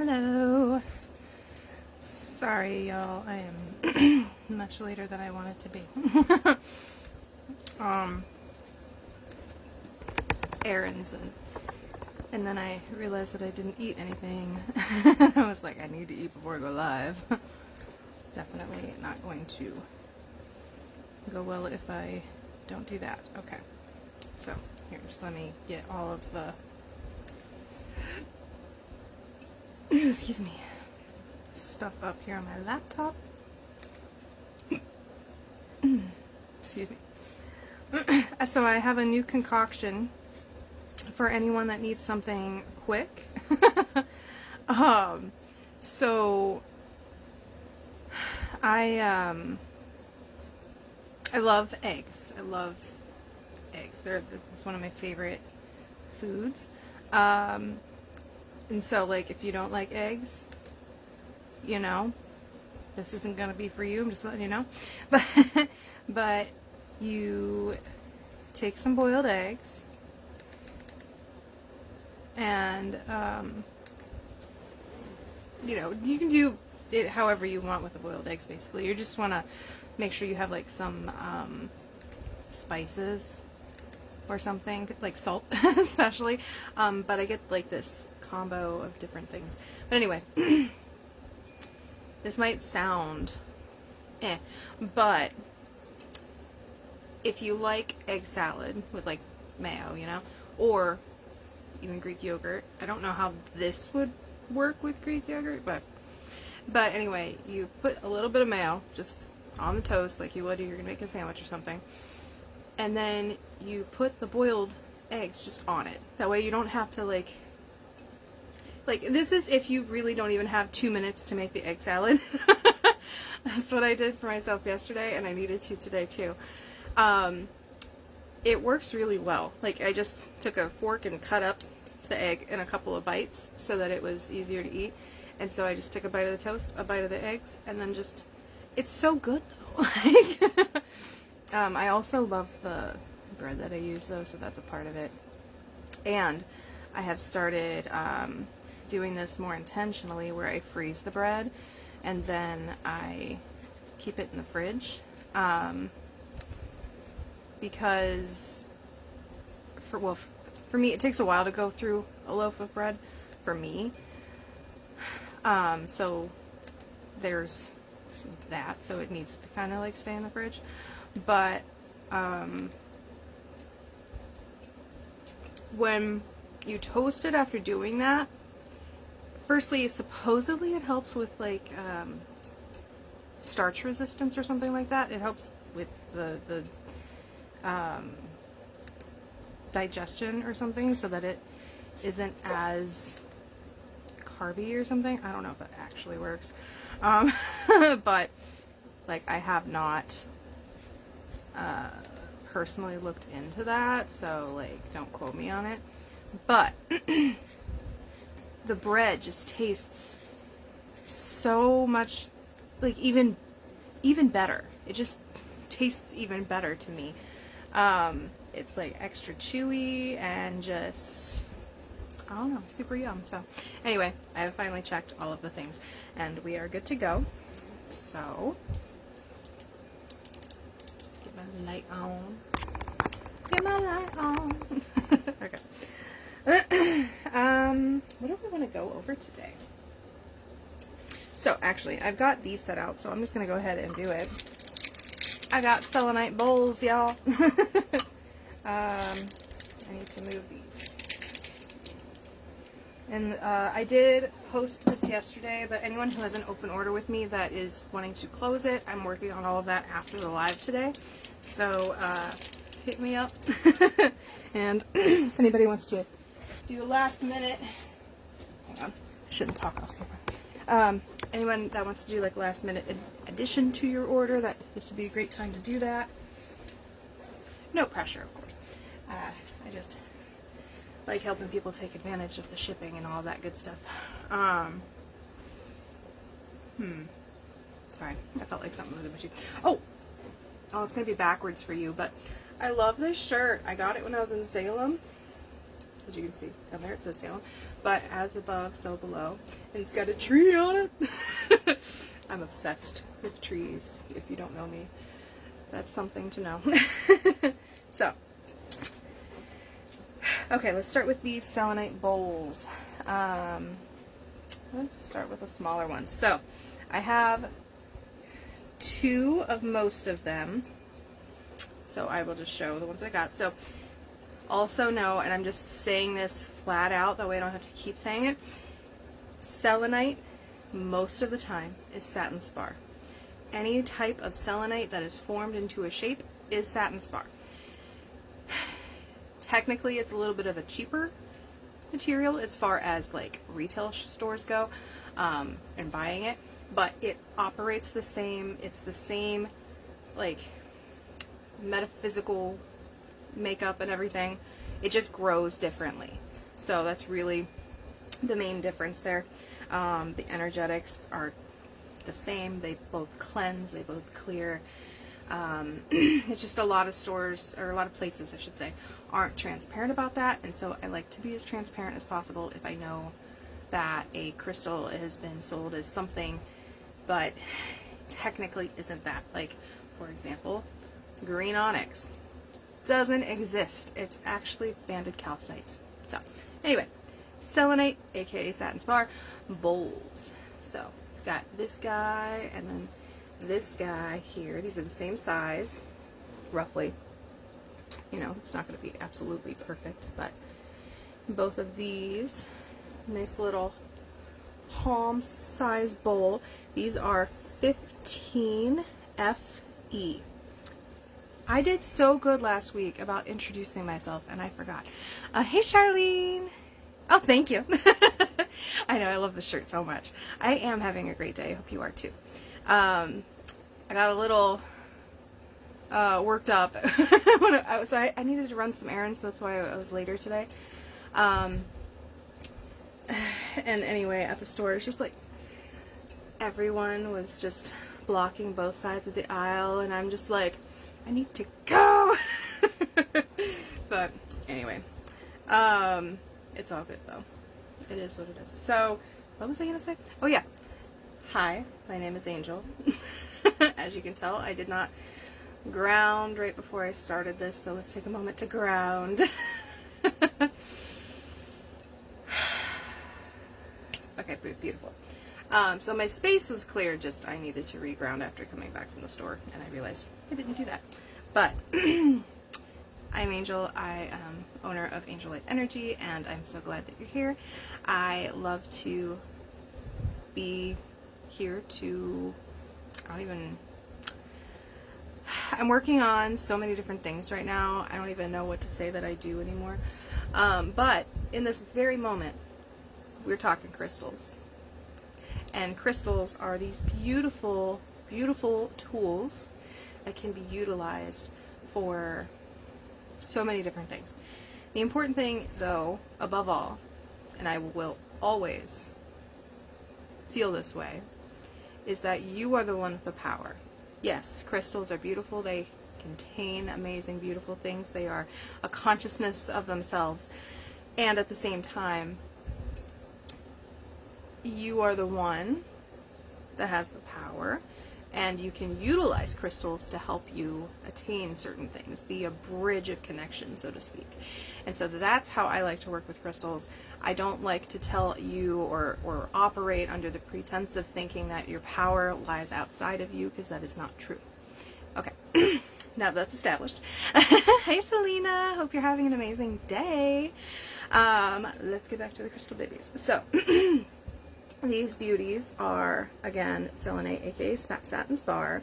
Hello. Sorry, y'all. I am much later than I wanted to be. Errands and then I realized that I didn't eat anything. I was like, I need to eat before I go live. Definitely not going to go well if I don't do that. Okay. So here, just let me get all of the excuse me, stuff up here on my laptop. Excuse me. So I have a new concoction for anyone that needs something quick. So I love eggs. I love eggs. It's one of my favorite foods. And so, like, if you don't like eggs, you know, this isn't gonna be for you. I'm just letting you know. But you take some boiled eggs and you know, you can do it however you want with the boiled eggs. Basically, you just want to make sure you have like some spices or something, like salt especially, but I get like this combo of different things. But anyway, this might sound but if you like egg salad with like mayo, you know, or even Greek yogurt, I don't know how this would work with Greek yogurt, but anyway, you put a little bit of mayo just on the toast like you would if you're gonna make a sandwich or something, and then you put the boiled eggs just on it. That way you don't have to like this is if you really don't even have 2 minutes to make the egg salad. That's what I did for myself yesterday, and I needed to today too. It works really well. Like, I just took a fork and cut up the egg in a couple of bites so that it was easier to eat. And so I just took a bite of the toast, a bite of the eggs, and then just, it's so good though. I also love the bread that I use though, so that's a part of it. And I have started doing this more intentionally, where I freeze the bread and then I keep it in the fridge. Because for me, it takes a while to go through a loaf of bread for me. So there's that, so it needs to kind of like stay in the fridge. But when you toast it after doing that, firstly, supposedly it helps with like starch resistance or something like that. It helps with the digestion or something, so that it isn't as carby or something. I don't know if that actually works. But like, I have not personally looked into that, so like, don't quote me on it. But the bread just tastes so much like even better. It just tastes even better to me. It's like extra chewy and just, I don't know, super yum. So anyway, I have finally checked all of the things and we are good to go. So get my light on. Get my light on. Okay. What do we want to go over today? So actually, I've got these set out, so I'm just going to go ahead and do it. I got selenite bowls, y'all. I need to move these. And I did post this yesterday, but anyone who has an open order with me that is wanting to close it, I'm working on all of that after the live today. So hit me up. And if anybody wants to do a last minute, hang on, I shouldn't talk off camera. Anyone that wants to do like last minute addition to your order, that this would be a great time to do that. No pressure, of course. I just like helping people take advantage of the shipping and all that good stuff. Sorry, I felt like something was about you. Oh, it's gonna be backwards for you, but I love this shirt. I got it when I was in Salem. as you can see down there it says Salem, but as above so below, and it's got a tree on it. I'm obsessed with trees. If you don't know me, that's something to know. So okay, let's start with these selenite bowls. Let's start with the smaller ones. So I have 2 of most of them, so I will just show the ones I got. So also know, and I'm just saying this flat out, that way I don't have to keep saying it, selenite most of the time is satin spar. Any type of selenite that is formed into a shape is satin spar. Technically it's a little bit of a cheaper material as far as like retail stores go, and buying it, but it operates the same. It's the same like metaphysical makeup and everything. It just grows differently. So that's really the main difference there. The energetics are the same. They both cleanse, they both clear. It's just a lot of stores, or a lot of places I should say, aren't transparent about that, and so I like to be as transparent as possible if I know that a crystal has been sold as something but technically isn't that. Like, for example, green onyx doesn't exist. It's actually banded calcite. So anyway, selenite, aka satin spar, bowls. So we've got this guy and then this guy here. These are the same size, roughly. You know, it's not going to be absolutely perfect, but both of these, nice little palm size bowl. These are 15 FE. I did so good last week about introducing myself and I forgot. Hey Charlene! Oh, thank you. I know, I love this shirt so much. I am having a great day. I hope you are too. I got a little worked up. So I needed to run some errands, so that's why I was later today. And anyway, at the store, it's just like everyone was just blocking both sides of the aisle, and I'm just like, I need to go. But anyway, it's all good though. It is what it is. So, what was I gonna say? Oh yeah. Hi, my name is Angel. As you can tell, I did not ground right before I started this, so let's take a moment to ground. Okay, beautiful. So my space was clear, just I needed to reground after coming back from the store, and I realized I didn't do that. But I'm Angel. I am owner of Angel Light Energy, and I'm so glad that you're here. I love to be here to, I'm working on so many different things right now. I don't even know what to say that I do anymore. But in this very moment, we're talking crystals. And crystals are these beautiful, beautiful tools that can be utilized for so many different things. The important thing, though, above all, and I will always feel this way, is that you are the one with the power. Yes, crystals are beautiful. They contain amazing, beautiful things. They are a consciousness of themselves. And at the same time, you are the one that has the power, and you can utilize crystals to help you attain certain things, be a bridge of connection, so to speak. And so that's how I like to work with crystals. I don't like to tell you or operate under the pretense of thinking that your power lies outside of you, because that is not true. Okay, now that's established. Hey Selena, hope you're having an amazing day. Let's get back to the crystal babies. So these beauties are, again, selenite, aka Satin Spar.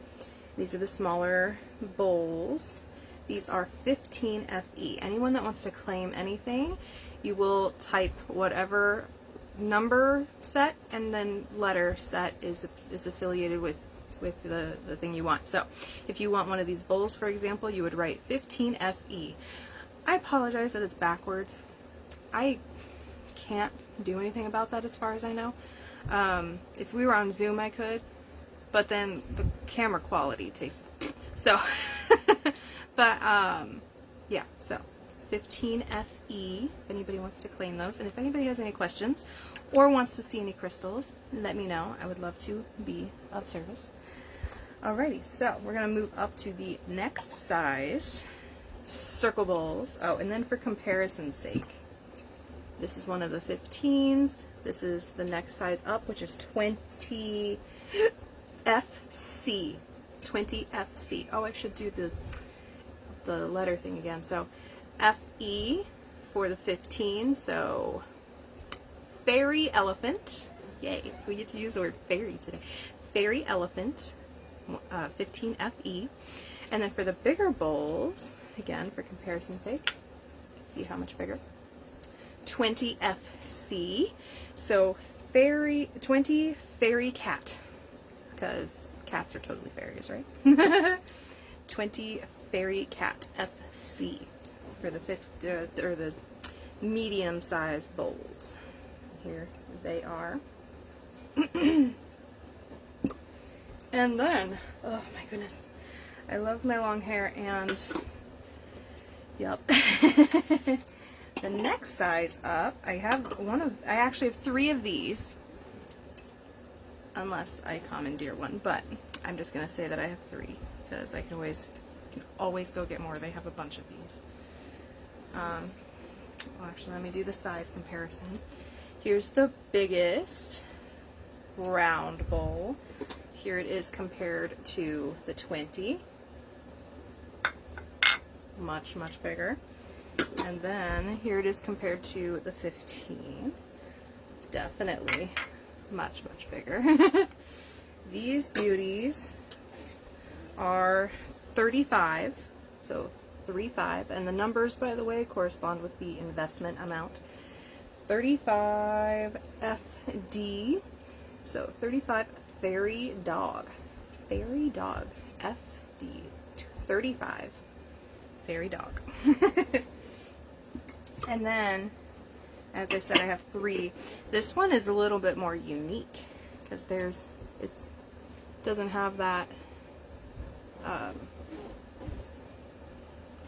These are the smaller bowls. These are 15 FE. Anyone that wants to claim anything, you will type whatever number set and then letter set is affiliated with the thing you want. So if you want one of these bowls, for example, you would write 15 FE. I apologize that it's backwards. I can't do anything about that as far as I know. If we were on Zoom, I could, but then the camera quality takes, so, but, yeah, so 15FE, if anybody wants to claim those. And if anybody has any questions or wants to see any crystals, let me know. I would love to be of service. Alrighty, so we're going to move up to the next size, circle bowls. Oh, and then for comparison's sake, this is one of the 15s. This is the next size up, which is 20FC. 20FC. Oh, I should do the letter thing again. So FE for the 15. So fairy elephant. Yay, we get to use the word fairy today. Fairy elephant, 15FE. And then for the bigger bowls, again, for comparison's sake, see how much bigger. 20FC. So 20 fairy cat, because cats are totally fairies, right? 20 fairy cat FC for the or the medium sized bowls. Here they are. And then, oh my goodness, I love my long hair, and yep. The next size up, I actually have 3 of these, unless I commandeer one, but I'm just gonna say that I have 3 because I can always go get more. They have a bunch of these. Well, actually, let me do the size comparison. Here's the biggest round bowl. Here it is compared to the 20. Much, much bigger. And then here it is compared to the 15. Definitely much, much bigger. These beauties are 35, so 35, and the numbers, by the way, correspond with the investment amount. 35 FD, so 35 fairy dog. Fairy dog, FD, 35 fairy dog. And then, as I said, I have 3. This one is a little bit more unique because it doesn't have that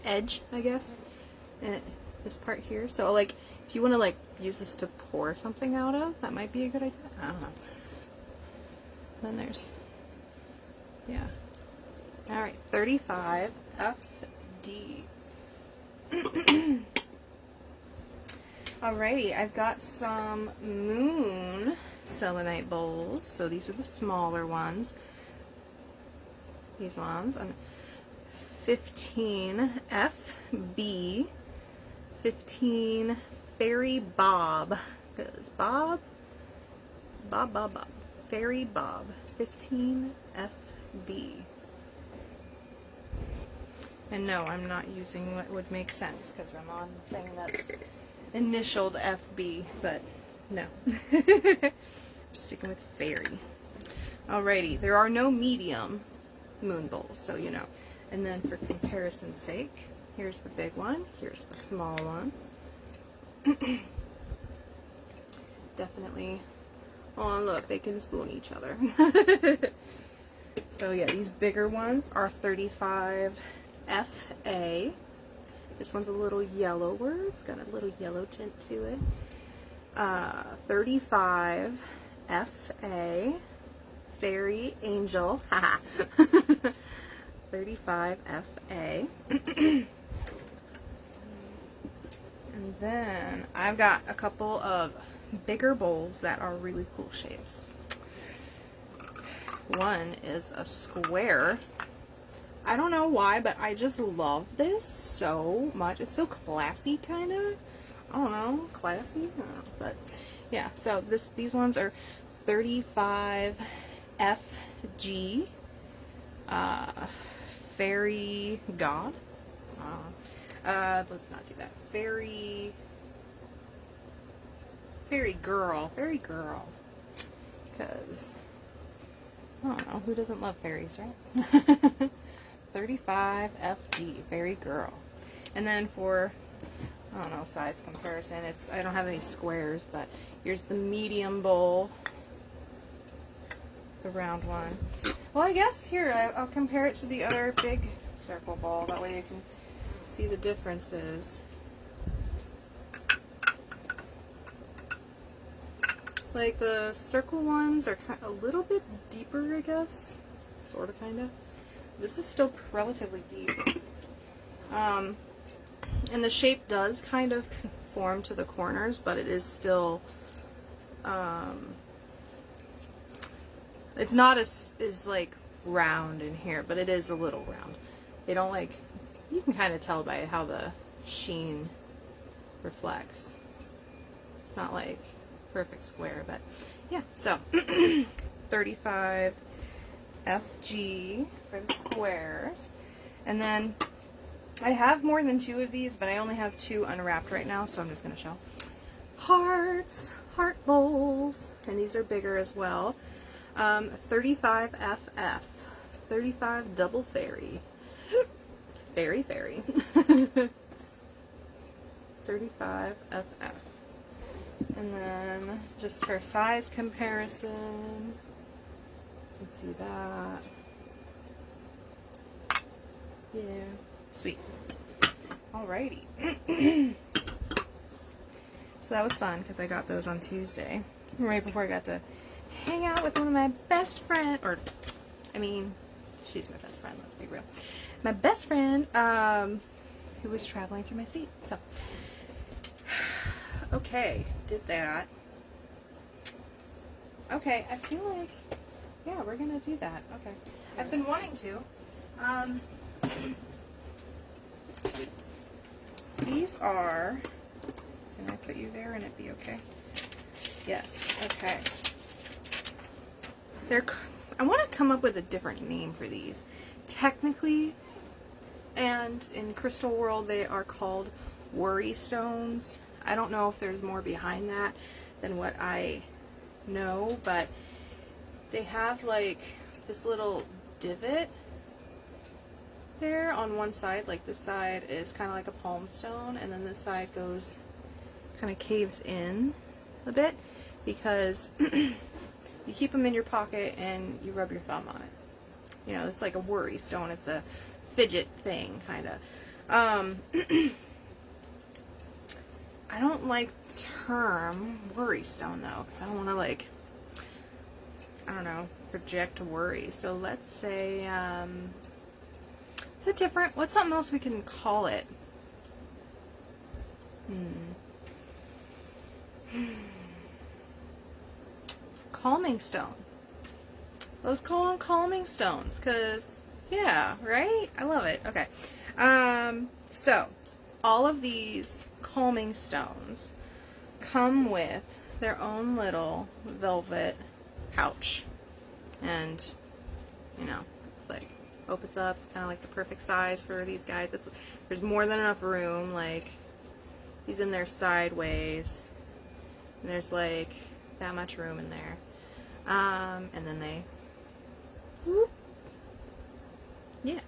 edge, I guess, in this part here. So, like, if you want to like use this to pour something out of, that might be a good idea. I don't know. Then there's, yeah. All right, 35 FD. Alrighty, I've got some moon selenite bowls. So these are the smaller ones. These ones. And 15 FB. 15 Fairy Bob. Because Bob. Fairy Bob. 15 FB. And no, I'm not using what would make sense because I'm on the thing that's initialed FB, but no. I'm sticking with fairy. Alrighty, there are no medium moon bowls, so you know. And then for comparison's sake, here's the big one, here's the small one. Definitely, oh look, they can spoon each other. So yeah, these bigger ones are 35 FA. This one's a little yellower. It's got a little yellow tint to it. 35 FA. Fairy Angel. 35 FA. And then I've got a couple of bigger bowls that are really cool shapes. One is a square. I don't know why, but I just love this so much. It's so classy, kind of. I don't know, classy? I don't know. But yeah, so these ones are 35 FG. Fairy God. Let's not do that. Fairy Girl. Fairy Girl. Because, I don't know, who doesn't love fairies, right? 35 FG, Fairy Girl. And then for, I don't know, size comparison, I don't have any squares, but here's the medium bowl, the round one. Well, I guess here, I'll compare it to the other big circle bowl, that way you can see the differences. Like the circle ones are a little bit deeper, I guess. Sort of, kind of. This is still relatively deep. And the shape does kind of conform to the corners, but it is still, it's not as like round in here, but it is a little round. They don't like, you can kind of tell by how the sheen reflects. It's not like perfect square, but yeah. So 35 FG for the squares. And then I have more than 2 of these, but I only have 2 unwrapped right now, so I'm just going to show. Hearts, heart bowls, and these are bigger as well. 35 FF, 35 double fairy. Fairy. 35 FF. And then just for size comparison, you can see that. Yeah, sweet. Alrighty. So that was fun because I got those on Tuesday, right before I got to hang out with one of my best friends, or I mean, she's my best friend, let's be real. My best friend, who was traveling through my state. So, okay, did that. Okay, I feel like, yeah, we're gonna do that. Okay, I've been wanting to. These are, can I put you there and it'd be okay? Yes, okay. I want to come up with a different name for these. Technically, and in crystal world, they are called worry stones. I don't know if there's more behind that than what I know, but they have like this little divot there on one side. Like this side is kind of like a palm stone, and then this side goes, kind of caves in a bit, because you keep them in your pocket and you rub your thumb on it. You know, it's like a worry stone. It's a fidget thing, kind of. I don't like the term worry stone though, because I don't want to, like, I don't know, project worry. So let's say, what's something else we can call it? Calming stone. Let's call them calming stones, because, yeah, right? I love it. Okay. So, all of these calming stones come with their own little velvet pouch. And, you know, it's like, opens up. It's kind of like the perfect size for these guys. There's more than enough room. Like, he's in there sideways. And there's, like, that much room in there. And then they, whoop. Yeah.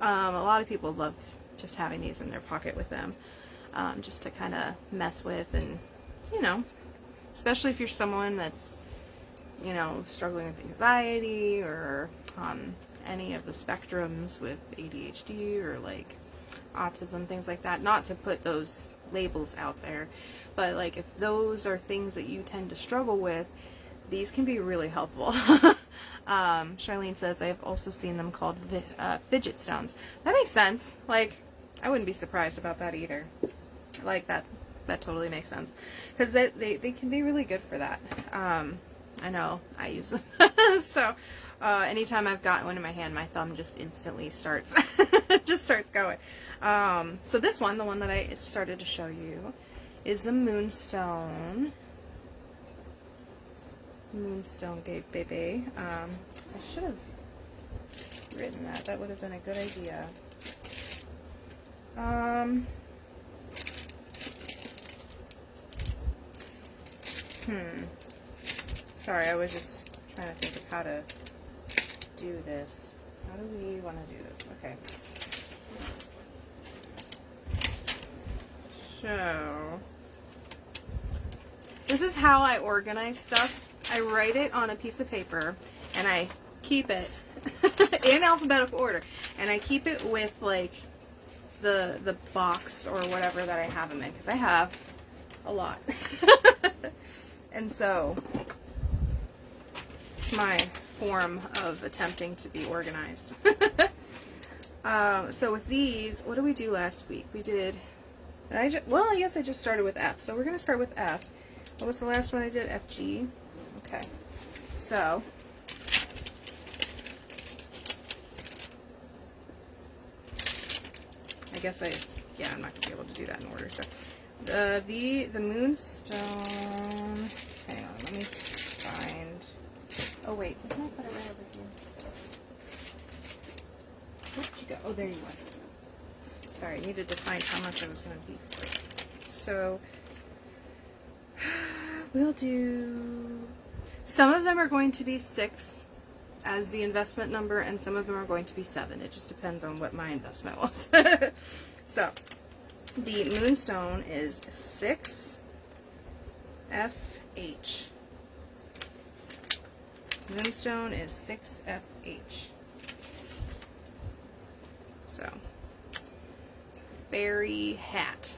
A lot of people love just having these in their pocket with them, just to kind of mess with, and, you know, especially if you're someone that's, you know, struggling with anxiety or any of the spectrums with ADHD or like autism, things like that. Not to put those labels out there, but like if those are things that you tend to struggle with, these can be really helpful. Charlene says, I've also seen them called fidget stones. That makes sense. Like, I wouldn't be surprised about that either. Like, that totally makes sense. Because they can be really good for that. I know, I use them. So, anytime I've got one in my hand, my thumb just instantly starts, just starts going. So this one, the one that I started to show you, is the Moonstone. Moonstone Gate Baby. I should have written that. That would have been a good idea. Sorry, I was just trying to think of how to do this. How do we want to do this? Okay. So, this is how I organize stuff. I write it on a piece of paper, and I keep it in alphabetical order, and I keep it with like the box or whatever that I have them in, because I have a lot. And so it's my form of attempting to be organized. So with these, what did we do last week? We did, well, I guess I just started with F. So we're going to start with F. What was the last one I did? FG. Okay. So I guess I'm not going to be able to do that in order. So the moonstone, hang on, let me find, oh wait, didn't I put it right over here? Where'd you go? Oh, there you went. Sorry, I needed to find how much I was going to be for it. So we'll do, some of them are going to be 6 as the investment number, and some of them are going to be 7. It just depends on what my investment was. So the moonstone is 6 FH. Moonstone is 6 FH. So fairy hat,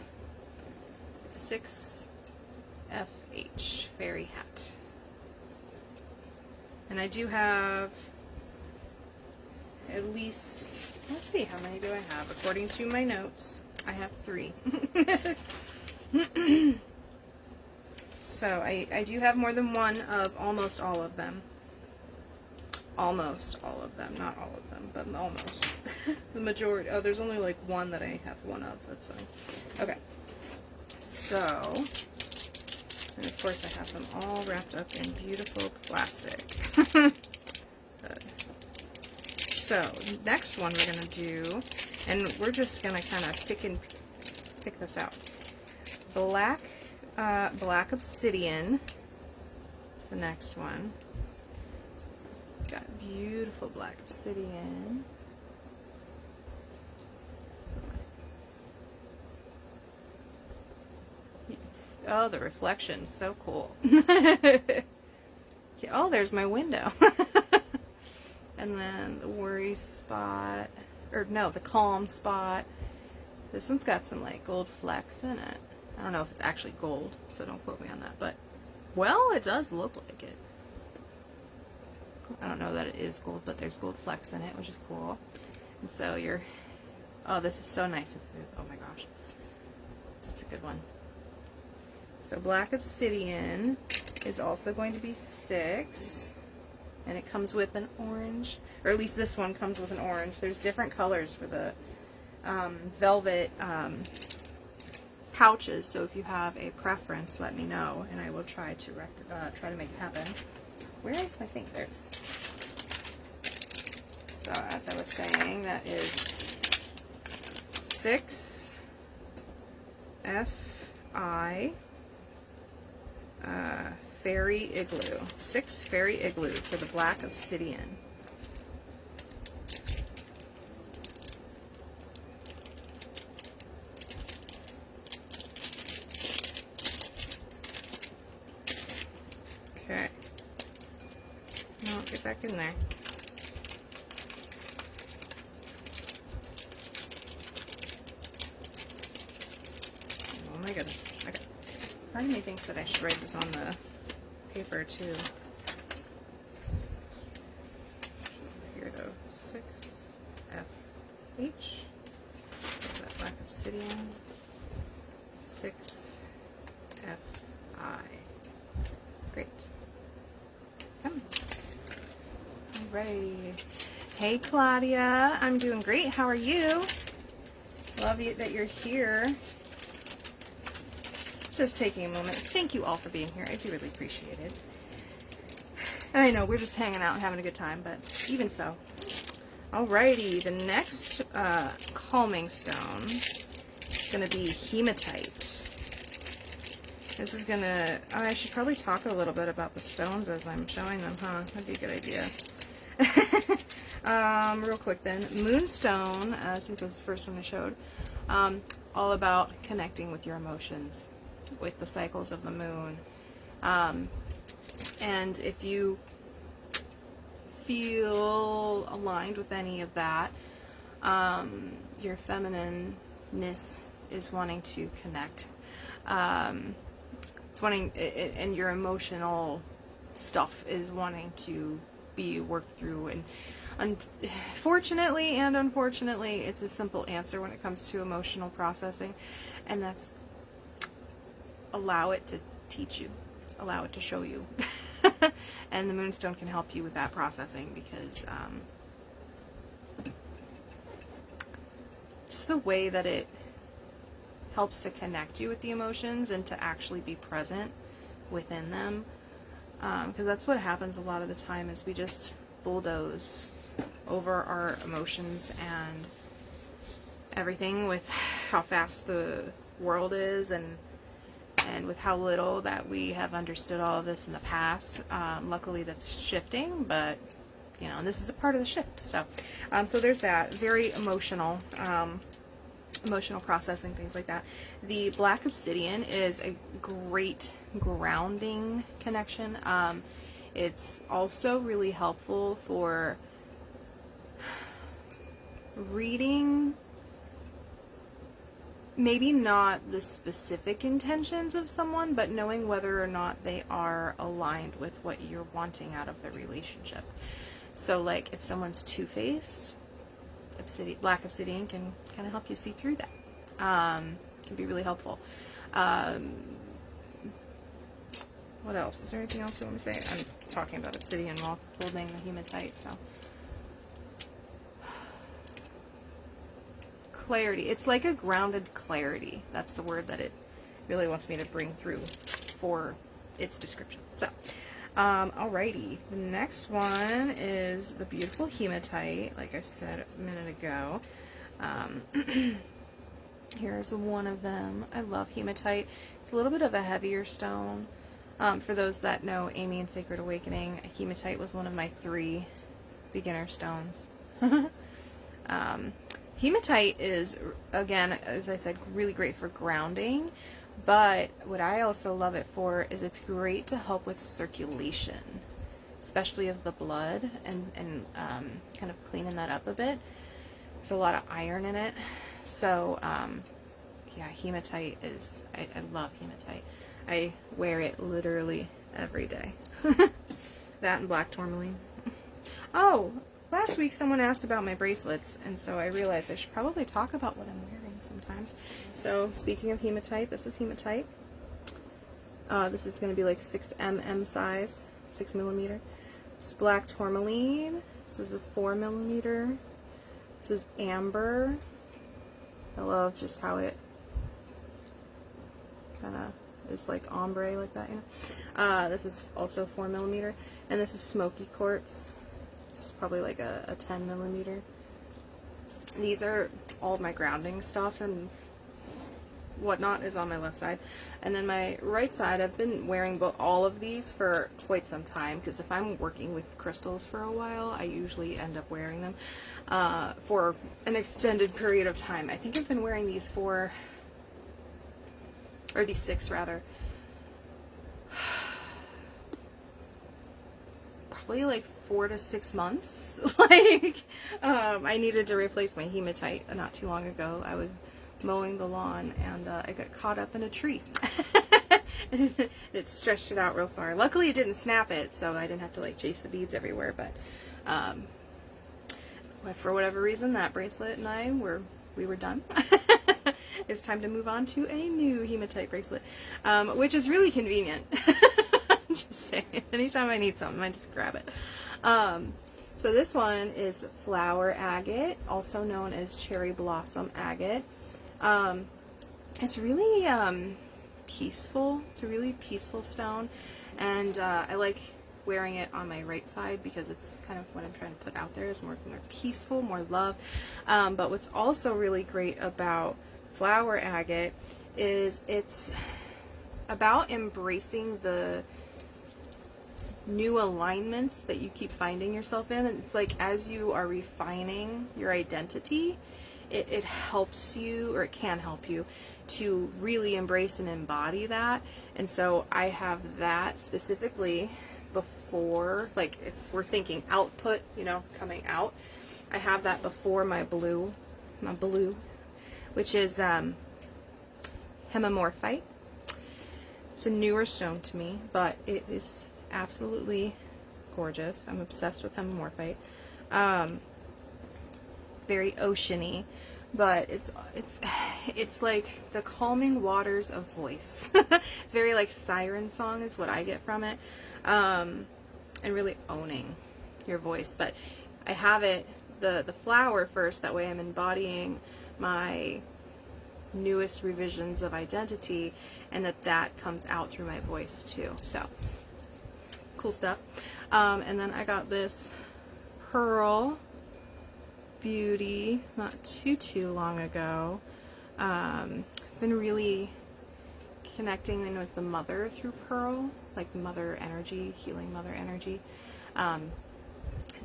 6 FH, fairy hat. And I do have at least, let's see, how many do I have? According to my notes, I have 3. So I do have more than one of almost all of them. Almost all of them, not all of them, but almost. The majority. Oh, there's only like one that I have one of. That's funny. Okay. So, and of course I have them all wrapped up in beautiful plastic. Good. So, next one we're going to do, and we're just going to kind of pick this out. Black obsidian is the next one. Got beautiful black obsidian. Oh, the reflection's so cool. Oh, there's my window. And then the worry spot, or no, the calm spot. This one's got some like gold flecks in it. I don't know if it's actually gold, so don't quote me on that, but well, it does look like it. I don't know that it is gold, but there's gold flecks in it, which is cool. And so oh, this is so nice and smooth. Oh my gosh. That's a good one. So black obsidian is also going to be 6. And it comes with an orange, or at least this one comes with an orange. There's different colors for the velvet pouches, so if you have a preference, let me know, and I will try to make it happen. Where is my thing? There it is. So as I was saying, that is 6 FI fairy igloo. 6 fairy igloo for the black obsidian. Okay. Now get back in there. Oh my goodness. Okay. Part of me thinks that I should write this on the paper too. Here it goes. 6 FH. There's that black obsidian. 6 FI. Great. Alrighty. Hey Claudia, I'm doing great. How are you? Love you that you're here. Just taking a moment. Thank you all for being here. I do really appreciate it. And I know we're just hanging out and having a good time, but even so. Alrighty, the next calming stone is going to be hematite. This is going to, I should probably talk a little bit about the stones as I'm showing them, huh? That'd be a good idea. Real quick then, moonstone, since it was the first one I showed, all about connecting with your emotions, with the cycles of the moon. And if you feel aligned with any of that, your feminineness is wanting to connect. It's wanting, and your emotional stuff is wanting to be worked through. And fortunately and unfortunately, it's a simple answer when it comes to emotional processing, and that's allow it to teach you, allow it to show you. And the moonstone can help you with that processing, because just the way that it helps to connect you with the emotions and to actually be present within them, because that's what happens a lot of the time, is we just bulldoze over our emotions and everything with how fast the world is, and with how little that we have understood all of this in the past. Luckily that's shifting, but you know, and this is a part of the shift. So so there's that. Very emotional, emotional processing, things like that. The black obsidian is a great grounding connection. It's also really helpful for reading maybe not the specific intentions of someone, but knowing whether or not they are aligned with what you're wanting out of the relationship. So like if someone's two-faced, black obsidian can kind of help you see through that. Can be really helpful. What else? Is there anything else you want me to say? I'm talking about obsidian while holding the hematite, so. Clarity. It's like a grounded clarity. That's the word that it really wants me to bring through for its description. So, alrighty. The next one is the beautiful hematite, like I said a minute ago. Here's one of them. I love hematite. It's a little bit of a heavier stone. For those that know Amy and Sacred Awakening, hematite was one of my 3 beginner stones. Hematite is, again, as I said, really great for grounding, but what I also love it for is it's great to help with circulation, especially of the blood, and kind of cleaning that up a bit. There's a lot of iron in it, so yeah, hematite is, I love hematite. I wear it literally every day. That and black tourmaline. Oh! Last week someone asked about my bracelets, and so I realized I should probably talk about what I'm wearing sometimes. So speaking of hematite, this is hematite. This is going to be like 6mm size, 6 millimeter. This is black tourmaline. This is a 4 millimeter. This is amber. I love just how it kind of is like ombre like that, you know. This is also 4 millimeter, and this is smoky quartz. This is probably like a 10 millimeter. These are all of my grounding stuff and whatnot is on my left side. And then my right side, I've been wearing all of these for quite some time, because if I'm working with crystals for a while, I usually end up wearing them for an extended period of time. I think I've been wearing these these 6 rather. Probably like 4 to 6 months. Like, I needed to replace my hematite not too long ago. I was mowing the lawn and I got caught up in a tree. And it stretched it out real far. Luckily it didn't snap it, so I didn't have to like chase the beads everywhere, but for whatever reason that bracelet and I we were done. It's time to move on to a new hematite bracelet, which is really convenient. Just saying, anytime I need something I just grab it. So this one is flower agate, also known as cherry blossom agate. It's really peaceful. It's a really peaceful stone, and I like wearing it on my right side because it's kind of what I'm trying to put out there is more peaceful, more love. But what's also really great about flower agate is it's about embracing the new alignments that you keep finding yourself in. And it's like as you are refining your identity, it helps you, or it can help you, to really embrace and embody that. And so I have that specifically before, like if we're thinking output, you know, coming out, I have that before my blue, which is hemimorphite. It's a newer stone to me, but it is absolutely gorgeous. I'm obsessed with hemimorphite. It's very oceany, but it's like the calming waters of voice. It's very like siren song is what I get from it, and really owning your voice. But I have it the flower first, that way I'm embodying my newest revisions of identity, and that comes out through my voice too. So cool stuff. And then I got this pearl beauty not too long ago. Been really connecting in with the mother through pearl, like mother energy, healing mother energy.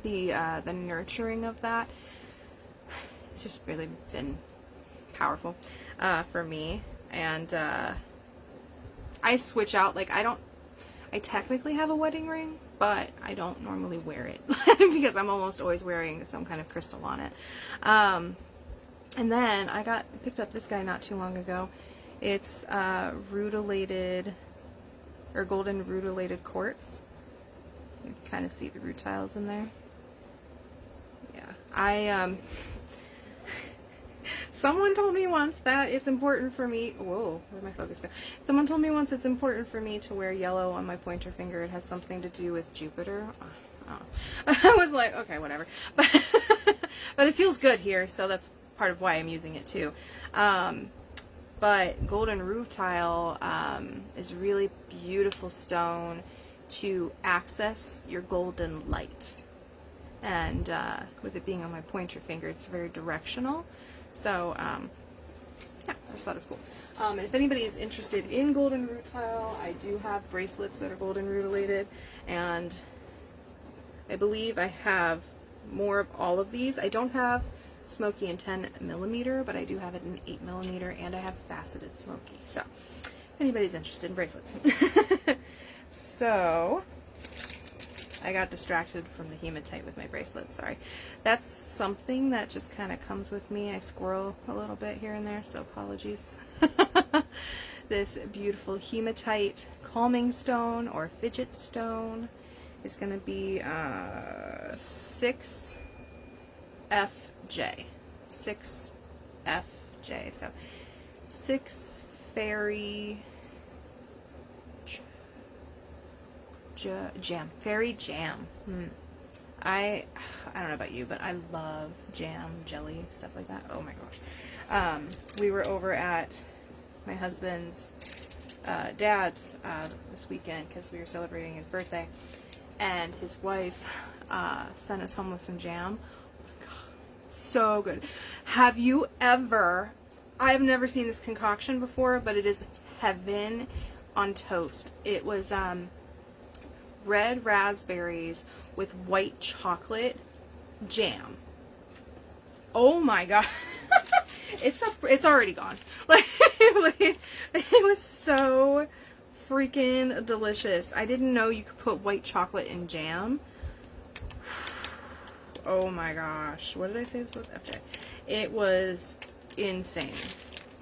The nurturing of that, it's just really been powerful for me. And I switch out, like I technically have a wedding ring, but I don't normally wear it because I'm almost always wearing some kind of crystal on it. And then I picked up this guy not too long ago. It's rutilated, or golden rutilated quartz. You can kind of see the rutiles in there. Yeah, someone told me once that it's important for me, whoa, where'd my focus go? Someone told me once it's important for me to wear yellow on my pointer finger. It has something to do with Jupiter. Oh. I was like, okay, whatever. But it feels good here, so that's part of why I'm using it too. But golden rutile is a really beautiful stone to access your golden light. And with it being on my pointer finger, it's very directional. So, yeah, I just thought it was cool. And if anybody is interested in golden rutile, I do have bracelets that are golden rutilated, and I believe I have more of all of these. I don't have smoky in 10mm, but I do have it in 8mm, and I have faceted smoky. So, if anybody's interested in bracelets. So, I got distracted from the hematite with my bracelet, sorry. That's something that just kind of comes with me. I squirrel a little bit here and there, so apologies. This beautiful hematite calming stone, or fidget stone, is going to be 6FJ. 6FJ. So 6 fairy jam. Fairy jam. I don't know about you, but I love jam, jelly, stuff like that. Oh my gosh. We were over at my husband's dad's this weekend because we were celebrating his birthday, and his wife sent us home with some jam. Oh my God, so good. Have you ever, I've never seen this concoction before, but it is heaven on toast. It was red raspberries with white chocolate jam. Oh my God. It's already gone. Like, it was so freaking delicious. I didn't know you could put white chocolate in jam. Oh my gosh. What did I say this was? FJ. It was insane.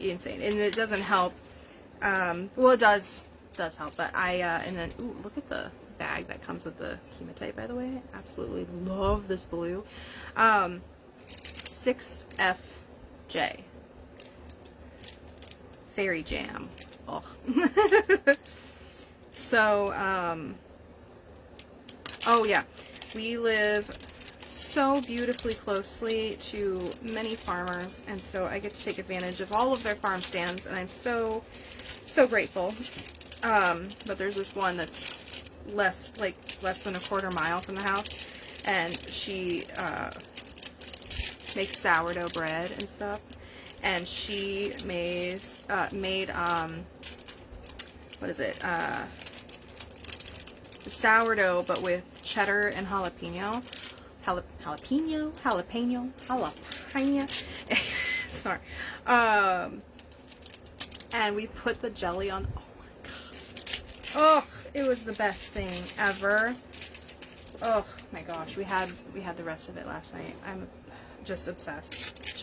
Insane. And it doesn't help. Well, it does help, but and then, ooh, look at the bag that comes with the hematite, by the way. Absolutely love this blue. 6FJ. Fairy jam. Oh. So, oh yeah, we live so beautifully closely to many farmers, and so I get to take advantage of all of their farm stands, and I'm so grateful. But there's this one that's less than a quarter mile from the house, and she makes sourdough bread and stuff, and she made what is it, the sourdough but with cheddar and jalapeno sorry, and we put the jelly on. Oh my God, oh, it was the best thing ever. Oh my gosh, we had the rest of it last night. I'm just obsessed.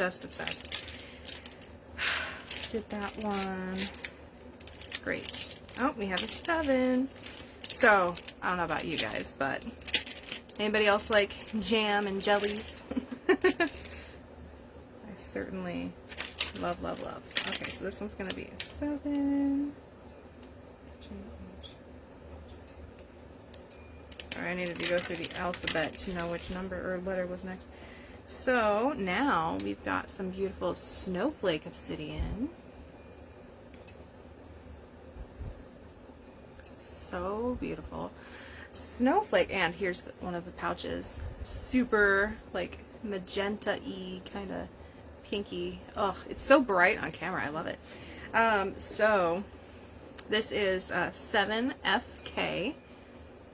Did that one. Great. Oh, we have a 7. So, I don't know about you guys, but anybody else like jam and jellies? I certainly love, love, love. Okay, so this one's going to be a 7. Sorry, I needed to go through the alphabet to know which number or letter was next. So, now we've got some beautiful snowflake obsidian. So beautiful. Snowflake, and here's one of the pouches. Super, like, magenta-y, kind of pinky. Ugh, it's so bright on camera. I love it. So, this is 7FK.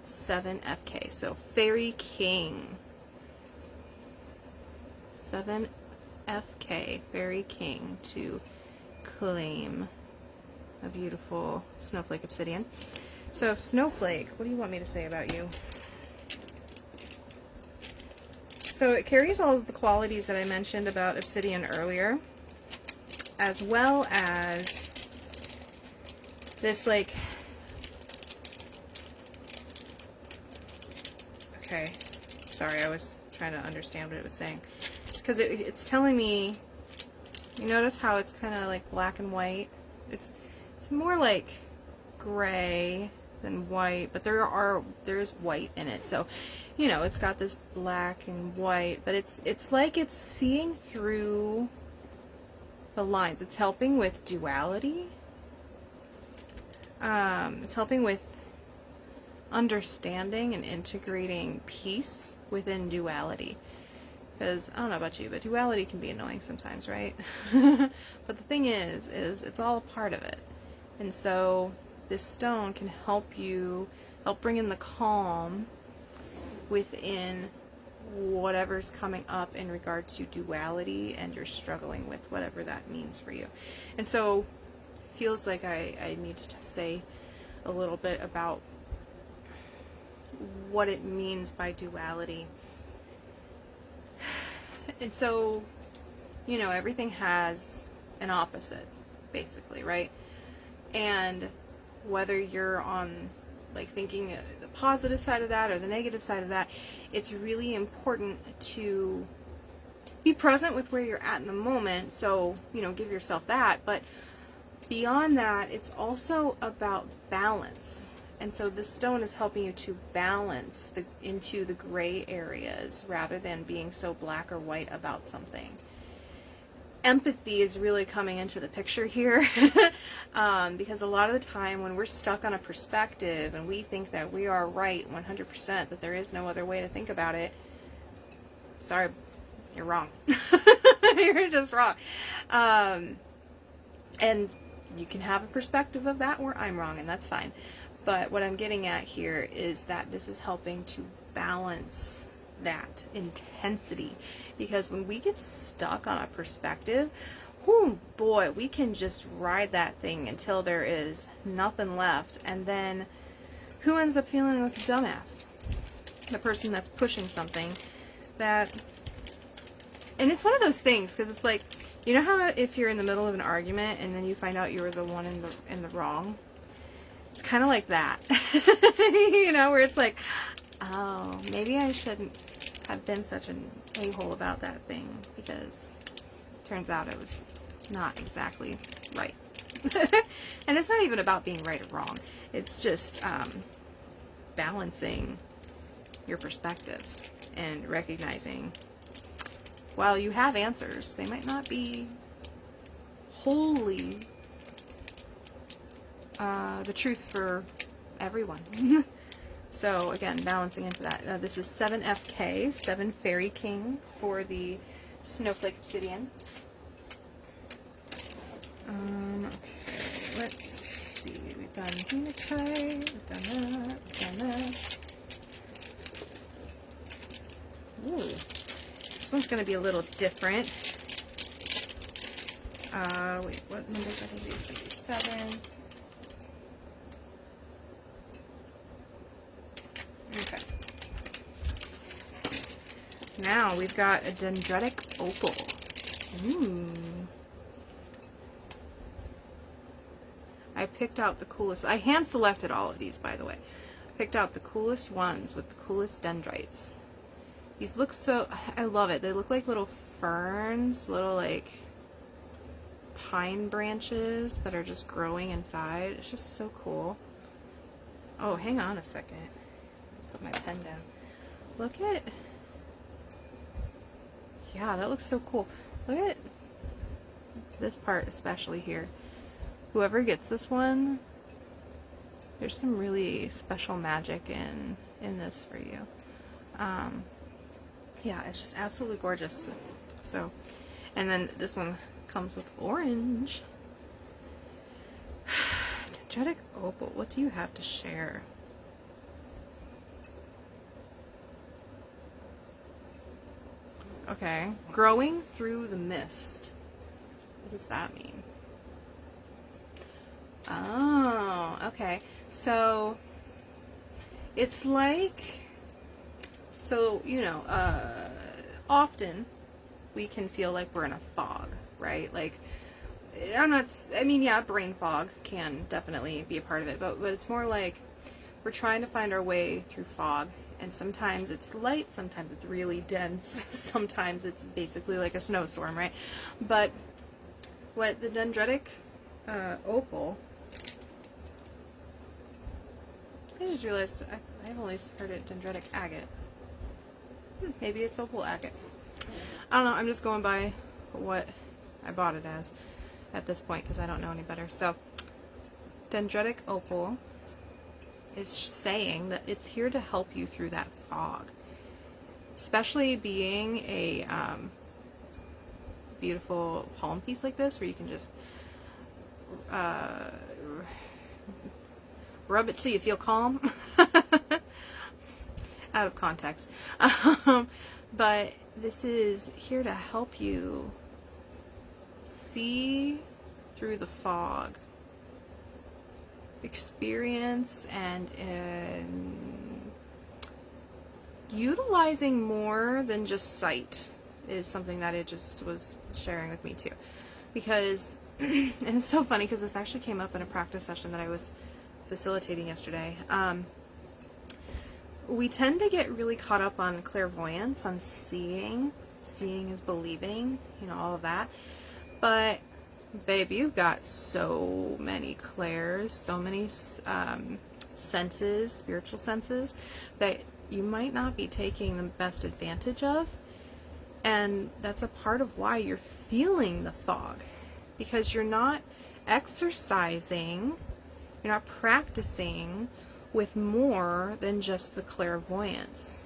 7FK. So, Fairy King. 7FK. Fairy King to claim a beautiful snowflake obsidian. So, Snowflake, what do you want me to say about you? So, it carries all of the qualities that I mentioned about obsidian earlier, as well as this, like, okay, sorry, I was trying to understand what it was saying. Because it's telling me, you notice how it's kind of like black and white? It's more like gray than white, but there's white in it. So, you know, it's got this black and white, but it's like it's seeing through the lines. It's helping with duality. It's helping with understanding and integrating peace within duality. Because, I don't know about you, but duality can be annoying sometimes, right? But the thing is it's all a part of it. And so this stone can help bring in the calm within whatever's coming up in regard to duality, and you're struggling with whatever that means for you. And so it feels like I need to say a little bit about what it means by duality. And so, you know, everything has an opposite, basically, right? And whether you're on, like, thinking the positive side of that or the negative side of that, it's really important to be present with where you're at in the moment. So, you know, give yourself that. But beyond that, it's also about balance. And so this stone is helping you to balance into the gray areas rather than being so black or white about something. Empathy is really coming into the picture here because a lot of the time when we're stuck on a perspective and we think that we are right 100%, that there is no other way to think about it, sorry, you're wrong. You're just wrong. And you can have a perspective of that where I'm wrong, and that's fine. But what I'm getting at here is that this is helping to balance that intensity, because when we get stuck on a perspective, oh boy, we can just ride that thing until there is nothing left, and then who ends up feeling like a dumbass? The person that's pushing something that, and it's one of those things, because it's like, you know how if you're in the middle of an argument and then you find out you were the one in the wrong? It's kind of like that. You know, where it's like, oh, maybe I shouldn't have been such an a-hole about that thing, because it turns out it was not exactly right. And it's not even about being right or wrong. It's just balancing your perspective and recognizing, while you have answers, they might not be wholly the truth for everyone. So again, balancing into that. This is 7FK, 7 Fairy King for the Snowflake Obsidian. Okay, let's see. We've done hematite, we've done that, we've done that. Ooh, this one's going to be a little different. Wait, what numbers are these? 7. Okay. Now we've got a dendritic opal. Ooh. I picked out the coolest. I hand selected all of these, by the way. Picked out the coolest ones with the coolest dendrites. These look so, I love it. They look like little ferns, little like pine branches that are just growing inside. It's just so cool. Oh, hang on a second. Put my pen down. Look at, yeah, that looks so cool. Look at this part, especially here. Whoever gets this one, there's some really special magic in this for you. Yeah, it's just absolutely gorgeous. So, and then this one comes with orange. Dendritic opal, what do you have to share? Okay, growing through the mist. What does that mean? Oh, okay. So, it's like, so, you know, often we can feel like we're in a fog, right? Like, I mean, yeah, brain fog can definitely be a part of it, but it's more like we're trying to find our way through fog, and sometimes it's light, sometimes it's really dense, sometimes it's basically like a snowstorm, right? But what the dendritic opal, I just realized I've always heard it dendritic agate. Maybe it's opal agate. I don't know, I'm just going by what I bought it as at this point because I don't know any better. So, dendritic opal is saying that it's here to help you through that fog. Especially being a beautiful palm piece like this where you can just rub it till you feel calm. Out of context. But this is here to help you see through the fog, experience and utilizing more than just sight is something that it just was sharing with me too. Because, and it's so funny because this actually came up in a practice session that I was facilitating yesterday. We tend to get really caught up on clairvoyance, on seeing is believing, you know, all of that. But babe, you've got so many clairs, so many senses, spiritual senses, that you might not be taking the best advantage of. And that's a part of why you're feeling the fog. Because you're not exercising, you're not practicing with more than just the clairvoyance.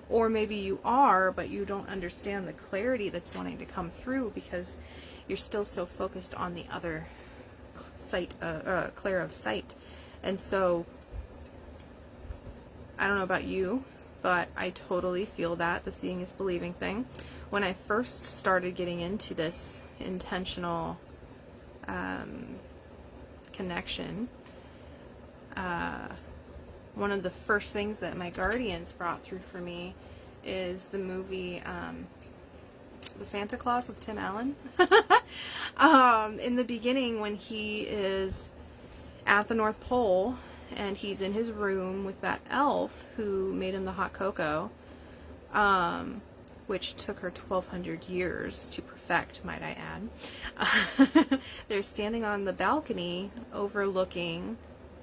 Or maybe you are, but you don't understand the clarity that's wanting to come through because you're still so focused on the other sight, clair of sight. And so, I don't know about you, but I totally feel that, the seeing is believing thing. When I first started getting into this intentional connection, one of the first things that my guardians brought through for me is the movie The Santa Claus with Tim Allen. In the beginning, when he is at the North Pole and he's in his room with that elf who made him the hot cocoa, which took her 1,200 years to perfect, might I add. They're standing on the balcony overlooking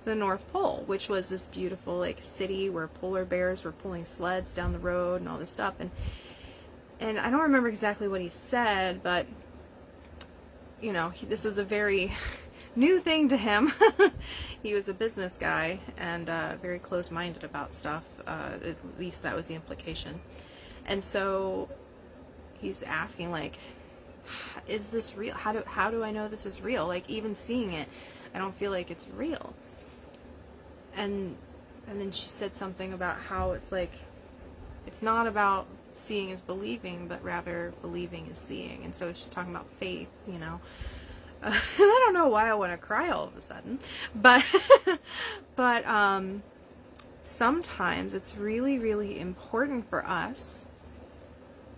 the North Pole, which was this beautiful like city where polar bears were pulling sleds down the road and all this stuff. And I don't remember exactly what he said, but you know, this was a very new thing to him. He was a business guy and very close-minded about stuff. At least that was the implication. And so he's asking, like, is this real? How do I know this is real? Like, even seeing it, I don't feel like it's real. And then she said something about how it's like, it's not about seeing is believing, but rather believing is seeing. And so she's talking about faith, you know. I don't know why I want to cry all of a sudden, but sometimes it's really, really important for us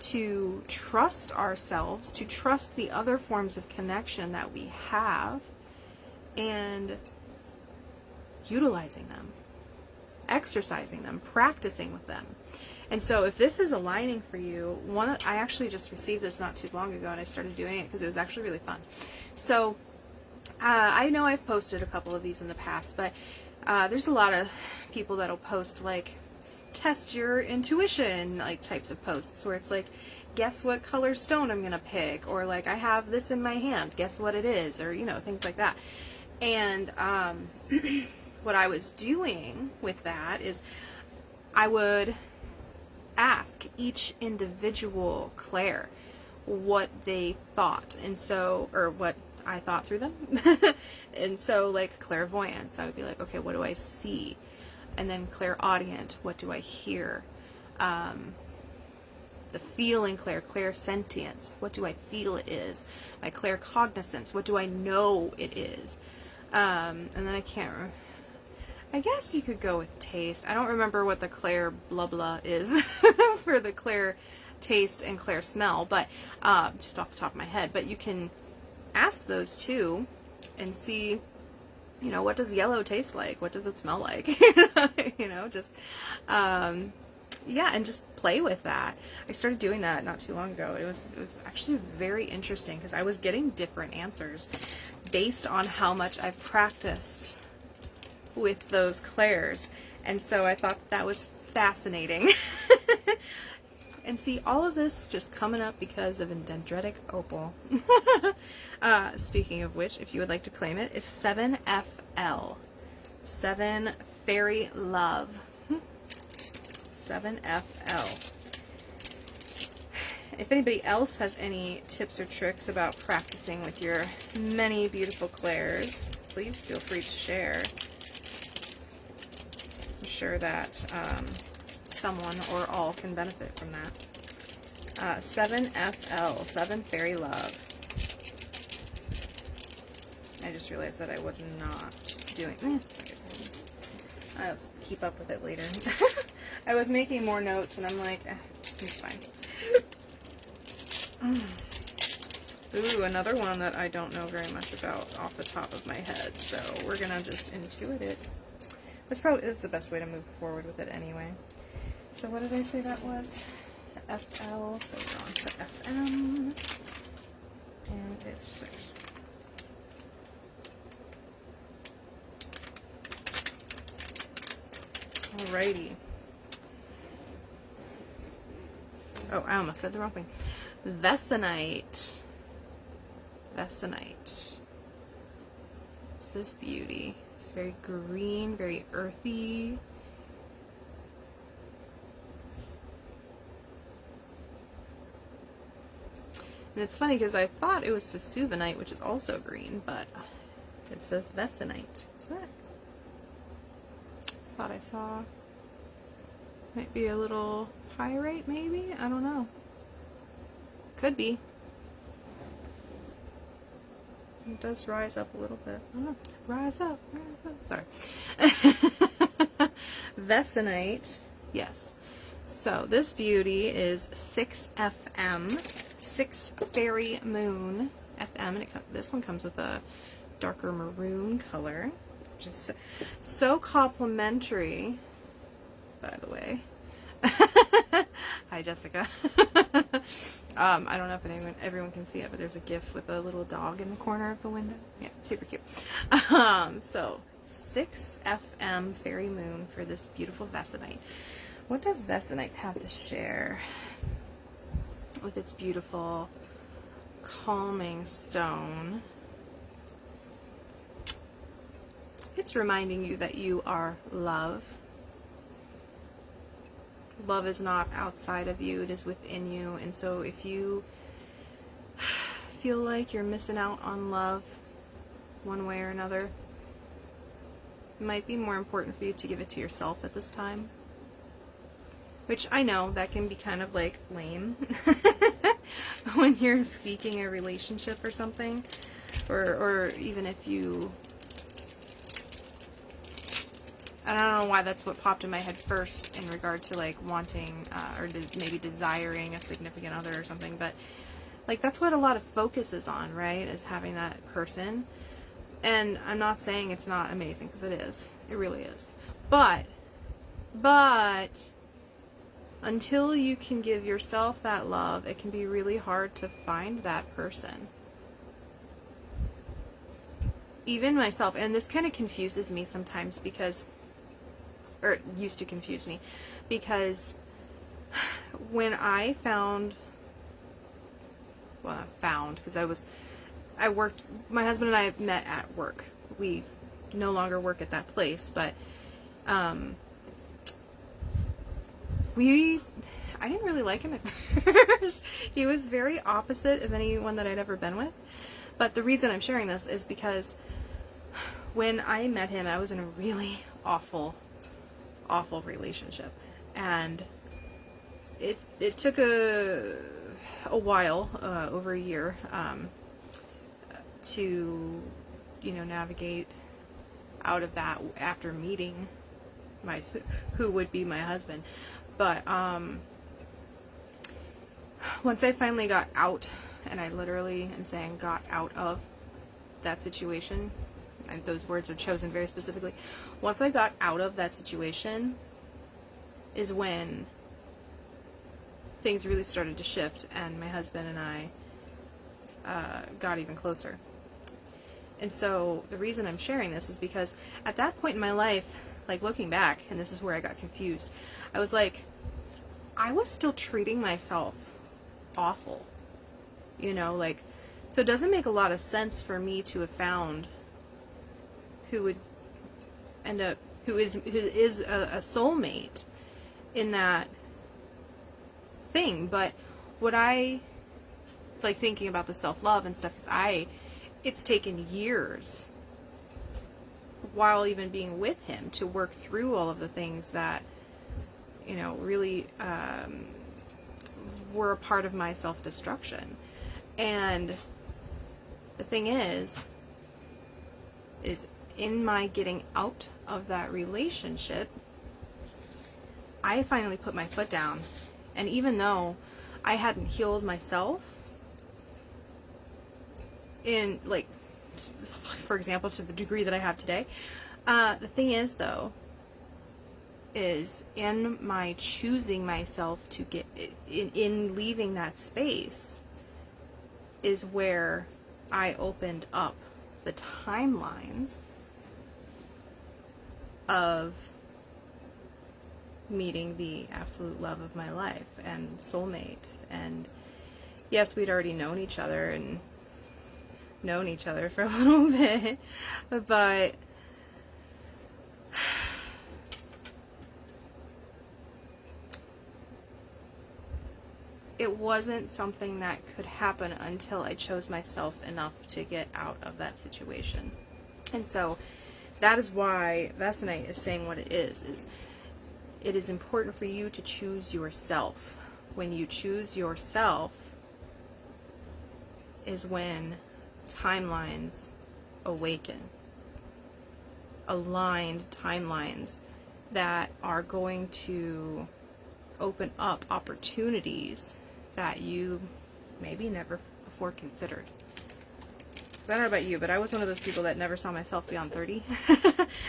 to trust ourselves, to trust the other forms of connection that we have, and utilizing them, exercising them, practicing with them. And so if this is aligning for you, I actually just received this not too long ago, and I started doing it because it was actually really fun. So I know I've posted a couple of these in the past, but there's a lot of people that'll post like test your intuition like types of posts where it's like, guess what color stone I'm gonna pick, or like, I have this in my hand, guess what it is, or you know, things like that. And what I was doing with that is I would ask each individual Claire what they thought, and so, or what I thought through them. And so like clairvoyance, I would be like, okay, what do I see? And then clairaudient, what do I hear? The feeling clairsentience, what do I feel it is? My claircognizance, what do I know it is? And then I can't remember. I guess you could go with taste. I don't remember what the clair blah blah is for the clair taste and clair smell, but just off the top of my head. But you can ask those too and see, you know, what does yellow taste like? What does it smell like? You know, just yeah, and just play with that. I started doing that not too long ago. It was actually very interesting because I was getting different answers based on how much I've practiced with those clairs. And so I thought that was fascinating. And see, all of this just coming up because of a dendritic opal. Speaking of which, if you would like to claim it, it's 7FL. 7 Fairy Love. 7FL. If anybody else has any tips or tricks about practicing with your many beautiful clairs, please feel free to share. I'm sure that someone or all can benefit from that. 7FL, 7 Fairy Love. I just realized that I was not doing... I'll keep up with it later. I was making more notes and I'm like, it's fine. Ooh, another one that I don't know very much about off the top of my head, so we're gonna just intuit it. That's the best way to move forward with it anyway. So what did I say that was? FL, so we're on to FM, and it's 6. Alrighty. Oh, I almost said the wrong thing. Vesinite. Vesinite. It's this beauty. It's very green, very earthy. And it's funny because I thought it was Vesuvinite, which is also green, but it says Vesinite. Is that? I thought I saw. Might be a little pyrite, maybe? I don't know. Could be. It does rise up a little bit. I don't know. Rise up, rise up. Sorry. Vesinite. Yes. So this beauty is 6FM, 6 Fairy Moon FM, and this one comes with a darker maroon color, which is so complimentary, by the way. Hi, Jessica. I don't know if everyone can see it, but there's a GIF with a little dog in the corner of the window. Yeah, super cute. So 6FM Fairy Moon for this beautiful Vesinite. What does Vesinite have to share with its beautiful calming stone? It's reminding you that you are love. Love is not outside of you, it is within you. And so if you feel like you're missing out on love one way or another, it might be more important for you to give it to yourself at this time. Which I know that can be kind of like lame when you're seeking a relationship or something, or even if you, I don't know why that's what popped in my head first in regard to like wanting or maybe desiring a significant other or something, but like that's what a lot of focus is on, right? Is having that person. And I'm not saying it's not amazing, because it is. It really is. But until you can give yourself that love, it can be really hard to find that person. Even myself, and this kind of confuses me sometimes because, or it used to confuse me, because when I found, well, not found, because I worked, my husband and I met at work. We no longer work at that place, but I didn't really like him at first. He was very opposite of anyone that I'd ever been with. But the reason I'm sharing this is because when I met him, I was in a really awful relationship. And it took a while, over a year, to, navigate out of that after meeting who would be my husband. But once I finally got out, and I literally am saying got out of that situation, and those words are chosen very specifically, once I got out of that situation is when things really started to shift, and my husband and I got even closer. And so the reason I'm sharing this is because at that point in my life, like looking back, and this is where I got confused, I was like, I was still treating myself awful, so it doesn't make a lot of sense for me to have found who is a soulmate in that thing. But what I like thinking about the self-love and stuff is it's taken years while even being with him to work through all of the things that really were a part of my self-destruction. And the thing is in my getting out of that relationship, I finally put my foot down. And even though I hadn't healed myself in, like, for example, to the degree that I have today, the thing is, though, is in my choosing myself to get in leaving that space is where I opened up the timelines of meeting the absolute love of my life and soulmate. And yes, we'd already known each other for a little bit, but it wasn't something that could happen until I chose myself enough to get out of that situation. And so that is why Satinite is saying what it is it is important for you to choose yourself. When you choose yourself is when timelines awaken. Aligned timelines that are going to open up opportunities that you maybe never before considered. I don't know about you, but I was one of those people that never saw myself beyond 30.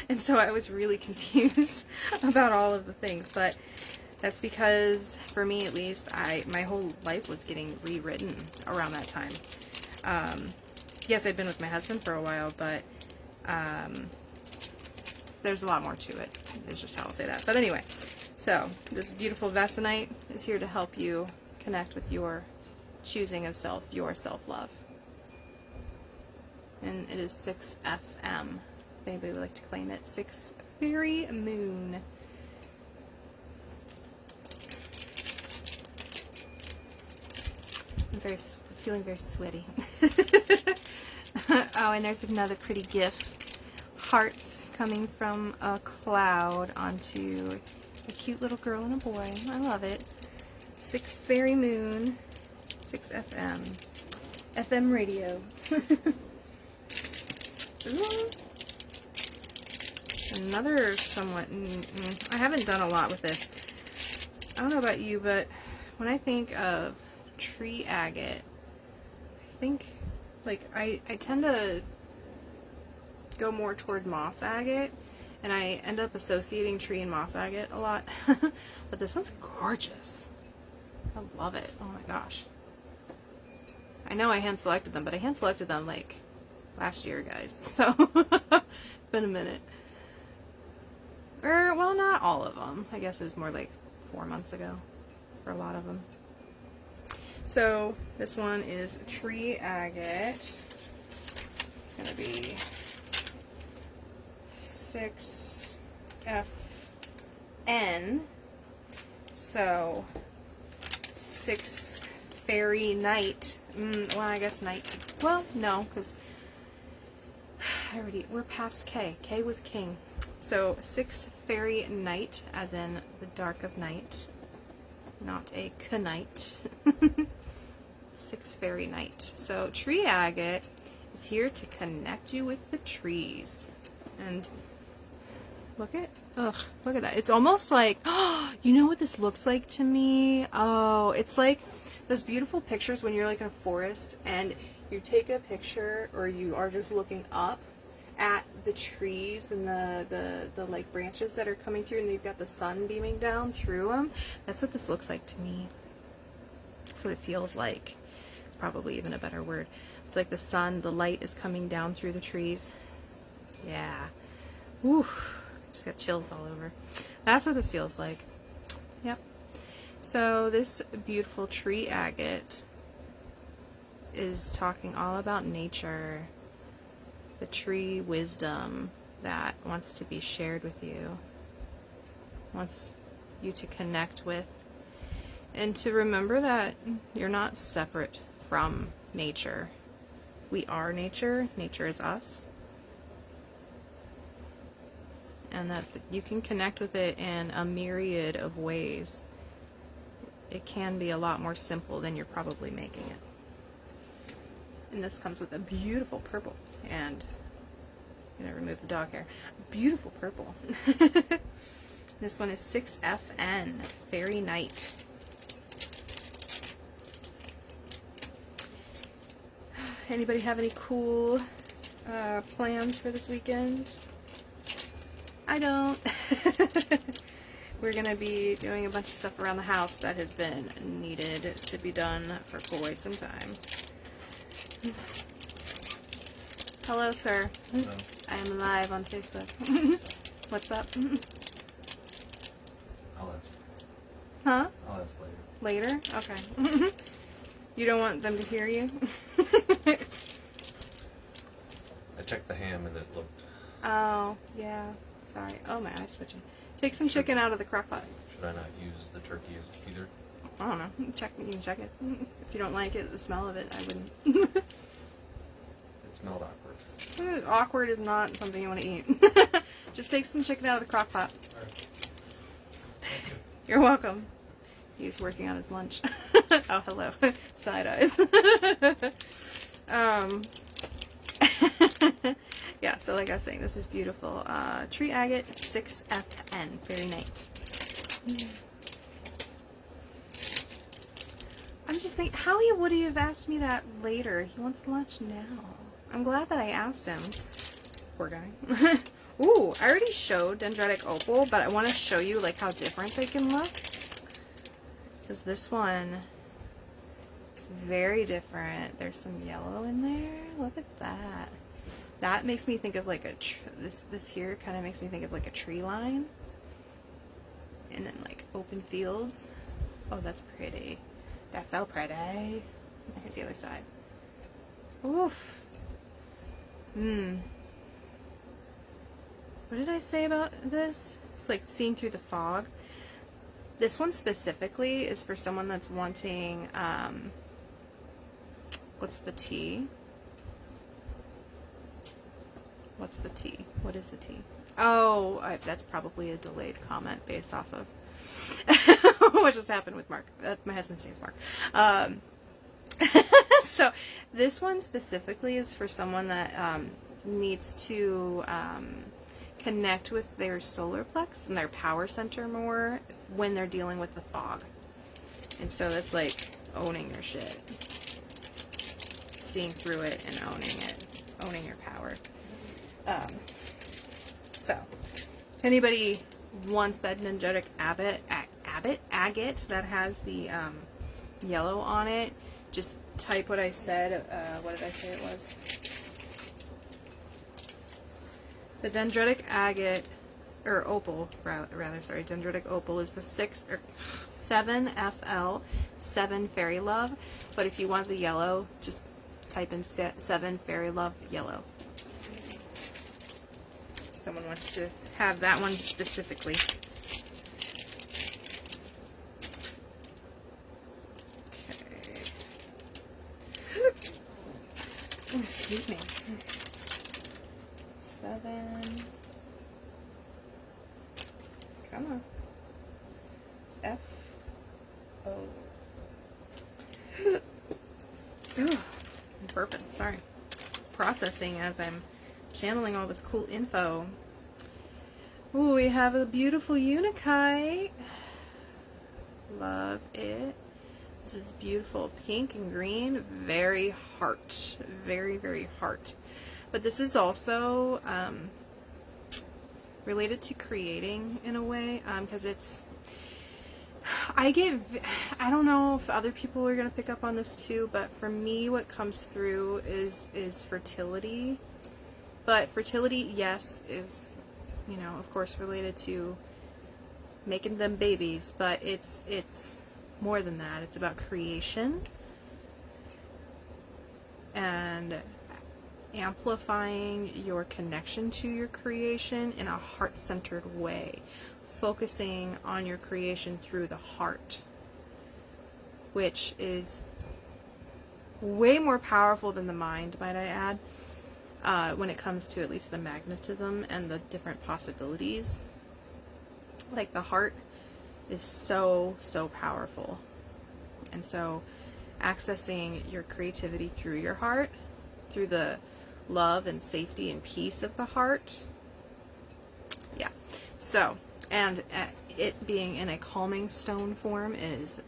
And so I was really confused about all of the things. But that's because, for me at least, my whole life was getting rewritten around that time. Yes, I'd been with my husband for a while, but there's a lot more to it. It's just how I'll say that. But anyway, so this beautiful Satinite is here to help you connect with your choosing of self, your self-love. And it is 6 FM, if anybody would like to claim it. 6 Fairy Moon. I'm feeling very sweaty. Oh, and there's another pretty gift. Hearts coming from a cloud onto a cute little girl and a boy. I love it. 6 Fairy Moon, 6 FM. FM radio. Ooh. Another somewhat, I haven't done a lot with this. I don't know about you, but when I think of tree agate, I think, like, I tend to go more toward moss agate, and I end up associating tree and moss agate a lot. But this one's gorgeous. I love it. Oh my gosh. I know I hand selected them, but I hand selected them like last year, guys. So it's been a minute. Or, well, not all of them. I guess it was more like 4 months ago for a lot of them. So this one is tree agate. It's going to be 6FN. So 6 fairy night. Well, I guess night. Well, no, because we're past K. K was king. So 6 fairy night, as in the dark of night, not a knight. 6 fairy night. So tree agate is here to connect you with the trees. And look at that. It's almost like, oh, you know what this looks like to me? Oh, it's like those beautiful pictures when you're like in a forest and you take a picture, or you are just looking up at the trees and the like branches that are coming through, and they've got the sun beaming down through them. That's what this looks like to me. That's what it feels like. It's probably even a better word. It's like the sun, the light is coming down through the trees. Yeah. Woo. Just got chills all over. That's what this feels like. Yep. So this beautiful tree agate is talking all about nature, the tree wisdom that wants to be shared with you, wants you to connect with, and to remember that you're not separate from nature. We are nature. Nature is us. And that you can connect with it in a myriad of ways. It can be a lot more simple than you're probably making it. And this comes with a beautiful purple. And I'm gonna remove the dog hair. Beautiful purple. This one is 6FN, Fairy Night. Anybody have any cool plans for this weekend? I don't. We're going to be doing a bunch of stuff around the house that has been needed to be done for quite some time. Hello, sir. Hello. I am live on Facebook. What's up? I'll ask. Huh? I'll ask later. Later? Okay. You don't want them to hear you? I checked the ham and it looked... Oh, yeah. Sorry. Oh, my eye's switching. Take some chicken out of the crock pot. Should I not use the turkey as either? I don't know. You can check it. If you don't like it, the smell of it, I wouldn't. It smelled awkward. Awkward is not something you want to eat. Just take some chicken out of the crock pot. Alright. You're welcome. He's working on his lunch. Oh, hello. Side eyes. Yeah, so like I was saying, this is beautiful. Tree agate, 6FN, Fairy Night. I'm just thinking, how would he have asked me that later? He wants lunch now. I'm glad that I asked him. Poor guy. Ooh, I already showed Dendritic Opal, but I want to show you like how different they can look. Because this one is very different. There's some yellow in there. Look at that. That makes me think of like a this here kind of makes me think of like a tree line. And then like open fields. Oh, that's pretty. That's so pretty. Here's the other side. Oof. What did I say about this? It's like seeing through the fog. This one specifically is for someone that's wanting, what's the T? What's the T? What is the T? Oh, that's probably a delayed comment based off of what just happened with Mark. My husband's name is Mark. So this one specifically is for someone that needs to connect with their solar plex and their power center more when they're dealing with the fog. And so that's like owning your shit. Seeing through it and owning it. Owning your power. So, if anybody wants that dendritic agate that has the yellow on it, just type what I said. What did I say it was? The dendritic agate, or opal, rather, sorry, dendritic opal is the 7FL, 7 Fairy Love. But if you want the yellow, just type in 7 Fairy Love yellow. Someone wants to have that one specifically. Okay. Oh, excuse me. 7. Come on. F. O. I'm burping. Sorry. Processing as I'm channeling all this cool info. Ooh, we have a beautiful unikite. Love it. This is beautiful pink and green. Very heart. Very, very heart. But this is also related to creating in a way, because it's, I don't know if other people are going to pick up on this too, but for me what comes through is fertility. But fertility, yes, is, you know, of course related to making them babies, but it's more than that. It's about creation and amplifying your connection to your creation in a heart-centered way, focusing on your creation through the heart, which is way more powerful than the mind, might I add, when it comes to at least the magnetism and the different possibilities. Like, the heart is so powerful, and so accessing your creativity through your heart, through the love and safety and peace of the heart. Yeah. So, and it being in a calming stone form is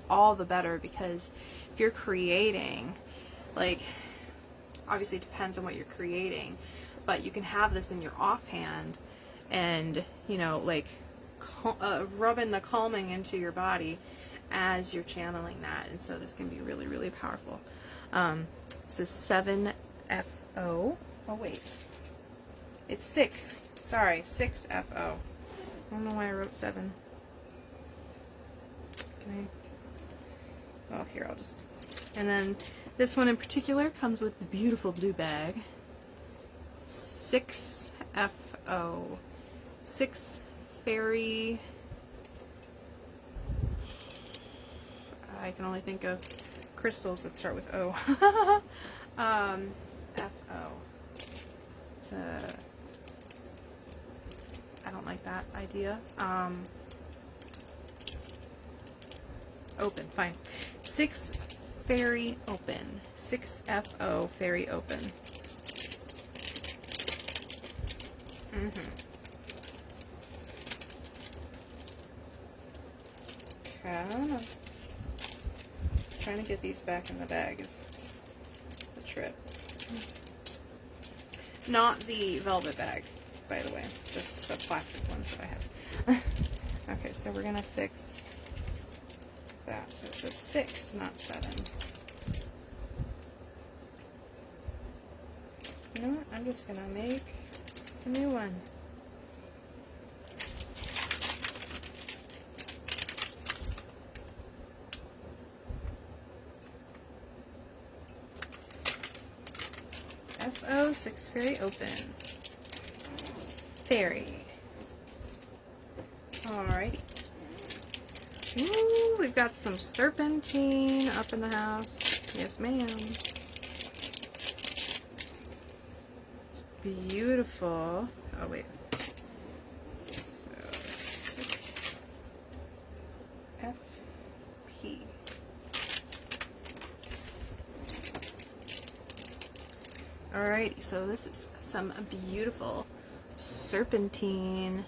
all the better, because if you're creating, like, obviously it depends on what you're creating, but you can have this in your offhand and, you know, like, rubbing the calming into your body as you're channeling that. And so this can be really, really powerful. This is 7FO. Oh, wait. It's 6. Sorry, 6FO. I don't know why I wrote 7. Can I? Oh, here, I'll just... And then this one in particular comes with the beautiful blue bag. 6FO. 6 Fairy... I can only think of crystals that start with O. FO. It's a... I don't like that idea. Open, fine. 6 Fairy Open. 6FO Fairy Open. Okay. Trying to get these back in the bag is the trip. Not the velvet bag, by the way. Just the plastic ones that I have. Okay, so we're gonna fix that. So it's a 6, not 7. You know what? I'm just gonna make a new one. FO 6 Fairy Open. Fairy. Alrighty. Ooh, we've got some serpentine up in the house. Yes, ma'am. It's beautiful. Oh, wait. So, 6 FP. Alrighty, so this is some beautiful serpentine.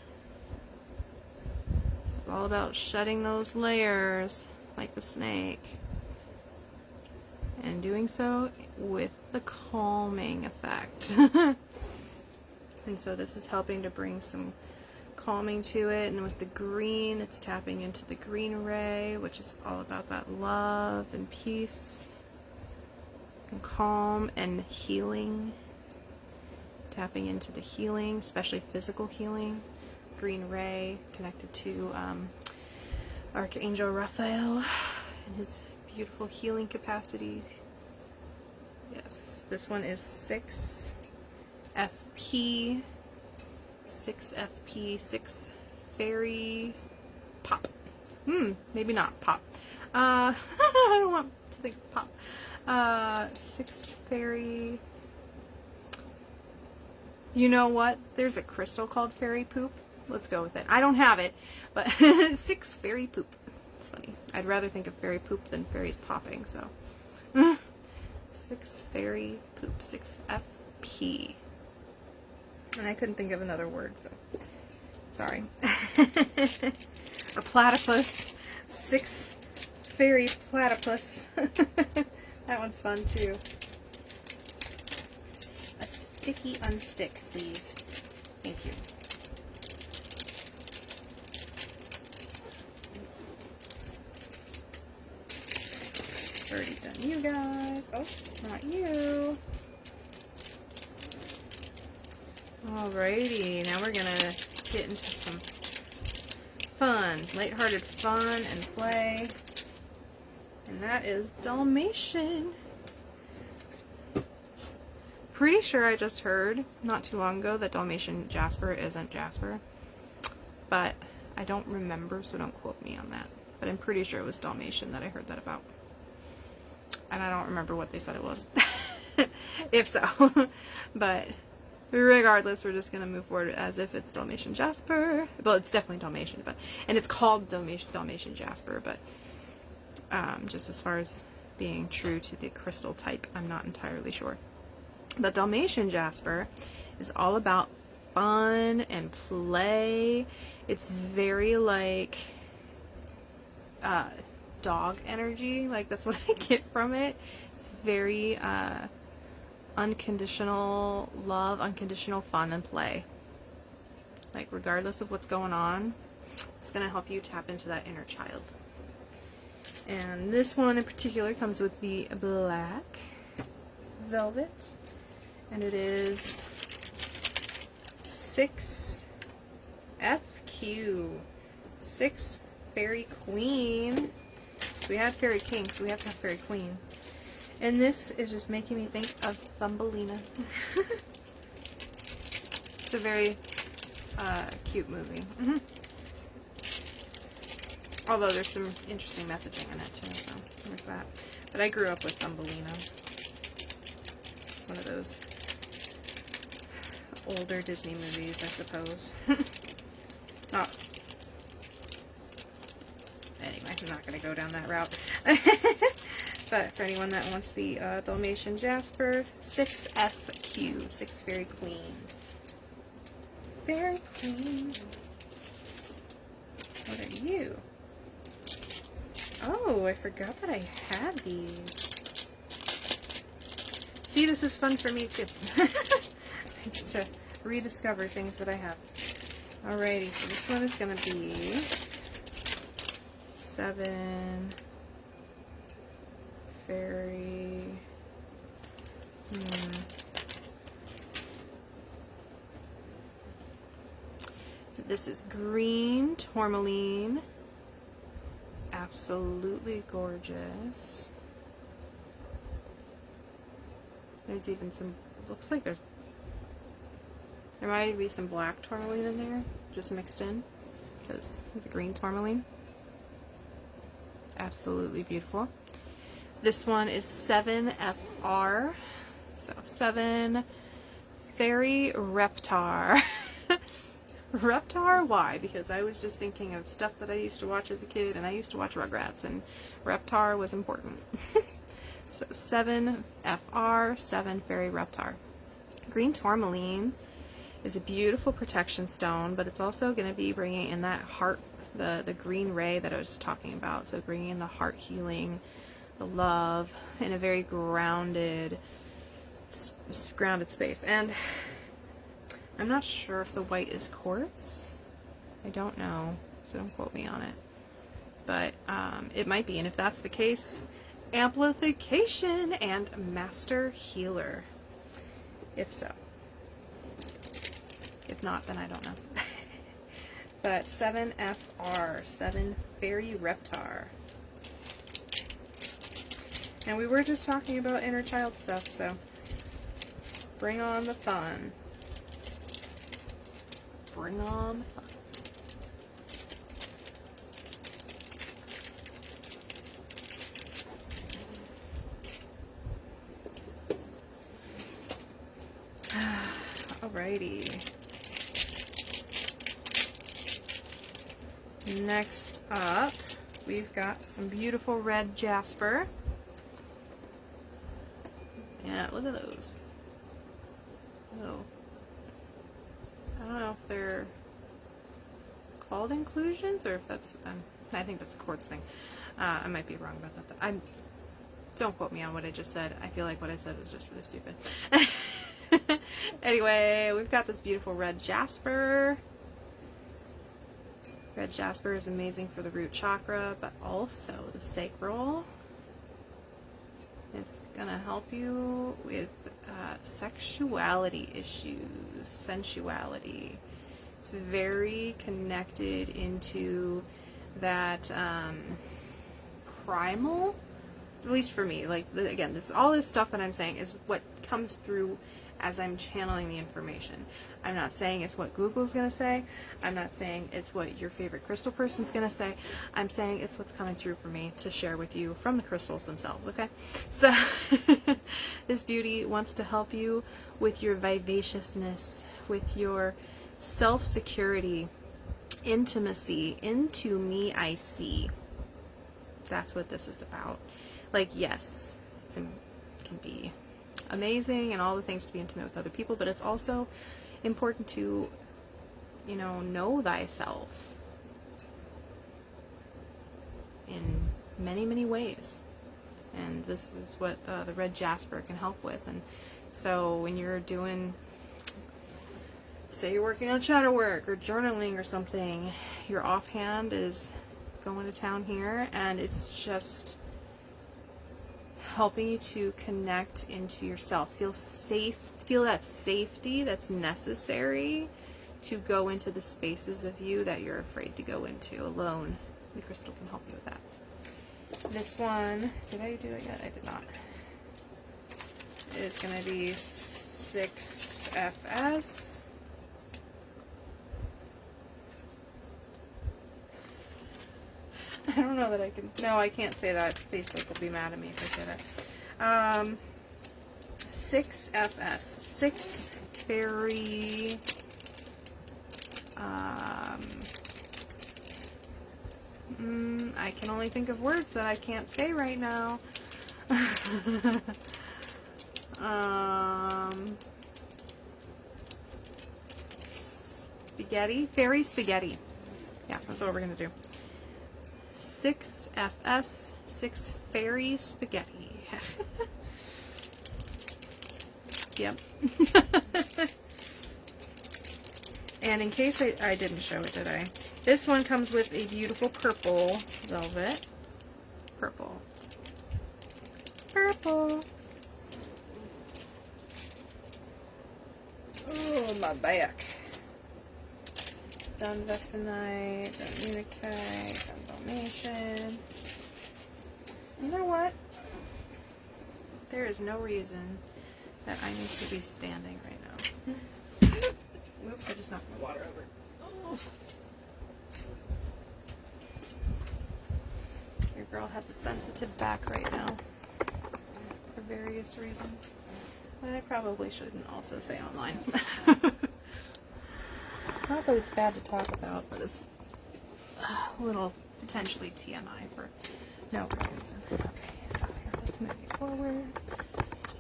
It's all about shedding those layers like the snake, and doing so with the calming effect. And so this is helping to bring some calming to it. And with the green, it's tapping into the green ray, which is all about that love and peace and calm and healing. Tapping into the healing, especially physical healing. Green ray connected to Archangel Raphael and his beautiful healing capacities. Yes, this one is 6FP, 6 fairy pop. Maybe not pop. I don't want to think pop. 6 fairy. You know what? There's a crystal called fairy poop. Let's go with it. I don't have it, but 6 fairy poop. It's funny. I'd rather think of fairy poop than fairies popping, so. 6 fairy poop. 6FP. And I couldn't think of another word, so. Sorry. Or platypus. 6 fairy platypus. That one's fun, too. A sticky unstick, please. Thank you. Already done you guys. Oh, not you. Alrighty, now we're gonna get into some fun, lighthearted fun and play. And that is Dalmatian. Pretty sure I just heard not too long ago that Dalmatian Jasper isn't Jasper. But I don't remember, so don't quote me on that. But I'm pretty sure it was Dalmatian that I heard that about. And I don't remember what they said it was. If so. But regardless, we're just going to move forward as if it's Dalmatian Jasper. Well, it's definitely Dalmatian, and it's called Dalmatian Jasper, but just as far as being true to the crystal type, I'm not entirely sure. The Dalmatian Jasper is all about fun and play. It's very like dog energy, like that's what I get from it. It's very unconditional love, unconditional fun and play. Like regardless of what's going on, it's going to help you tap into that inner child. And this one in particular comes with the black velvet, and it is 6FQ, 6 Fairy Queen. We had Fairy King, so we have to have Fairy Queen. And this is just making me think of Thumbelina. It's a very cute movie. Although there's some interesting messaging in it too, so there's that. But I grew up with Thumbelina. It's one of those older Disney movies, I suppose. Not. Anyway, I'm not going to go down that route. But for anyone that wants the Dalmatian Jasper, 6FQ, 6 Fairy Queen. Fairy Queen. What are you? Oh, I forgot that I had these. See, this is fun for me too. I get to rediscover things that I have. Alrighty, so this one is going to be 7 Fairy. This is green tourmaline. Absolutely gorgeous. There's even some, looks like there might be some black tourmaline in there, just mixed in, because it's a green tourmaline. Absolutely beautiful. This one is 7FR, so 7 Fairy Reptar. Reptar? Why? Because I was just thinking of stuff that I used to watch as a kid, and I used to watch Rugrats, and Reptar was important. So 7FR, 7 Fairy Reptar. Green tourmaline is a beautiful protection stone, but it's also going to be bringing in that heart, the green ray that I was just talking about. So bringing in the heart healing, the love, in a very grounded space. And I'm not sure if the white is quartz. I don't know, so don't quote me on it. But it might be, and if that's the case, amplification and master healer. If so. If not, then I don't know. But 7FR, 7 Fairy Reptar. And we were just talking about inner child stuff, so bring on the fun. Bring on the fun. Alrighty. Next up, we've got some beautiful red jasper. Yeah, look at those. Oh. I don't know if they're called inclusions or if that's, I think that's a quartz thing. I might be wrong about that. Don't quote me on what I just said. I feel like what I said was just really stupid. Anyway, we've got this beautiful red jasper. Red jasper is amazing for the root chakra, but also the sacral. It's gonna help you with sexuality issues, sensuality. It's very connected into that primal, at least for me. Like, again, all this stuff that I'm saying is what comes through as I'm channeling the information. I'm not saying it's what Google's going to say. I'm not saying it's what your favorite crystal person's going to say. I'm saying it's what's coming through for me to share with you from the crystals themselves, okay? So, this beauty wants to help you with your vivaciousness, with your self-security, intimacy, into me I see. That's what this is about. Like, yes, it can be amazing and all the things to be intimate with other people, but it's also important to, know thyself in many, many ways. And this is what the red jasper can help with. And so when you're doing, say you're working on shadow work or journaling or something, your offhand is going to town here, and it's just helping you to connect into yourself. Feel safe, feel that safety that's necessary to go into the spaces of you that you're afraid to go into alone. The crystal can help you with that. This one, did I do it yet? I did not. Is going to be 6FS. I don't know that I can. No, I can't say that. Facebook will be mad at me if I say that. 6FS. 6 Fairy. I can only think of words that I can't say right now. Spaghetti. Fairy spaghetti. Yeah, that's what we're going to do. 6FS, 6 Fairy Spaghetti. Yep. And in case I didn't show it, did I? This one comes with a beautiful purple velvet. Purple. Purple. Oh, my back. Done Vesinite, done Unicite, done Dalmatian. You know what? There is no reason that I need to be standing right now. Oops, I just knocked my water over. Oh. Your girl has a sensitive back right now for various reasons. But I probably shouldn't also say online. Not that it's bad to talk about, but it's a little potentially TMI for no reason. Okay, so here, let's move it forward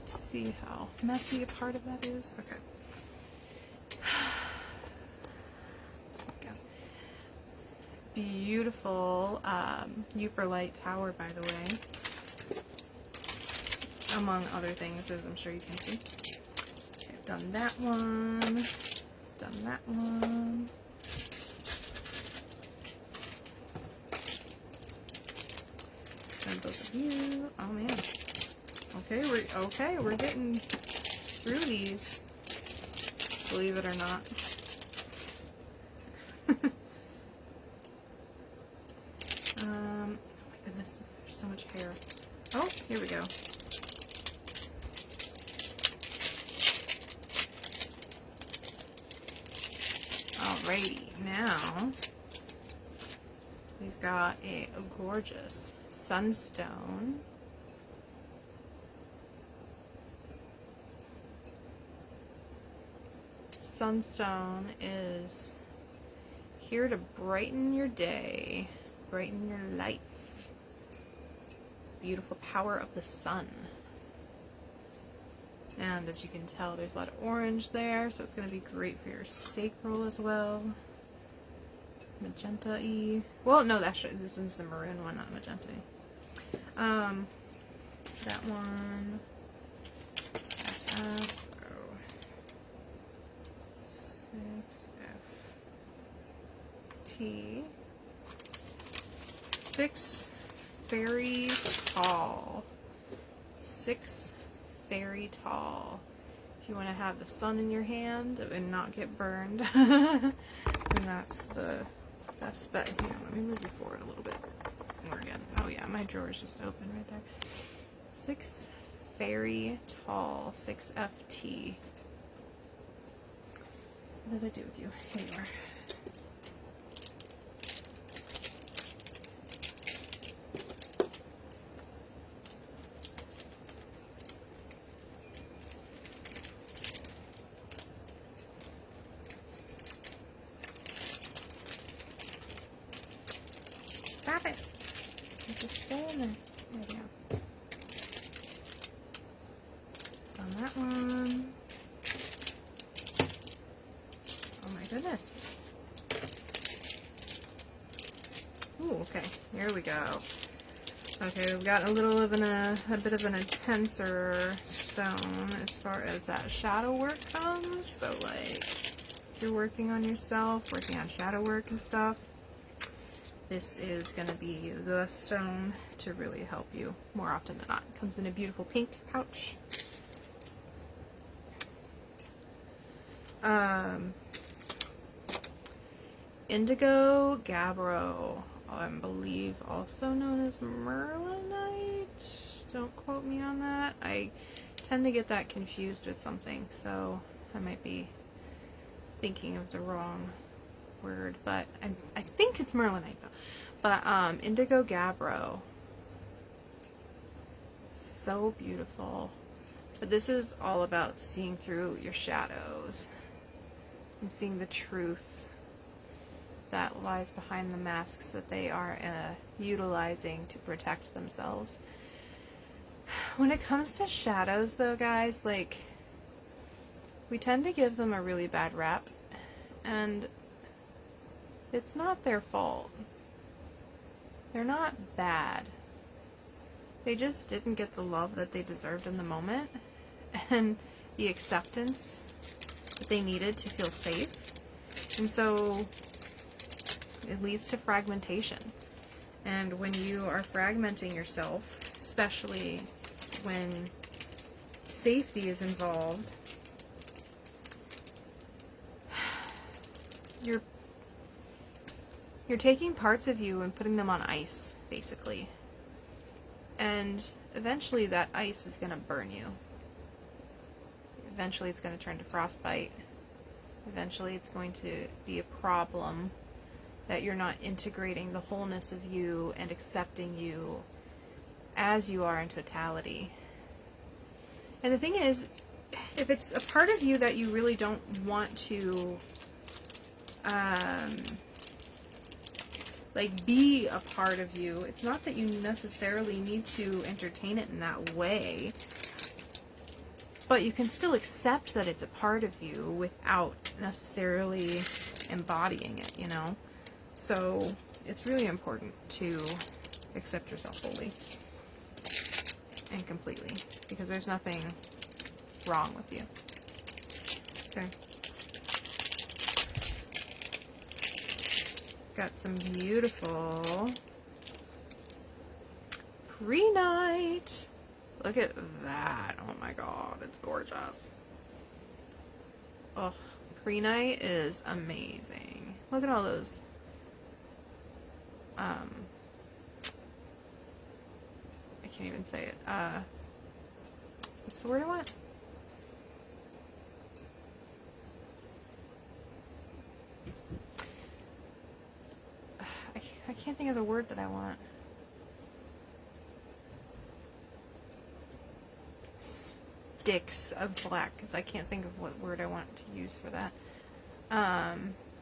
to see how messy a part of that is. Okay. Beautiful Uperlite tower, by the way. Among other things, as I'm sure you can see. Okay, I've done that one. done that one. And both of you. Oh man. Okay, we're getting through these. Believe it or not. Oh my goodness, there's so much hair. Oh, here we go. Alrighty, now we've got a gorgeous sunstone. Sunstone is here to brighten your day, brighten your life. Beautiful power of the sun. And as you can tell, there's a lot of orange there, so it's going to be great for your sacral as well. Magenta-y. Well, no, actually, this one's the maroon one, not magenta-y. That one. FS. 6FT. 6 very tall. 6 very tall. If you want to have the sun in your hand and not get burned, then that's the best bet. Hang on, let me move you forward a little bit more again. Oh yeah, my drawer is just open right there. 6 very tall. 6FT. What did I do with you? Here you are. Stop it! You just stay in there. There we go. On that one. Oh my goodness. Ooh, okay. Here we go. Okay, we've got a bit of an intenser stone as far as that shadow work comes. So like, if you're working on yourself, working on shadow work and stuff, this is going to be the stone to really help you more often than not. It comes in a beautiful pink pouch. Indigo Gabbro, I believe also known as Merlinite. Don't quote me on that. I tend to get that confused with something, so I might be thinking of the wrong word, but I think it's Merlinite though. But Indigo Gabbro, so beautiful. But this is all about seeing through your shadows and seeing the truth that lies behind the masks that they are utilizing to protect themselves. When it comes to shadows though, guys, like, we tend to give them a really bad rap, and it's not their fault. They're not bad. They just didn't get the love that they deserved in the moment and the acceptance that they needed to feel safe. And so it leads to fragmentation. And when you are fragmenting yourself, especially when safety is involved, you're taking parts of you and putting them on ice, basically. And eventually that ice is going to burn you. Eventually it's going to turn to frostbite. Eventually it's going to be a problem that you're not integrating the wholeness of you and accepting you as you are in totality. And the thing is, if it's a part of you that you really don't want to like be a part of you, it's not that you necessarily need to entertain it in that way, but you can still accept that it's a part of you without necessarily embodying it, you know? So it's really important to accept yourself fully and completely, because there's nothing wrong with you. Okay. got some beautiful Pre-Night. Look at that. Oh my god, it's gorgeous. Oh, Pre-Night is amazing. Look at all those. I can't even say it. What's the word I want? I can't think of the word that I want. Sticks of black, because I can't think of what word I want to use for that.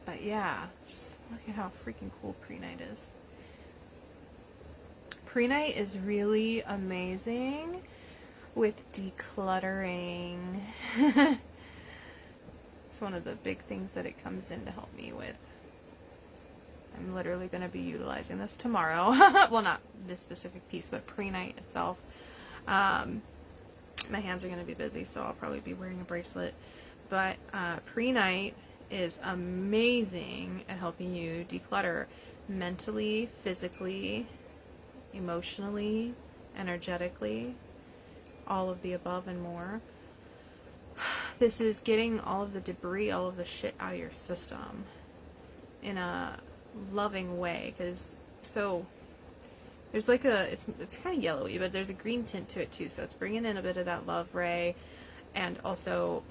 But yeah, just look at how freaking cool Pre-Night is. Pre-Night is really amazing with decluttering. It's one of the big things that it comes in to help me with. I'm literally going to be utilizing this tomorrow. Well, not this specific piece, but Pre-Night itself. My hands are going to be busy, so I'll probably be wearing a bracelet. But Pre-Night is amazing at helping you declutter mentally, physically, emotionally, energetically, all of the above and more. This is getting all of the debris, all of the shit out of your system in a loving way, because there's like it's kind of yellowy, but there's a green tint to it too, so it's bringing in a bit of that love ray, and also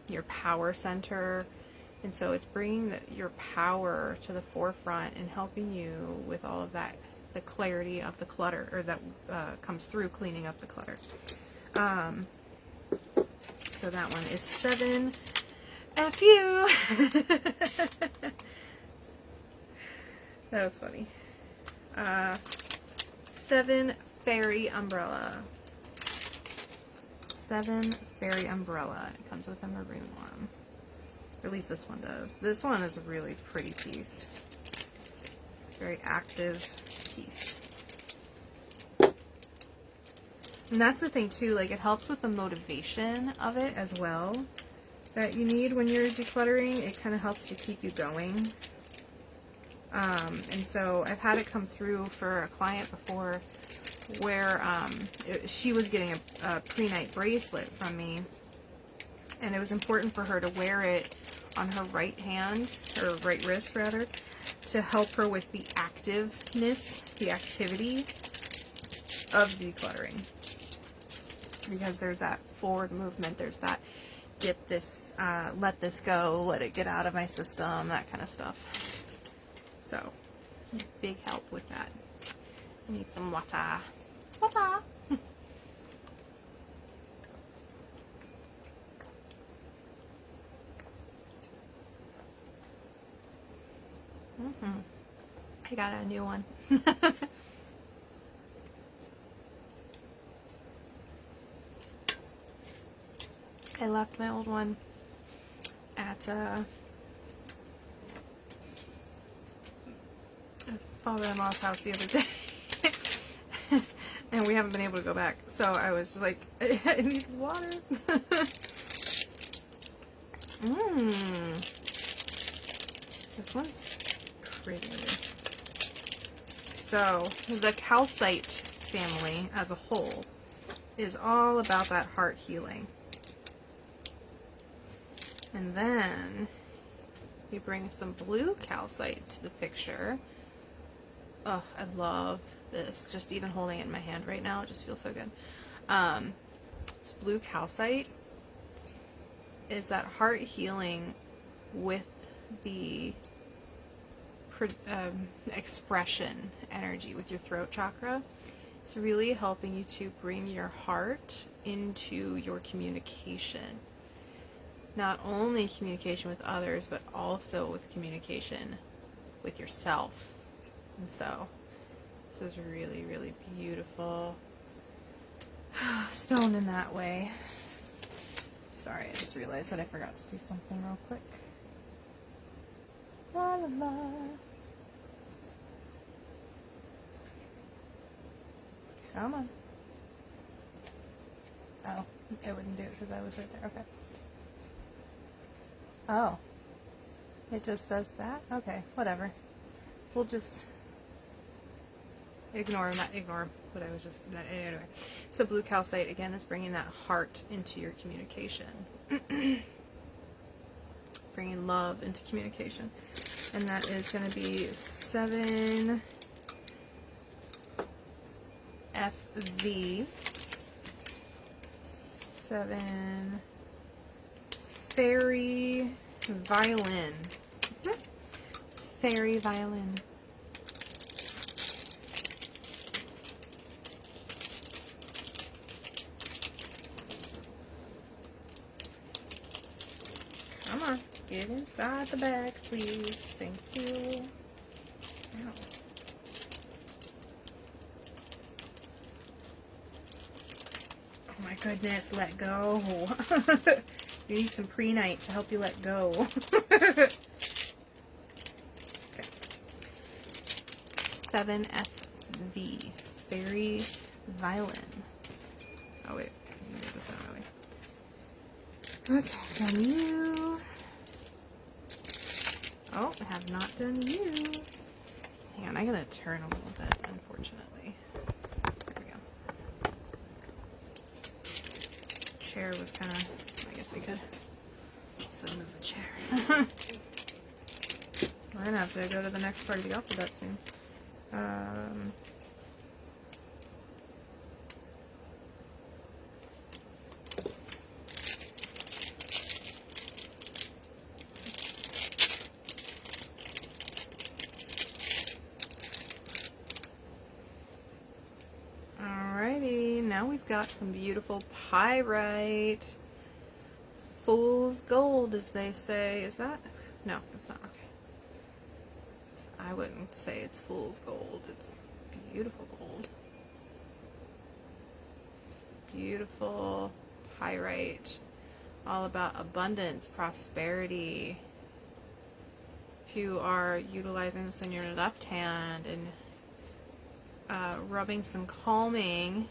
your power center, and so it's bringing your power to the forefront and helping you with all of that, the clarity of the clutter, or that comes through cleaning up the clutter. So that one is 7 FU. That was funny. 7 Fairy Umbrella. 7 Fairy Umbrella. It comes with a maroon one. Or at least this one does. This one is a really pretty piece. Very active piece. And that's the thing too, like it helps with the motivation of it as well that you need when you're decluttering. It kind of helps to keep you going. And so I've had it come through for a client before where she was getting a Pre-Night bracelet from me, and it was important for her to wear it on her right hand, or right wrist rather, to help her with the activeness, the activity of decluttering. Because there's that forward movement, there's that get this, let this go, let it get out of my system, that kind of stuff. So, it's a big help with that. I need some water. Water! I got a new one. I left my old one at father-in-law's house the other day. And we haven't been able to go back. So I was just like, I need water. This one's pretty. So the calcite family as a whole is all about that heart healing. And then we bring some blue calcite to the picture. Oh, I love this. Just even holding it in my hand right now, it just feels so good. This blue calcite is that heart healing with the expression energy with your throat chakra. It's really helping you to bring your heart into your communication. Not only communication with others, but also with communication with yourself. And so, this is really, really beautiful stone in that way. Sorry, I just realized that I forgot to do something real quick. La la la. Come on. Oh, I wouldn't do it because I was right there. Okay. Oh. It just does that? Okay, whatever. we'll just ignore what I was just, anyway. So blue calcite, again, is bringing that heart into your communication. Bringing love into communication. And that is going to be 7 FV. 7 Fairy Violin. Fairy Violin. Come on, get inside the bag, please. Thank you. Ow. Oh my goodness, let go. You need some pre-night to help you let go. Okay. 7FV, Fairy Violin. Oh wait, let me get this out of the way. Okay, done you. Oh, I have not done you. Hang on, I gotta turn a little bit, unfortunately. There we go. Chair was kind of, I guess I could also move the chair. We're gonna have to go to the next part of the alphabet soon. Alrighty, now we've got some beautiful pyrite. Fool's gold, as they say. Is that? No, it's not. Okay. I wouldn't say it's fool's gold. It's beautiful gold. Beautiful pyrite. All about abundance, prosperity. If you are utilizing this in your left hand and rubbing some calming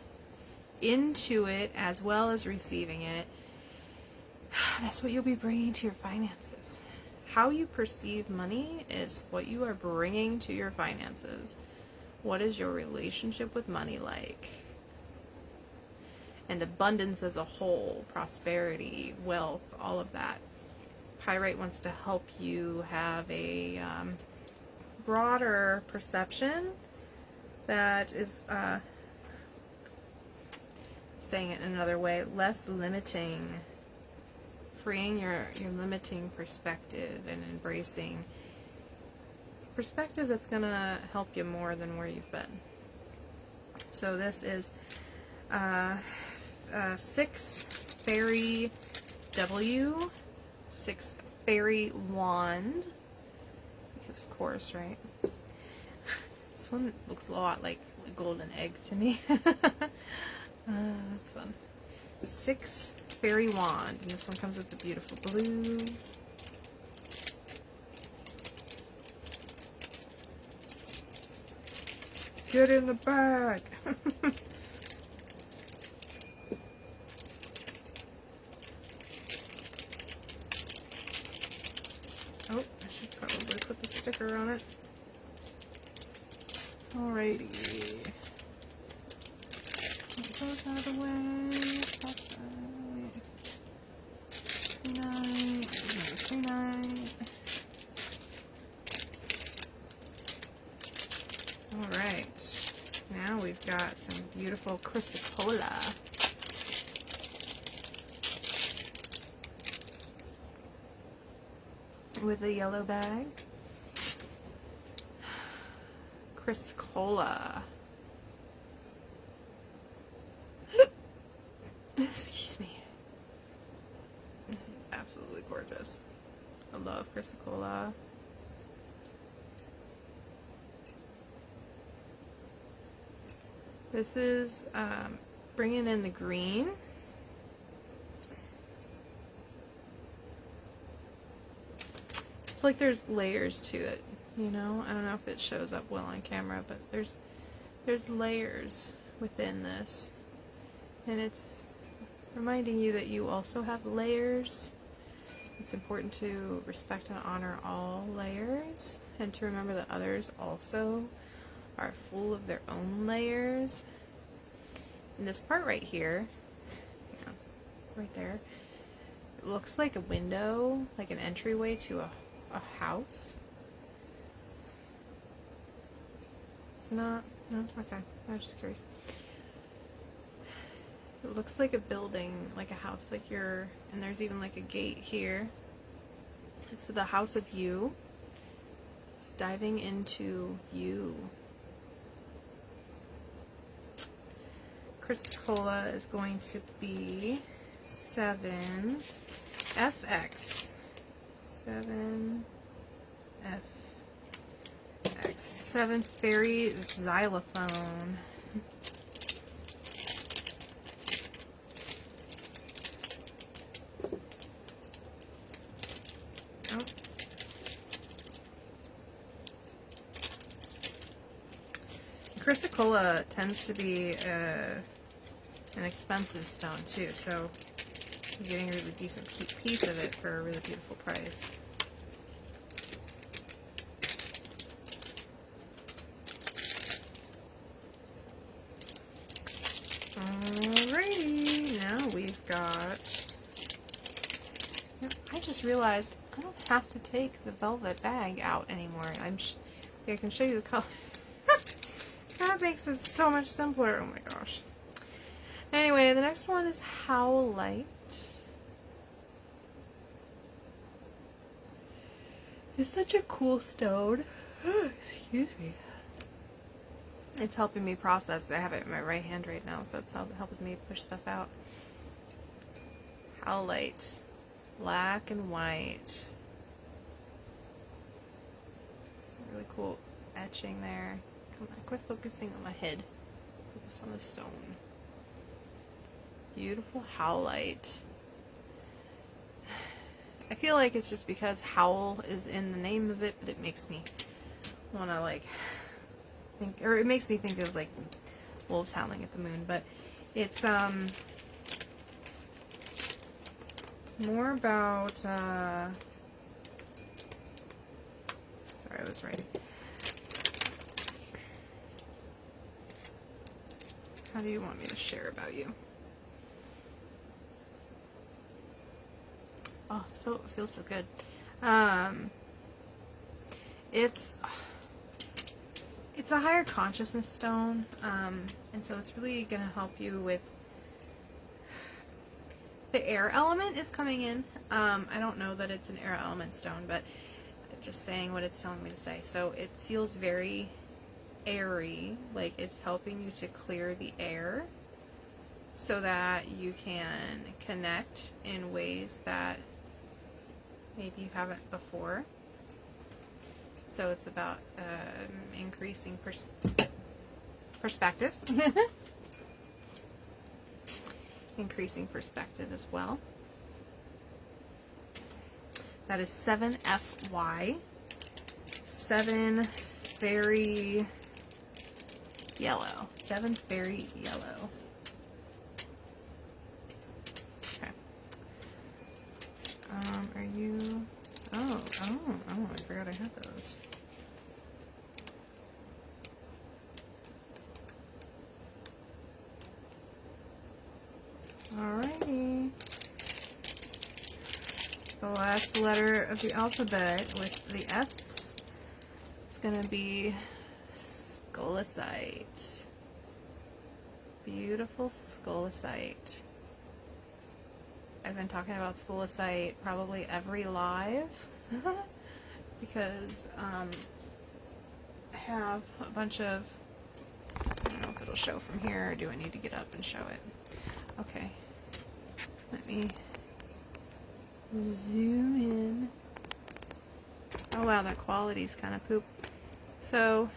into it as well as receiving it, that's what you'll be bringing to your finances. How you perceive money is what you are bringing to your finances. What is your relationship with money like? And abundance as a whole, prosperity, wealth, all of that. Pyrite wants to help you have a broader perception that is, saying it in another way, less limiting. Freeing your limiting perspective and embracing perspective that's going to help you more than where you've been. So this is 6 Fairy W, 6 Fairy Wand, because of course, right? This one looks a lot like a golden egg to me. That's fun. 6 Fairy Wand, and this one comes with the beautiful blue. Get in the bag! Oh, I should probably put the sticker on it. Alrighty. Get those out of the way. Alright, now we've got some beautiful Chrysocolla. With a yellow bag. Chrysocolla. Excuse me. This is absolutely gorgeous. I love Chrysocolla. This is bringing in the green. It's like there's layers to it, you know? I don't know if it shows up well on camera, but there's layers within this. And it's reminding you that you also have layers. It's important to respect and honor all layers. and to remember that others also are full of their own layers. And this part right here, yeah, right there, it looks like a window, like an entryway to a house. It's not, no, okay, I was just curious. It looks like a building, like a house, like and there's even like a gate here. It's the house of you. It's diving into you. Crystalshop is going to be 7 FX. 7 FX. 7 Fairy Xylophone. Oh. Crystalshop tends to be an expensive stone too, so you're getting a really decent piece of it for a really beautiful price. Alrighty, now we've got. I just realized I don't have to take the velvet bag out anymore. I can show you the color. That makes it so much simpler. Oh my gosh. Anyway, the next one is Howlite. It's such a cool stone. Excuse me. It's helping me process. I have it in my right hand right now, so it's helping me push stuff out. Howlite. Black and white. Some really cool etching there. Come on, quit focusing on my head. Focus on the stone. Beautiful Howlite. I feel like it's just because howl is in the name of it, but it makes me want to like think, or it makes me think of like wolves howling at the moon, but it's more about sorry, I was writing. How do you want me to share about you? Oh, it feels so good. It's a higher consciousness stone, and so it's really going to help you with the air element is coming in. I don't know that it's an air element stone, but I'm just saying what it's telling me to say. So it feels very airy, like it's helping you to clear the air so that you can connect in ways that maybe you haven't before. So it's about increasing perspective. Increasing perspective as well. That is 7FY. 7 Fairy Yellow. 7 Fairy Yellow. Okay. Are you... Oh, I forgot I had those. Alrighty. The last letter of the alphabet with the F's is going to be Scolecite. Beautiful Scolecite. I've been talking about Scolecite probably every live because I have a bunch of, I don't know if it'll show from here or do I need to get up and show it? Okay, let me zoom in. Oh wow, that quality's kind of poop. So,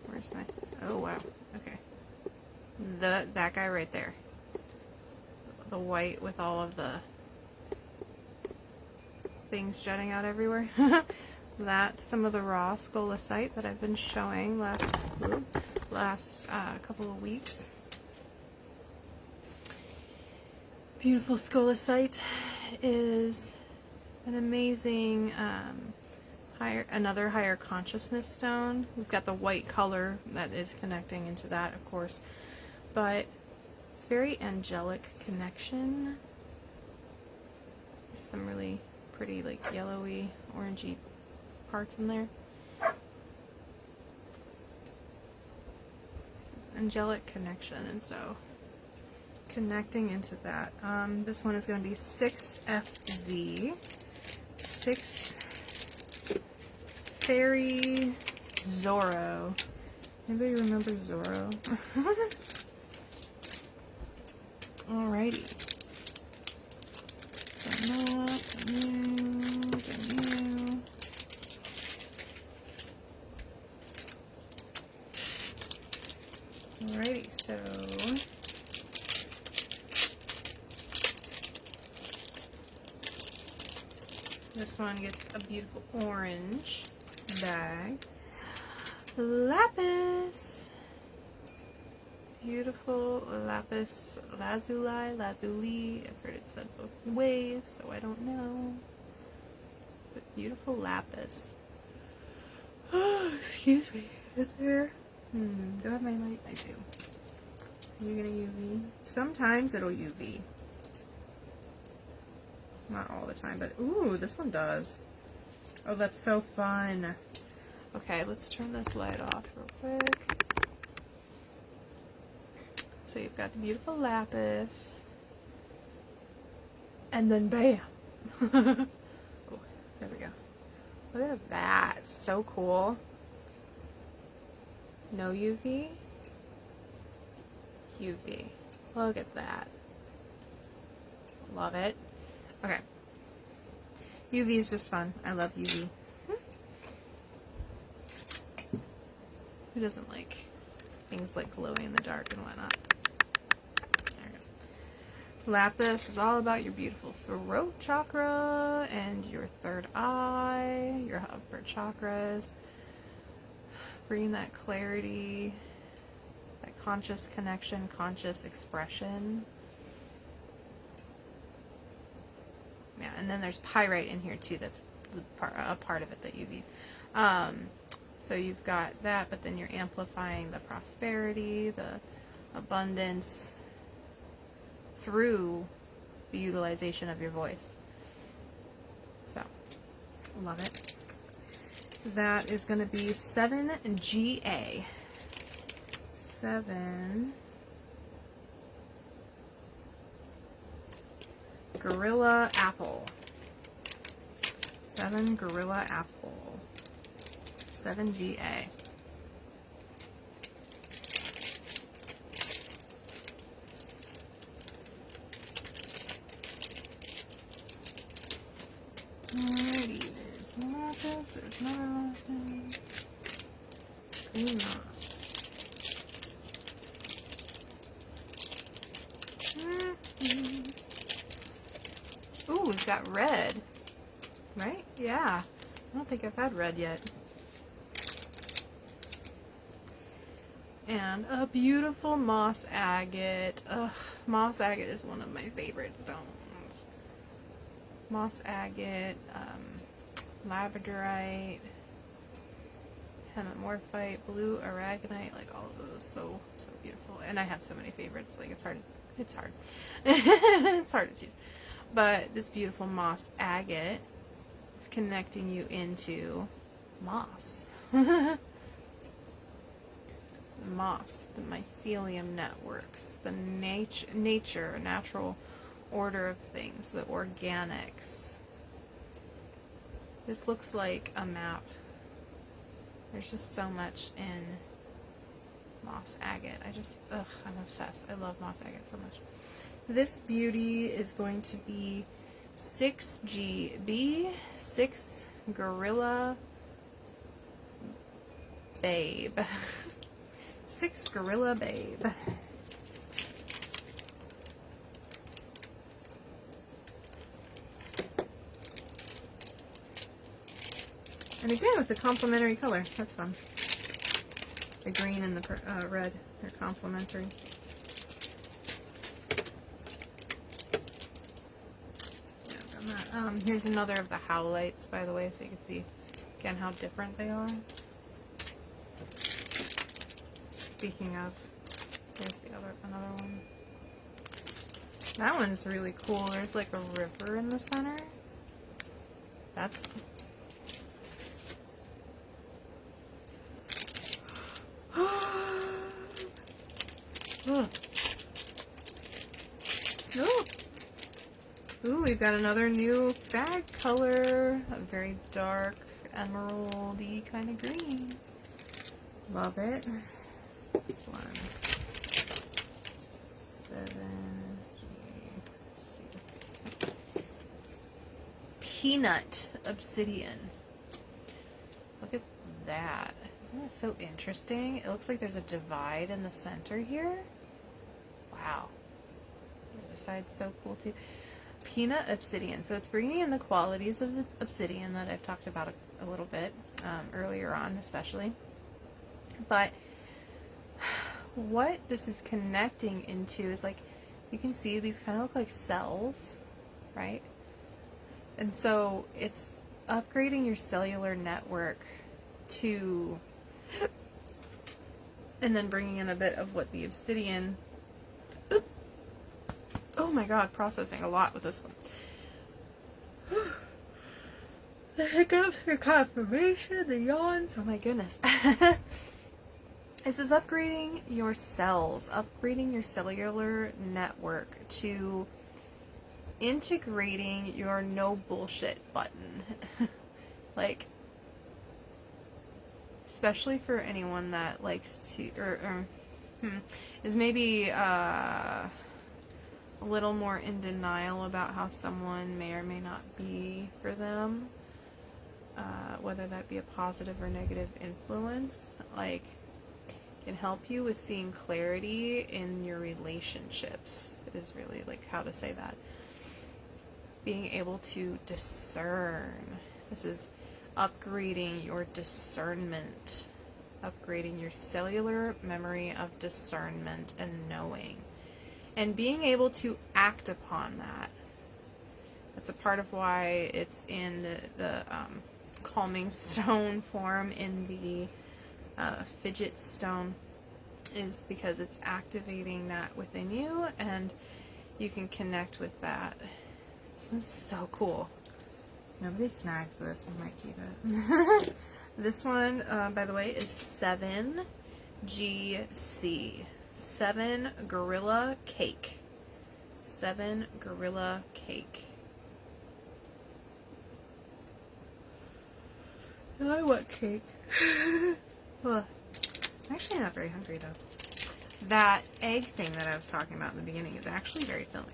where's my, oh wow, okay. That guy right there. The white with all of the things jutting out everywhere. That's some of the raw Scolecite that I've been showing last couple of weeks. Beautiful Scolecite is an amazing another higher consciousness stone. We've got the white color that is connecting into that, of course, but it's very angelic connection. There's some really pretty, like, yellowy, orangey parts in there. It's angelic connection, and so connecting into that. This one is going to be 6FZ. 6 Fairy Zorro. Anybody remember Zorro? Alrighty. Alrighty, so this one gets a beautiful orange bag. Lapis. Beautiful lapis lazuli. I've heard it said both ways, so I don't know. But beautiful lapis. Oh, excuse me. Is there? Do I have my light? I do. Are you gonna UV? Sometimes it'll UV. Not all the time, but ooh, this one does. Oh, that's so fun. Okay, let's turn this light off real quick. So you've got the beautiful lapis. And then bam. Oh, there we go. Look at that. So cool. No UV. UV. Look at that. Love it. Okay. UV is just fun. I love UV. Who doesn't like things like glowing in the dark and whatnot? There we go. Lapis is all about your beautiful throat chakra and your third eye, your upper chakras. Bringing that clarity, that conscious connection, conscious expression. Yeah, and then there's pyrite in here too. That's a part of it that UVs. So you've got that, but then you're amplifying the prosperity, the abundance through the utilization of your voice. So, love it. That is going to be 7GA. 7 Gorilla Apple. 7 Gorilla Apple. 7GA. Alrighty, there's lapis, there's another lapis. Green moss. Ooh, we've got red. Right? Yeah. I don't think I've had red yet. And a beautiful moss agate. Ugh, moss agate is one of my favorite stones. Moss agate, labradorite, hemimorphite, blue aragonite, like all of those, so beautiful. And I have so many favorites, like it's hard. It's hard to choose. But this beautiful moss agate is connecting you into moss. Moss, the mycelium networks, the nature, natural order of things, the organics. This looks like a map. There's just so much in moss agate. I'm obsessed. I love moss agate so much. This beauty is going to be 6GB, 6 Gorilla Babe. 6 Gorilla Babe. And again with the complementary color. That's fun. The green and the red, they're complementary. Yeah, I've done that. Here's another of the howlites, by the way, so you can see again how different they are. Speaking of, there's another one. That one's really cool. There's like a river in the center. That's oh. Ooh, we've got another new bag color. A very dark emeraldy kind of green. Love it. This one. 7GC. Peanut obsidian. Look at that. Isn't that so interesting? It looks like there's a divide in the center here. Wow. The other side's so cool too. Peanut obsidian. So it's bringing in the qualities of the obsidian that I've talked about a little bit earlier on, especially. But what this is connecting into is, like, you can see these kind of look like cells, right? And so it's upgrading your cellular network to, and then bringing in a bit of what the obsidian. Oh my god, processing a lot with this one. The hiccups, the confirmation, the yawns, oh my goodness. This is upgrading your cells, upgrading your cellular network to integrating your no bullshit button. Like, especially for anyone that likes to, is maybe a little more in denial about how someone may or may not be for them, whether that be a positive or negative influence, like, can help you with seeing clarity in your relationships, is really like how to say that. Being able to discern. This is upgrading your discernment, upgrading your cellular memory of discernment and knowing, and being able to act upon that. That's a part of why it's in the calming stone form in the Fidget stone, is because it's activating that within you, and you can connect with that. This one's so cool. Nobody snags this. I might keep it. This one, by the way, is 7GC. 7 Gorilla Cake. 7 Gorilla Cake. I want cake. Ugh. I'm actually not very hungry though. That egg thing that I was talking about in the beginning is actually very filling.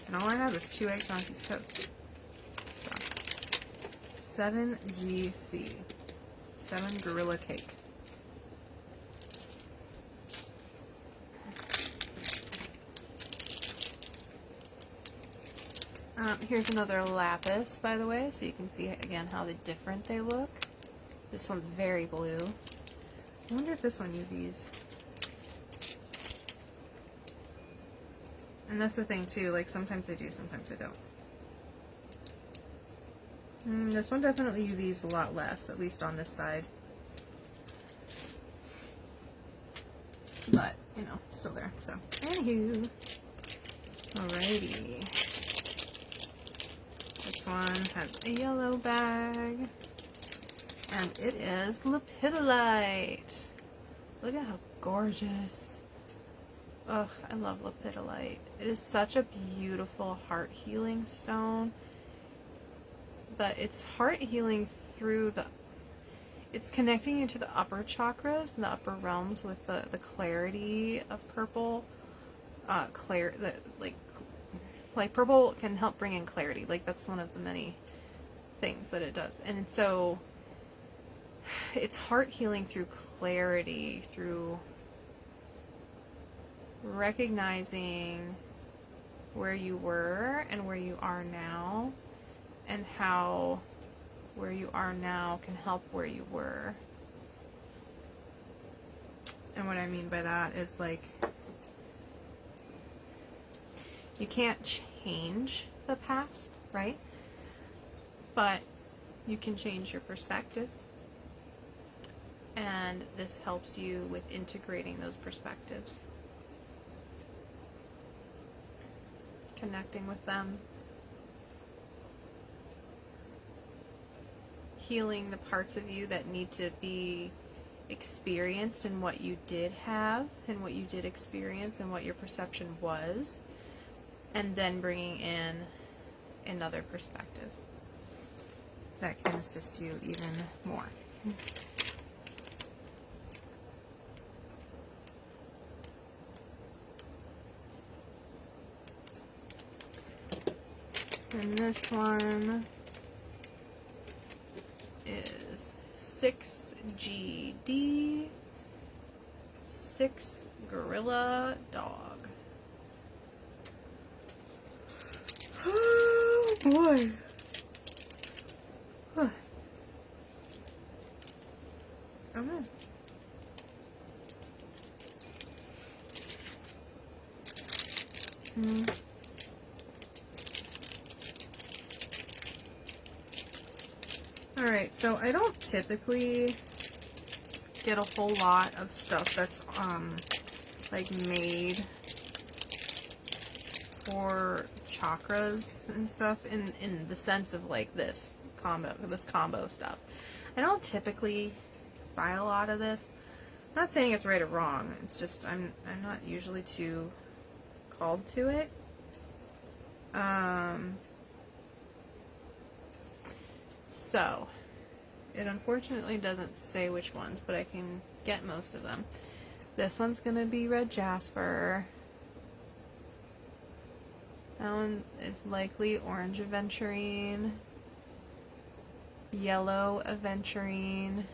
And all I have is 2 eggs on a piece of toast. So, 7GC. 7 Gorilla Cake. Here's another lapis, by the way, so you can see again how different they look. This one's very blue. I wonder if this one UVs. And that's the thing too, like sometimes they do, sometimes they don't. This one definitely UVs a lot less, at least on this side. But, you know, still there, so. Anywho. Alrighty. This one has a yellow bag. And it is lepidolite. Look at how gorgeous. Ugh, I love lepidolite. It is such a beautiful heart healing stone. But it's heart healing through the... It's connecting you to the upper chakras and the upper realms with the clarity of purple. Like purple can help bring in clarity. Like that's one of the many things that it does. And so it's heart healing through clarity, through recognizing where you were and where you are now, and how where you are now can help where you were. And what I mean by that is, like, you can't change the past, right? But you can change your perspective. And this helps you with integrating those perspectives. Connecting with them. Healing the parts of you that need to be experienced in what you did have and what you did experience and what your perception was, and then bringing in another perspective that can assist you even more. And this one is 6GD, 6 Gorilla Dog. Oh boy. Huh. Come on. Alright, so I don't typically get a whole lot of stuff that's like made for chakras and stuff in the sense of like this combo stuff. I don't typically buy a lot of this. I'm not saying it's right or wrong. It's just I'm not usually too called to it. So it unfortunately doesn't say which ones, but I can get most of them. This one's gonna be red jasper. That one is likely orange aventurine, yellow aventurine.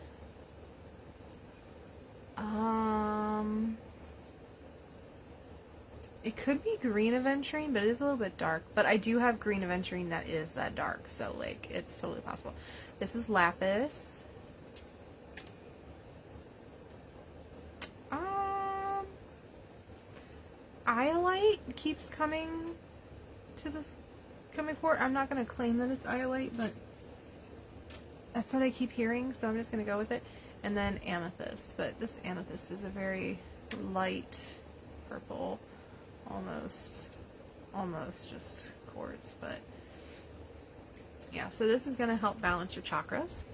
It could be green aventurine, but it is a little bit dark. But I do have green aventurine that is that dark, so like it's totally possible. This is lapis. Iolite keeps coming forward. I'm not gonna claim that it's iolite, but that's what I keep hearing, so I'm just gonna go with it. And then amethyst, but this amethyst is a very light purple, almost just quartz, but yeah, so this is gonna help balance your chakras.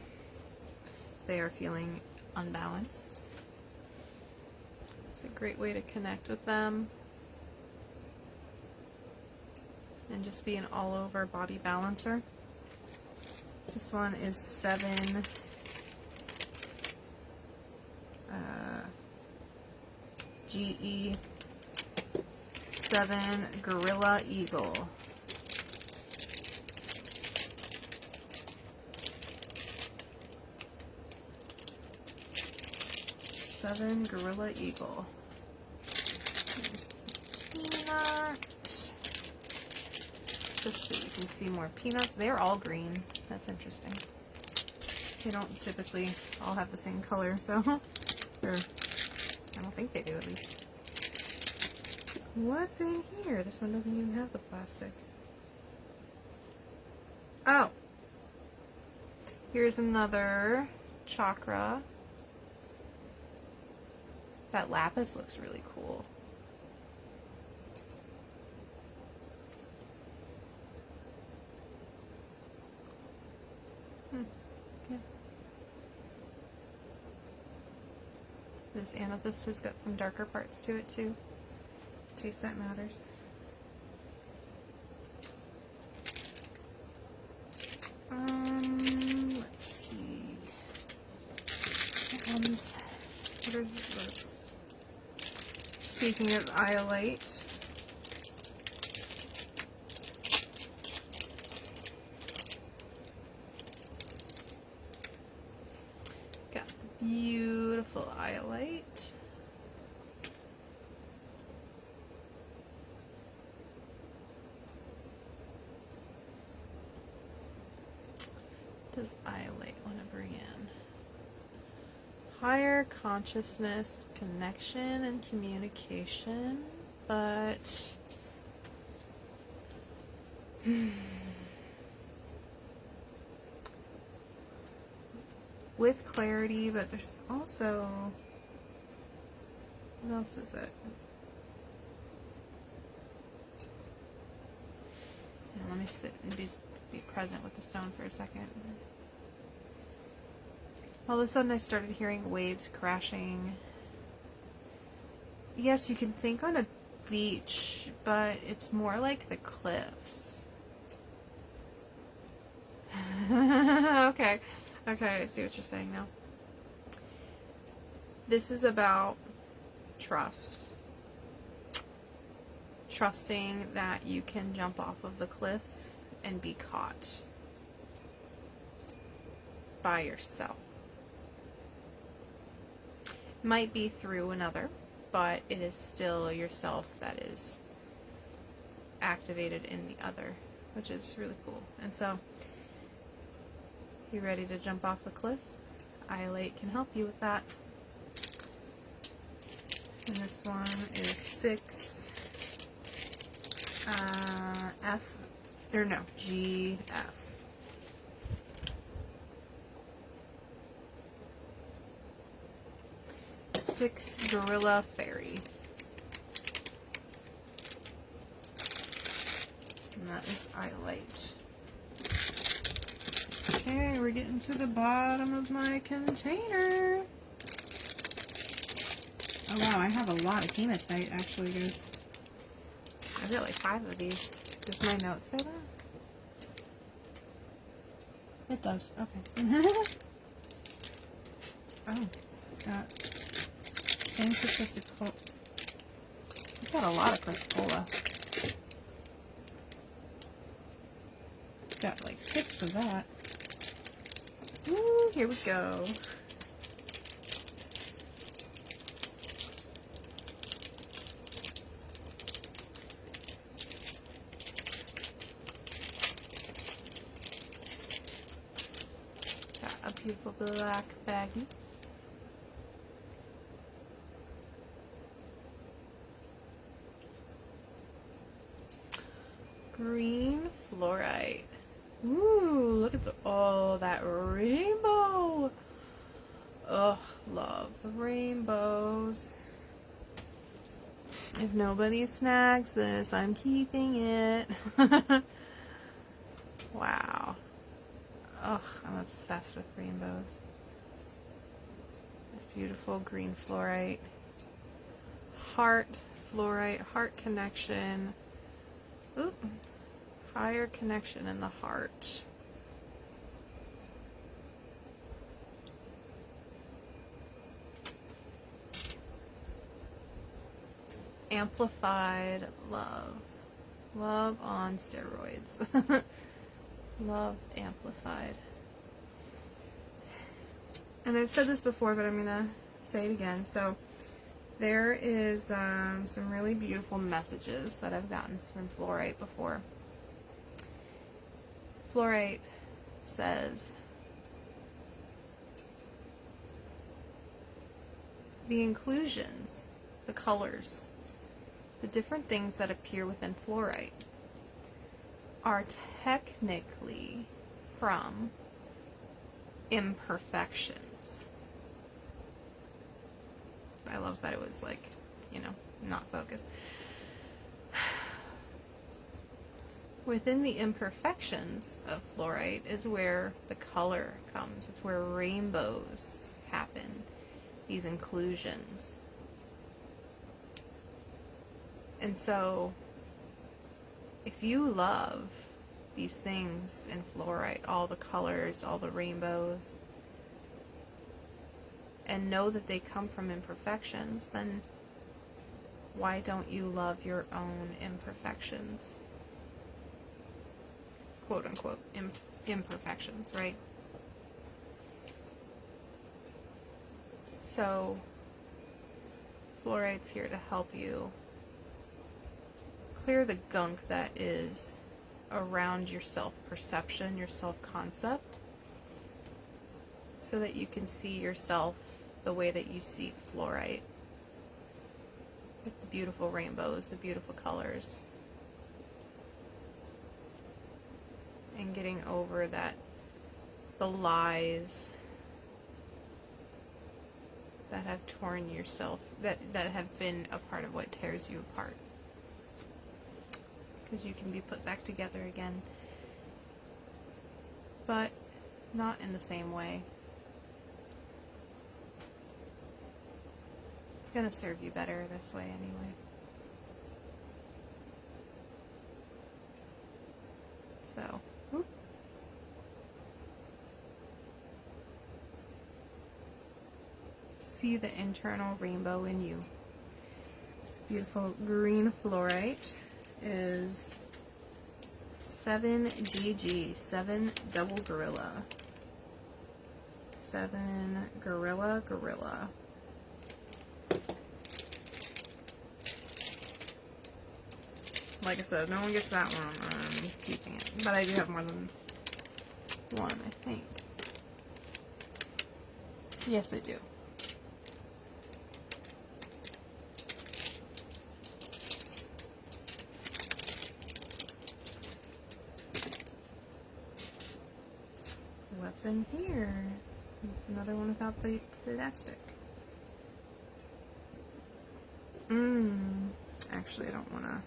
They are feeling unbalanced. It's a great way to connect with them and just be an all-over body balancer. This one is 7 GE 7 Gorilla Eagle. Gorilla Eagle. There's peanut. Just so you can see more peanuts. They're all green. That's interesting. They don't typically all have the same color, so or I don't think they do, at least. What's in here? This one doesn't even have the plastic. Oh! Here's another chakra. That lapis looks really cool. Yeah. This amethyst has got some darker parts to it too, in case that matters. Let's see. What are those? Speaking of iolite, got beautiful iolite. Does iolite want to bring in? Higher consciousness, connection, and communication, but With clarity, but there's also, what else is it? Yeah, let me sit and just be present with the stone for a second. All of a sudden I started hearing waves crashing. Yes, you can think on a beach, but it's more like the cliffs. Okay. Okay, I see what you're saying now. This is about trust. Trusting that you can jump off of the cliff and be caught by yourself. Might be through another, but it is still yourself that is activated in the other, which is really cool. And so, you ready to jump off the cliff? Iolate can help you with that. And this one is 6 F, or no, GF. 6 Gorilla Fairy. And that is Iolite. Okay, we're getting to the bottom of my container. Oh wow, I have a lot of hematite actually, guys. I've got like 5 of these. Does my note say that? It does. Okay. Oh, got same Cristal. I've got a lot of Cristola. Got like 6 of that. Ooh, here we go. Got a beautiful black baggie. Green fluorite. Ooh, look at that rainbow. Ugh, love the rainbows. If nobody snags this, I'm keeping it. Wow. Ugh, I'm obsessed with rainbows. This beautiful green fluorite. Heart fluorite, heart connection. Ooh. Higher connection in the heart. Amplified love. Love on steroids. Love amplified. And I've said this before, but I'm going to say it again. So there is some really beautiful messages that I've gotten from fluorite before. Fluorite says, the inclusions, the colors, the different things that appear within fluorite are technically from imperfections. I love that it was like, not focused. Within the imperfections of fluorite is where the color comes. It's where rainbows happen, these inclusions. And so, if you love these things in fluorite, all the colors, all the rainbows, and know that they come from imperfections, then why don't you love your own imperfections? Quote unquote imperfections, right? So fluorite's here to help you clear the gunk that is around your self-perception, your self-concept, so that you can see yourself the way that you see fluorite, with the beautiful rainbows, the beautiful colors. and getting over the lies that have torn yourself, that have been a part of what tears you apart. Because you can be put back together again, but not in the same way. It's gonna serve you better this way anyway. So, whoop. See the internal rainbow in you. This beautiful green fluorite is 7GG, 7 double gorilla. 7 gorilla. Like I said, no one gets that one. I'm keeping it. But I do have more than one, I think. Yes, I do. What's in here? It's another one without the plastic. Actually, I don't want to...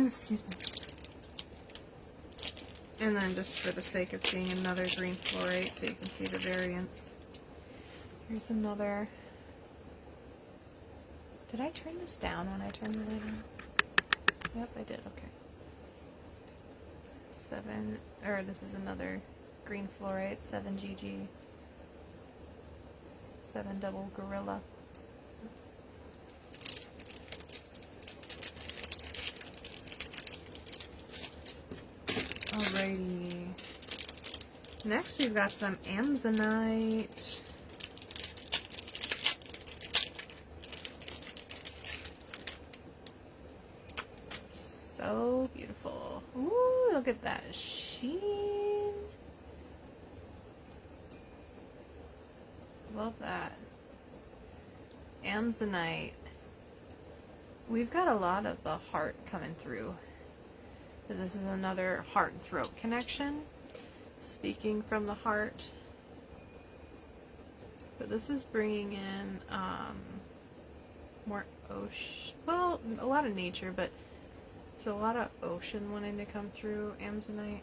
Excuse me. And then just for the sake of seeing another green fluorite so you can see the variants. Here's another... Did I turn this down when I turned the light on? Yep, I did. Okay. 7, or this is another green fluorite, 7GG, 7 double gorilla. Alrighty. Next we've got some Amazonite. So beautiful. Ooh, look at that sheen. Love that. Amazonite. We've got a lot of the heart coming through. This is another heart and throat connection. Speaking from the heart. But this is bringing in more ocean. Well, a lot of nature, but there's a lot of ocean wanting to come through Amazonite.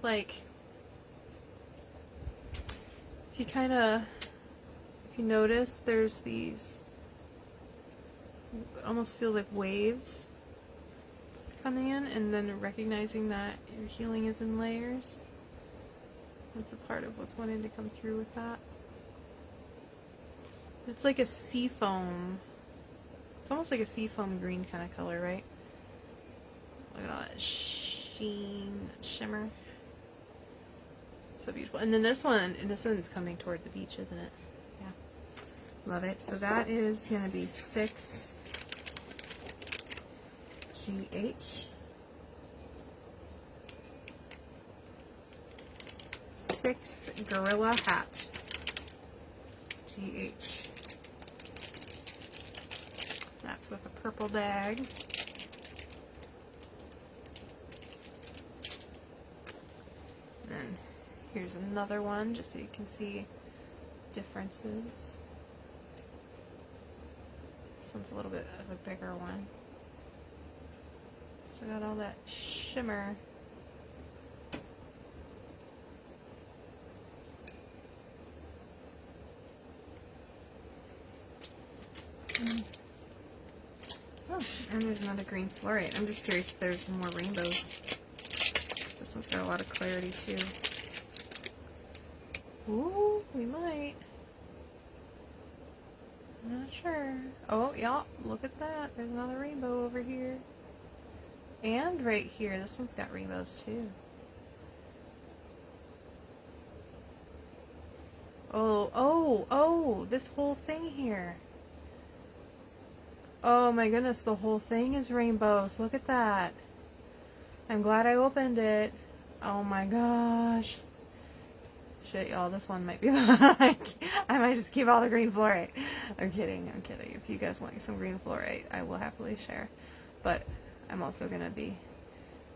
Like, if you notice, there's these, almost feel like waves coming in, and then recognizing that your healing is in layers. That's a part of what's wanting to come through with that. It's like a sea foam. It's almost like a seafoam green kind of color, right? Look at all that sheen, that shimmer. So beautiful. And then this one's coming toward the beach, isn't it? Yeah. Love it. So that is going to be 6 GH. 6 gorilla hat. GH. That's with a purple bag. And here's another one, just so you can see differences. This one's a little bit of a bigger one. Still got all that shimmer. Oh, and there's another green fluorite. I'm just curious if there's some more rainbows. This one's got a lot of clarity too. Ooh, we might. I'm not sure. Oh, yeah, look at that. There's another rainbow over here. And right here, this one's got rainbows too. Oh, this whole thing here. Oh my goodness, the whole thing is rainbows. Look at that. I'm glad I opened it. Oh my gosh. Shit, y'all, this one might be the I might just keep all the green fluorite. I'm kidding. If you guys want some green fluorite, I will happily share. but I'm also gonna be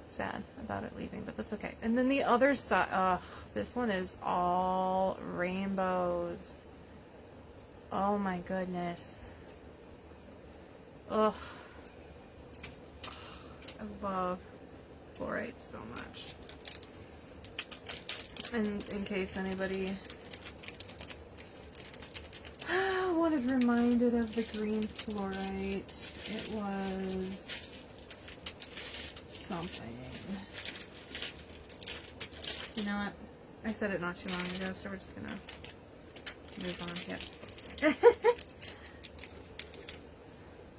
sad about it leaving, but that's okay. And then the other side, this one is all rainbows. Oh my goodness. Ugh. I love fluorite so much. And in case anybody wanted reminded of the green fluorite, it was something. You know what? I said it not too long ago, so we're just gonna move on. Yep.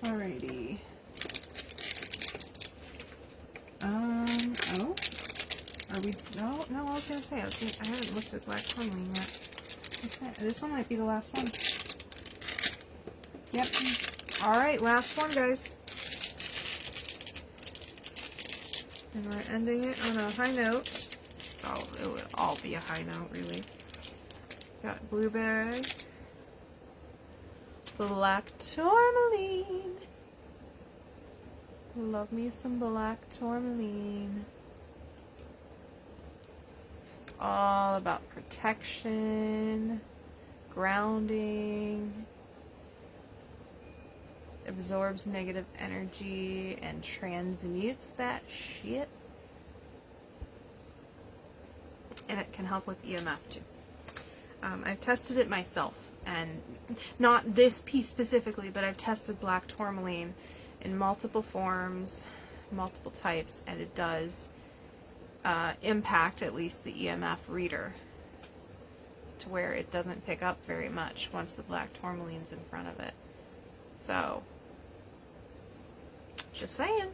Alrighty. Oh. Are we? No, I was gonna say, I haven't looked at black tourmaline yet. This one might be the last one. Yep. Alright, last one, guys. And we're ending it on a high note. Oh, it would all be a high note, really. Got blueberry. Black tourmaline. Love me some black tourmaline. It's all about protection, grounding, absorbs negative energy and transmutes that shit. And it can help with EMF too. I've tested it myself, and not this piece specifically, but I've tested black tourmaline in multiple forms, multiple types, and it does impact at least the EMF reader to where it doesn't pick up very much once the black tourmaline's in front of it. So, just saying.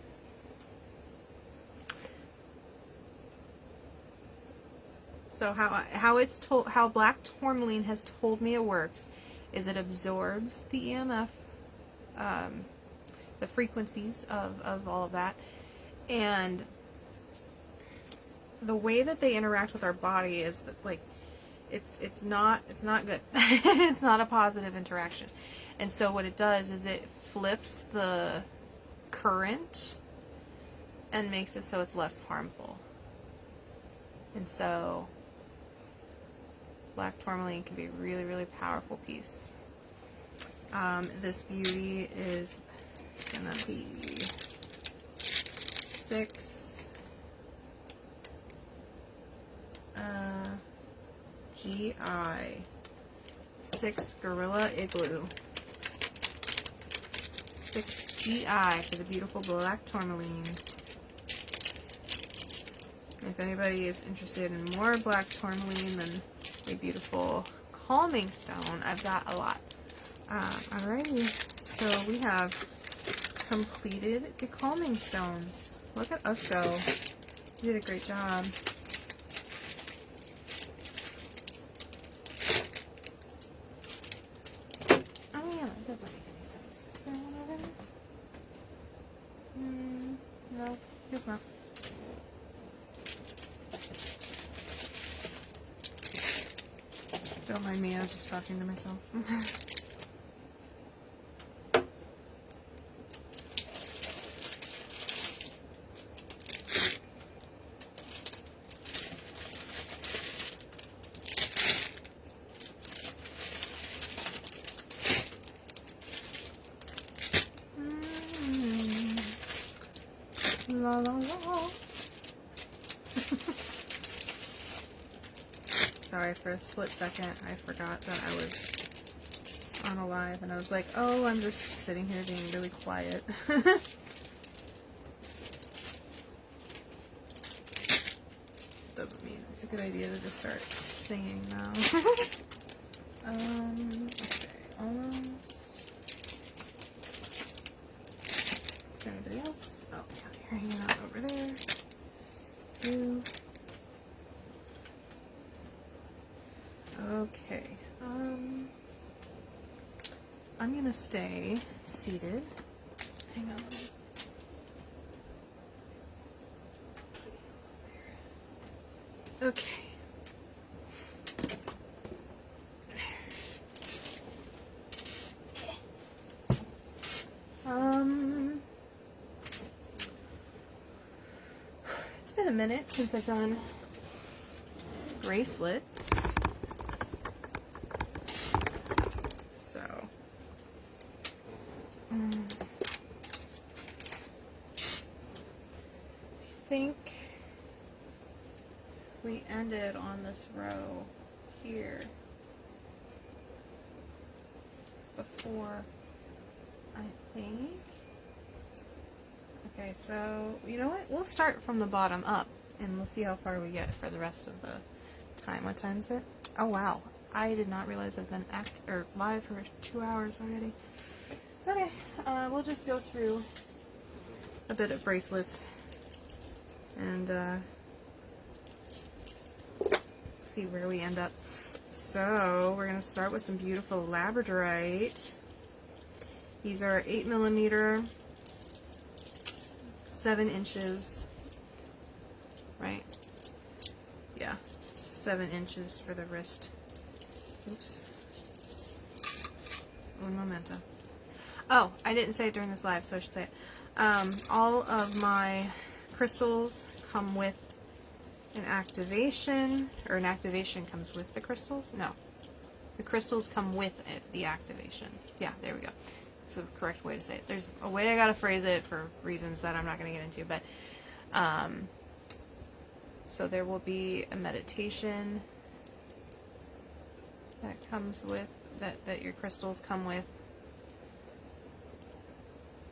So how black tourmaline has told me it works is it absorbs the EMF, the frequencies of all of that, and the way that they interact with our body is that, like, it's not good. It's not a positive interaction. And so what it does is it flips the current and makes it so it's less harmful. And so black tourmaline can be a really, really powerful piece. This beauty is gonna be 6 GI 6 Gorilla Igloo. 6 GI for the beautiful black tourmaline. If anybody is interested in more black tourmaline than a beautiful calming stone, I've got a lot. Alrighty, so we have completed the calming stones. Look at us go. You did a great job. Oh yeah, it doesn't make any sense. Is there one over there? No, guess not. Don't mind me, I was just talking to myself. La la la. Sorry, for a split second I forgot that I was on a live and I was like, oh, I'm just sitting here being really quiet. Doesn't mean it's a good idea to just start singing now. Okay, almost. Is there anybody else? Oh, yeah, you're hanging out over there. You. Okay, I'm gonna stay seated. Hang on. Okay. minute since I've done bracelets. So, I think we ended on this row here before, I think. Okay, so you know what? We'll start from the bottom up and we'll see how far we get for the rest of the time. What time is it? Oh wow, I did not realize I've been live for 2 hours already. Okay, we'll just go through a bit of bracelets and see where we end up. So we're gonna start with some beautiful labradorite. These are 8mm, 7 inches, right? Yeah, 7 inches for the wrist. Oops. Un momento. Oh, I didn't say it during this live, so I should say it. All of my crystals come with an activation, or an activation comes with the crystals? No. The crystals come with it, the activation. Yeah, there we go. That's the correct way to say it. There's a way I gotta phrase it for reasons that I'm not gonna get into, but so there will be a meditation that comes with, that your crystals come with.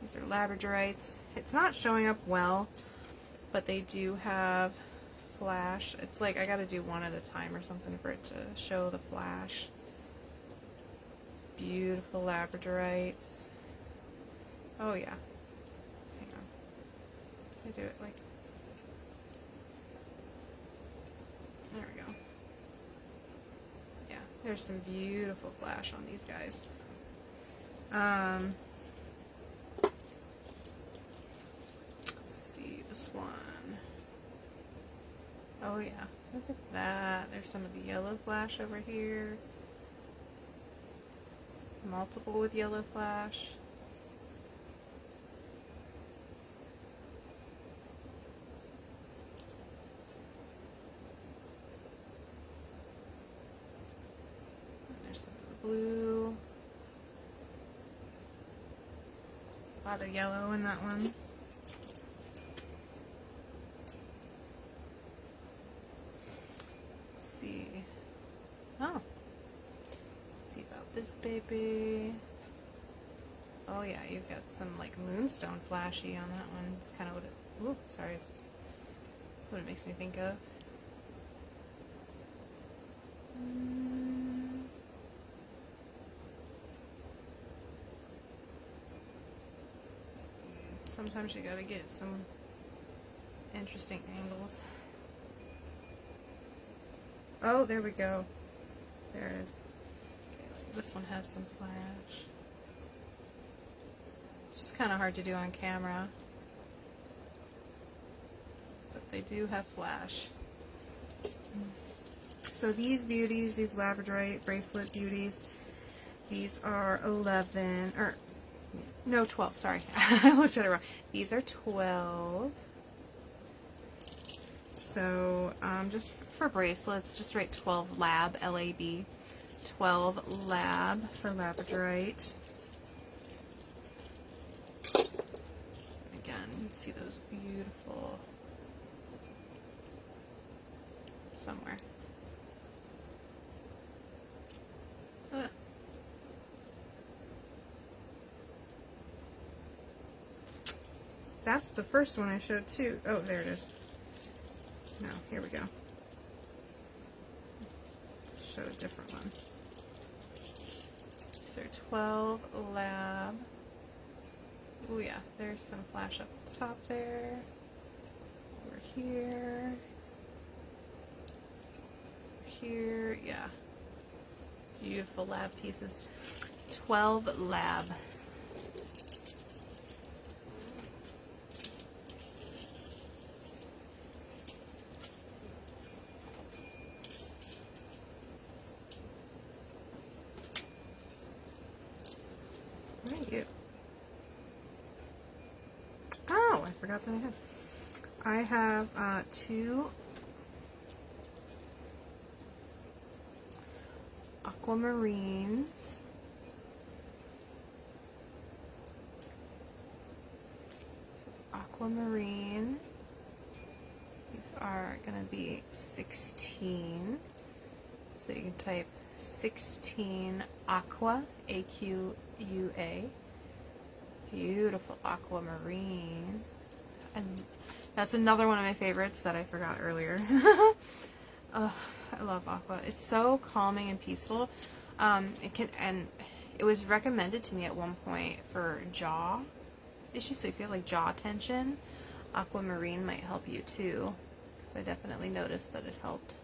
These are labradorites. It's not showing up well, but they do have flash. It's like I gotta do one at a time or something for it to show the flash. Beautiful labradorites. Oh yeah. Hang on. I do it like, there we go. Yeah, there's some beautiful flash on these guys. Let's see this one. Oh yeah, look at that. There's some of the yellow flash over here. Multiple with yellow flash. And there's some of the blue. A lot of yellow in that one. Let's see. Oh. Let's see about this baby. Oh yeah, you've got some like moonstone flashy on that one. It's kind of what it, ooh, sorry. That's what it makes me think of. Sometimes you gotta get some interesting angles. Oh, there we go. There it is. Okay, this one has some flash. It's just kind of hard to do on camera. But they do have flash. So these beauties, these labradorite bracelet beauties, these are 11, or no, 12, sorry. I looked at it wrong. These are 12. So just for bracelets, just write 12 lab, L-A-B. 12 lab for labradorite. Again, you can see those beautiful somewhere. Ugh. That's the first one I showed too. Oh, there it is. No, here we go. Show a different one. These are 12 lab. Oh yeah, there's some flash up at the top there. Over here. Here, yeah. Beautiful lab pieces. 12 lab. Thank you. Oh, I forgot that I had. I have two aquamarines. Aquamarine. These are going to be 16. So you can type 16 aqua, A-Q-U-A. Beautiful aquamarine. And that's another one of my favorites that I forgot earlier. Oh, I love aqua. It's so calming and peaceful. It was recommended to me at one point for jaw issues, so if you have like jaw tension, aquamarine might help you too, because I definitely noticed that it helped.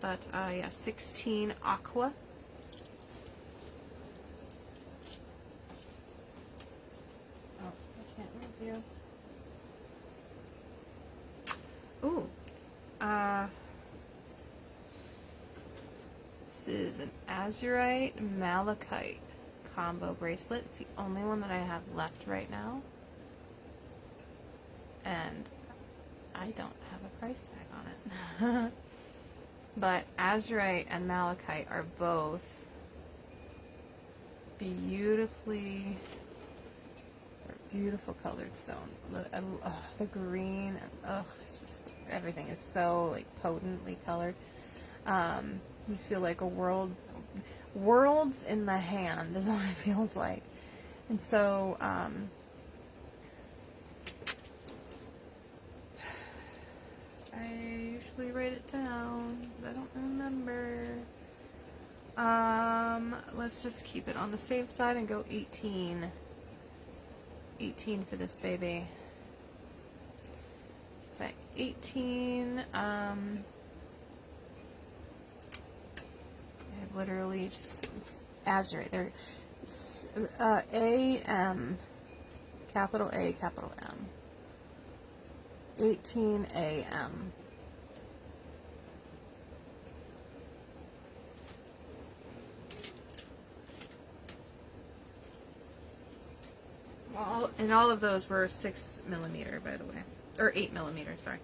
But yeah, 16 aqua. Oh, I can't move you. Ooh, this is an azurite malachite combo bracelet. It's the only one that I have left right now, and I don't have a price tag on it. But azurite and malachite are both beautiful colored stones. The green, and it's just, everything is so like potently colored. These feel like worlds in the hand is what it feels like. And so I usually write it down, but I don't remember. Let's just keep it on the safe side and go 18. 18 for this baby. It's like 18. I literally just azurite. There, A-M, capital A, capital M. 18 A-M. And all of those were 6mm, by the way. Or 8mm, sorry.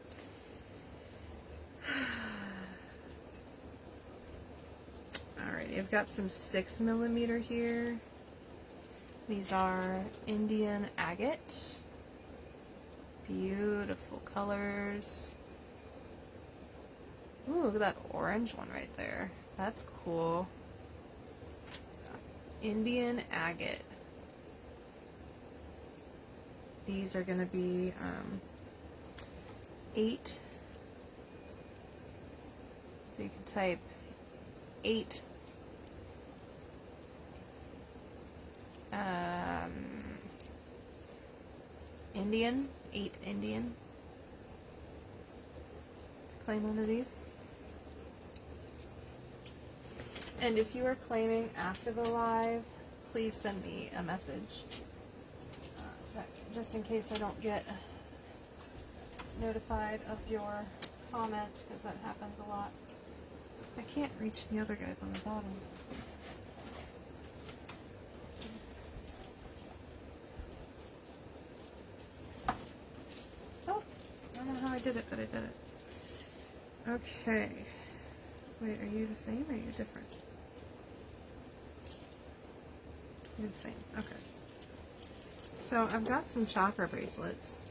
Alrighty, I've got some 6mm here. These are Indian agate. Beautiful colors. Ooh, look at that orange one right there. That's cool. Indian agate. These are going to be 8. So you can type 8 Indian, 8 Indian. Claim one of these. And if you are claiming after the live, please send me a message. Just in case I don't get notified of your comment, because that happens a lot. I can't reach the other guys on the bottom. Oh, I don't know how I did it, but I did it. Okay. Wait, are you the same or are you different? You're the same. Okay. So I've got some chakra bracelets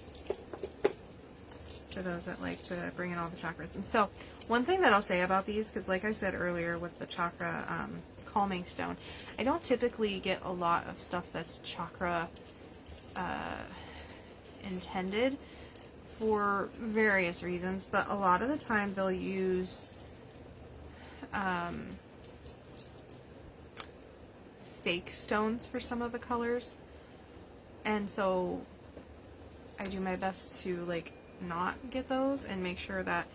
for those that like to bring in all the chakras. And so one thing that I'll say about these, because like I said earlier with the chakra calming stone, I don't typically get a lot of stuff that's chakra intended for various reasons, but a lot of the time they'll use fake stones for some of the colors. And so I do my best to like not get those and make sure that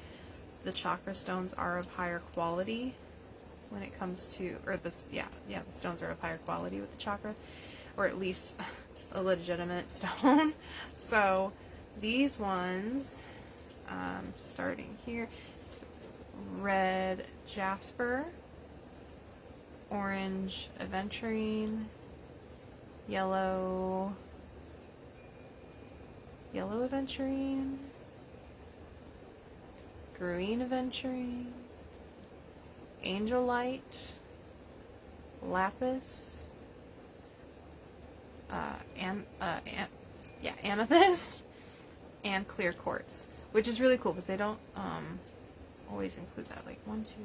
the chakra stones are of higher quality when it comes to, or the stones are of higher quality with the chakra, or at least a legitimate stone. So these ones, starting here, red jasper, orange aventurine, yellow aventurine, green aventurine, angelite, lapis, amethyst, and clear quartz, which is really cool because they don't always include that. Like 1, 2, 3,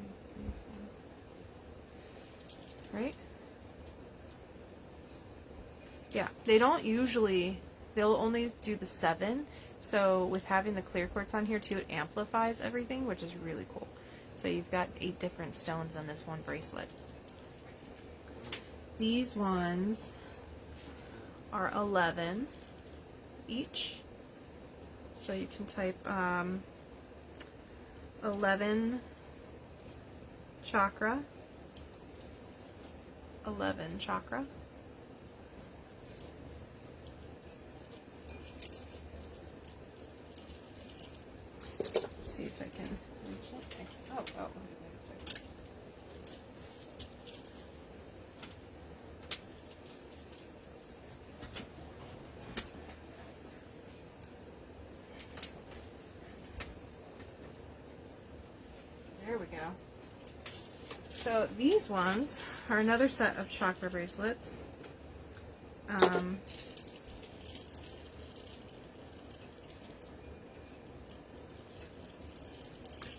4, right? Yeah, they don't usually. They'll only do the 7. So with having the clear quartz on here too, it amplifies everything, which is really cool. So you've got 8 different stones on this one bracelet. These ones are 11 each. So you can type 11 chakra, 11 chakra. See if I can reach it. Oh. There we go. So these ones are another set of chakra bracelets.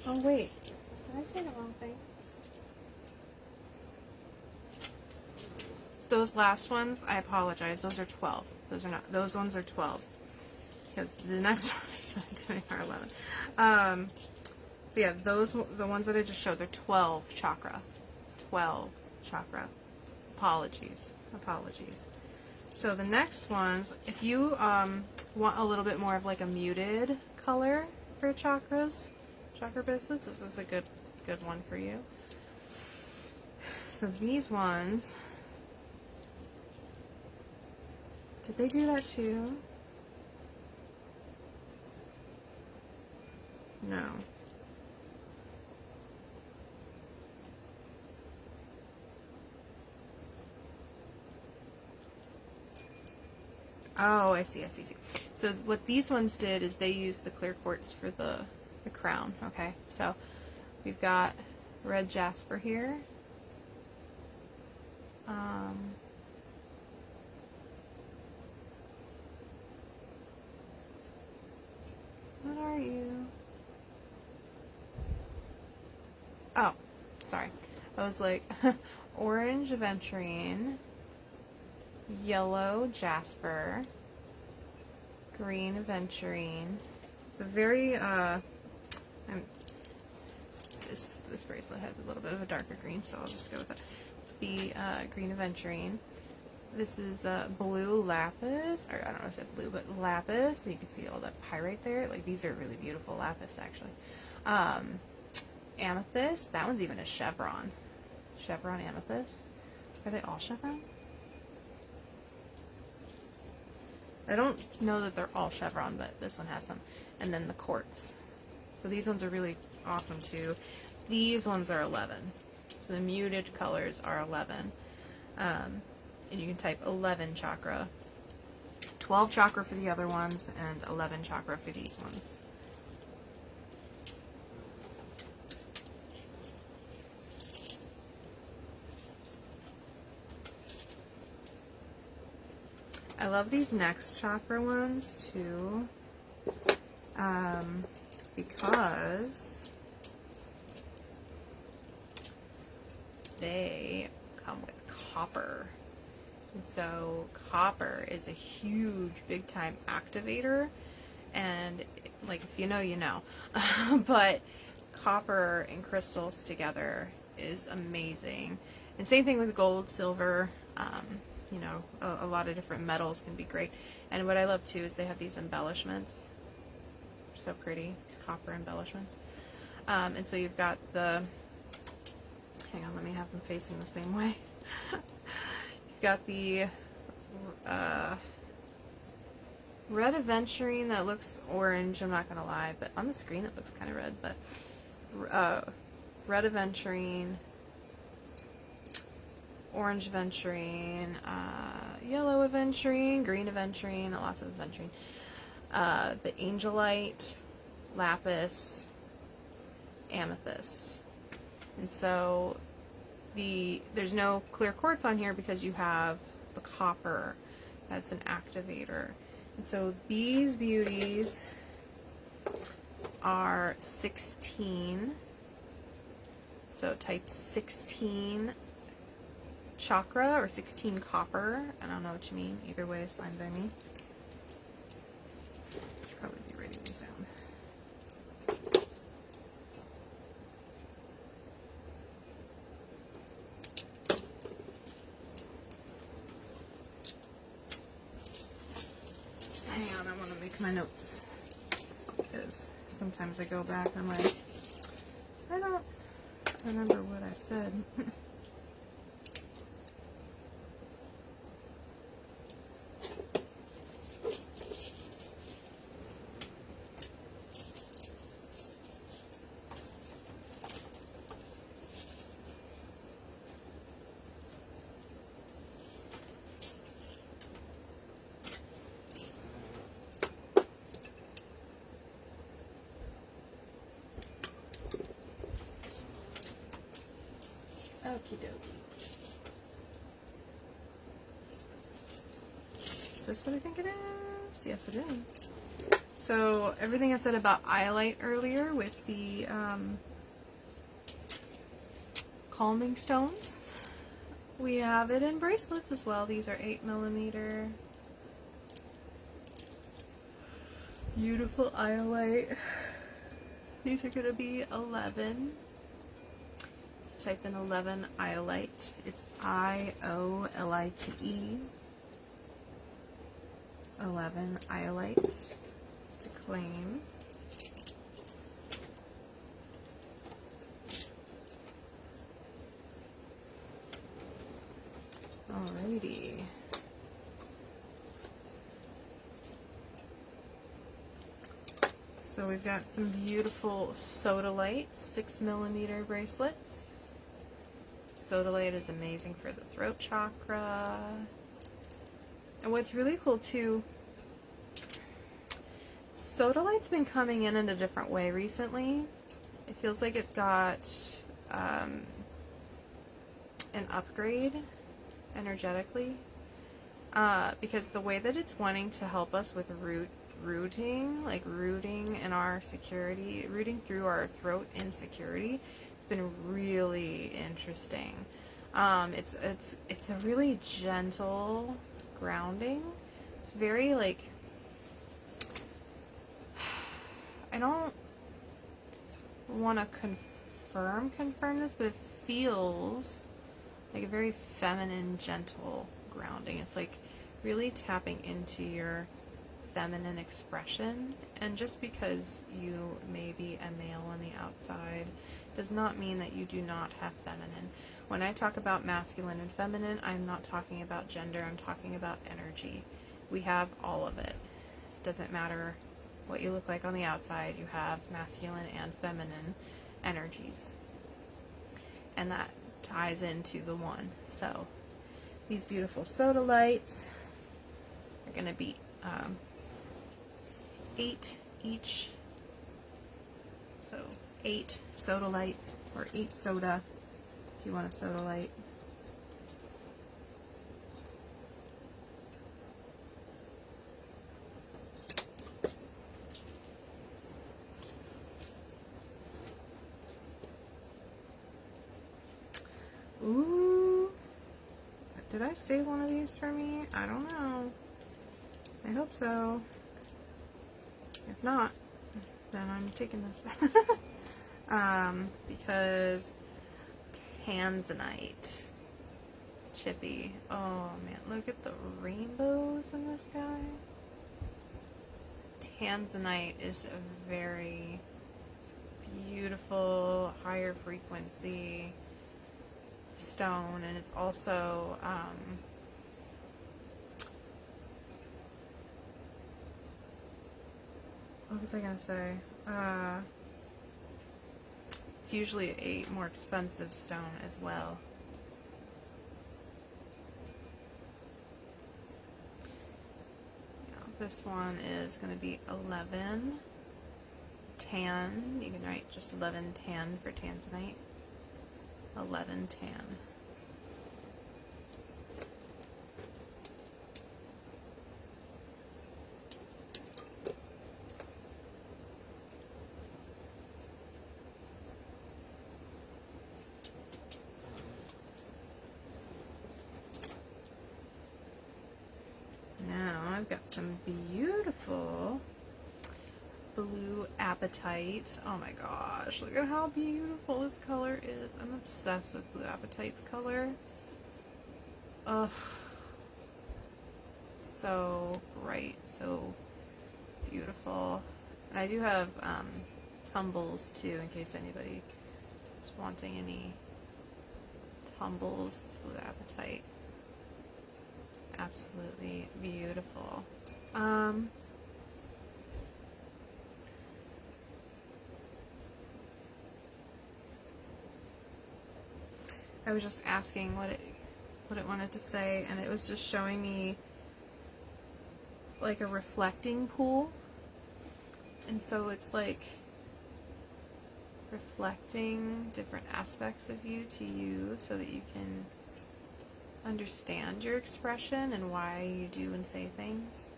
Oh wait, did I say the wrong thing? Those last ones, I apologize. Those are 12. Those are not. Those ones are 12 because the next ones are 11. But yeah, the ones that I just showed, they're 12 chakra. 12 chakra. Apologies. So the next ones, if you want a little bit more of like a muted color for chakra bracelets, this is a good one for you. So these ones, did they do that too? No. Oh, I see. So what these ones did is they used the clear quartz for the crown. Okay, so we've got red jasper here. What are you? Oh, sorry. I was like, orange aventurine, yellow jasper, green aventurine. It's a very this bracelet has a little bit of a darker green, so I'll just go with it. The green aventurine. This is blue lapis, or I don't know if I said blue, but lapis. So you can see all that pyrite there. Like, these are really beautiful lapis, actually. Amethyst. That one's even a chevron. Chevron amethyst. Are they all chevron? I don't know that they're all chevron, but this one has some. And then the quartz. So these ones are really awesome too. These ones are 11. So the muted colors are 11. And you can type 11 chakra. 12 chakra for the other ones, and 11 chakra for these ones. I love these next chakra ones too, because they come with copper. And so copper is a huge, big time activator, and like, if you know, you know. But copper and crystals together is amazing. And same thing with gold, silver, you know, a lot of different metals can be great. And what I love too is they have these embellishments. They're so pretty, these copper embellishments. And so you've got the, hang on, let me have them facing the same way. You've got the red aventurine that looks orange, I'm not gonna lie, but on the screen it looks kind of red, but red aventurine, orange aventurine, yellow aventurine, green aventurine, lots of aventurine, the angelite, lapis, amethyst. And so there's no clear quartz on here because you have the copper that's an activator. And so these beauties are 16, so type 16 chakra or 16 copper. I don't know what you mean. Either way is fine by me. Should probably be writing these down. Hang on, I want to make my notes because sometimes I go back and I'm like, I don't remember what I said. Okie dokie. Is this what I think it is? Yes, it is. So everything I said about iolite earlier with the calming stones, we have it in bracelets as well. These are 8mm. Beautiful iolite. These are going to be 11. Type in 11 iolite. It's IOLITE. 11 iolite to claim. Alrighty. So we've got some beautiful sodalite 6mm bracelets. Sodalite is amazing for the throat chakra. And what's really cool too, sodalite's been coming in a different way recently. It feels like it got an upgrade energetically, because the way that it's wanting to help us with rooting in our security, rooting through our throat insecurity, it's been really interesting. It's a really gentle grounding. It's very like, I don't want to confirm this, but it feels like a very feminine, gentle grounding. It's like really tapping into your feminine expression. And just because you may be a male on the outside does not mean that you do not have feminine. When I talk about masculine and feminine, I'm not talking about gender, I'm talking about energy. We have all of it. Doesn't matter what you look like on the outside, you have masculine and feminine energies. And that ties into the one. So these beautiful sodalites are going to be 8 each. So 8 sodalite, or 8 soda if you want a sodalite. Ooh, did I save one of these for me? I don't know. I hope so. If not, then I'm taking this. Because tanzanite, chippy. Oh man, look at the rainbows in this guy. Tanzanite is a very beautiful, higher frequency stone, and it's also what was I gonna say? It's usually a more expensive stone as well. This one is going to be 11 tan. You can write just 11 tan for tanzanite. 11 tan. Now I've got some beautiful blue apatite. Oh my gosh, look at how beautiful this color is. I'm obsessed with blue apatite's color. Ugh. So bright, so beautiful. And I do have tumbles too, in case anybody is wanting any tumbles. It's blue apatite. Absolutely beautiful. I was just asking what it wanted to say, and it was just showing me like a reflecting pool. And so it's like reflecting different aspects of you to you so that you can understand your expression and why you do and say things.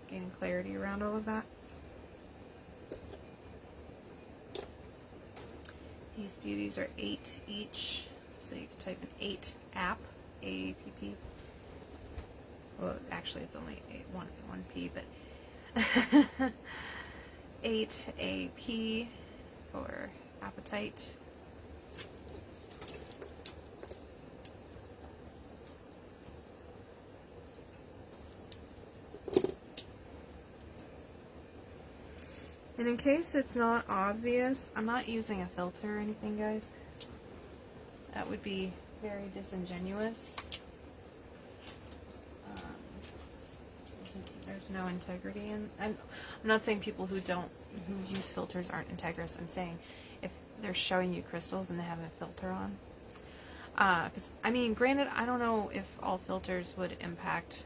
Gaining clarity around all of that. These beauties are 8 each, so you can type in 8 app, A-A-P-P. Well, actually it's only 1 P, but 8 A-P for appetite. And in case it's not obvious, I'm not using a filter or anything, guys. That would be very disingenuous. There's no integrity in. I'm not saying people who use filters aren't integrous. I'm saying if they're showing you crystals and they have a filter on. Because I mean, granted, I don't know if all filters would impact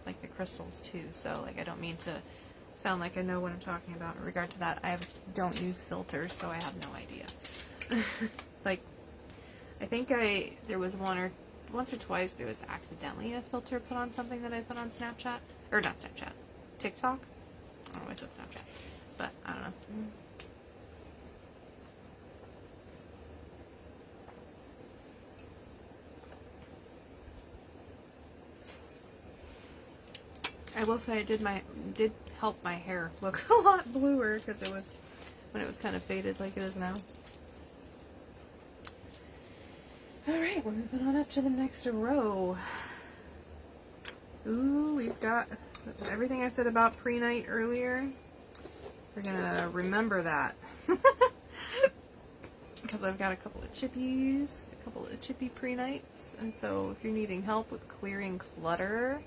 like the crystals too. So like, I don't mean to sound like I know what I'm talking about in regard to that. I don't use filters, so I have no idea. Like, I think there was once or twice there was accidentally a filter put on something that I put on Snapchat, or not Snapchat, TikTok. I don't know why I said Snapchat, but I don't know. I will say I did help my hair look a lot bluer because it was when it was kind of faded like it is now. Alright, we're moving on up to the next row. Ooh, we've got everything I said about pre-night earlier. We're gonna remember that. Because I've got a couple of chippy pre-nights. And so if you're needing help with clearing clutter,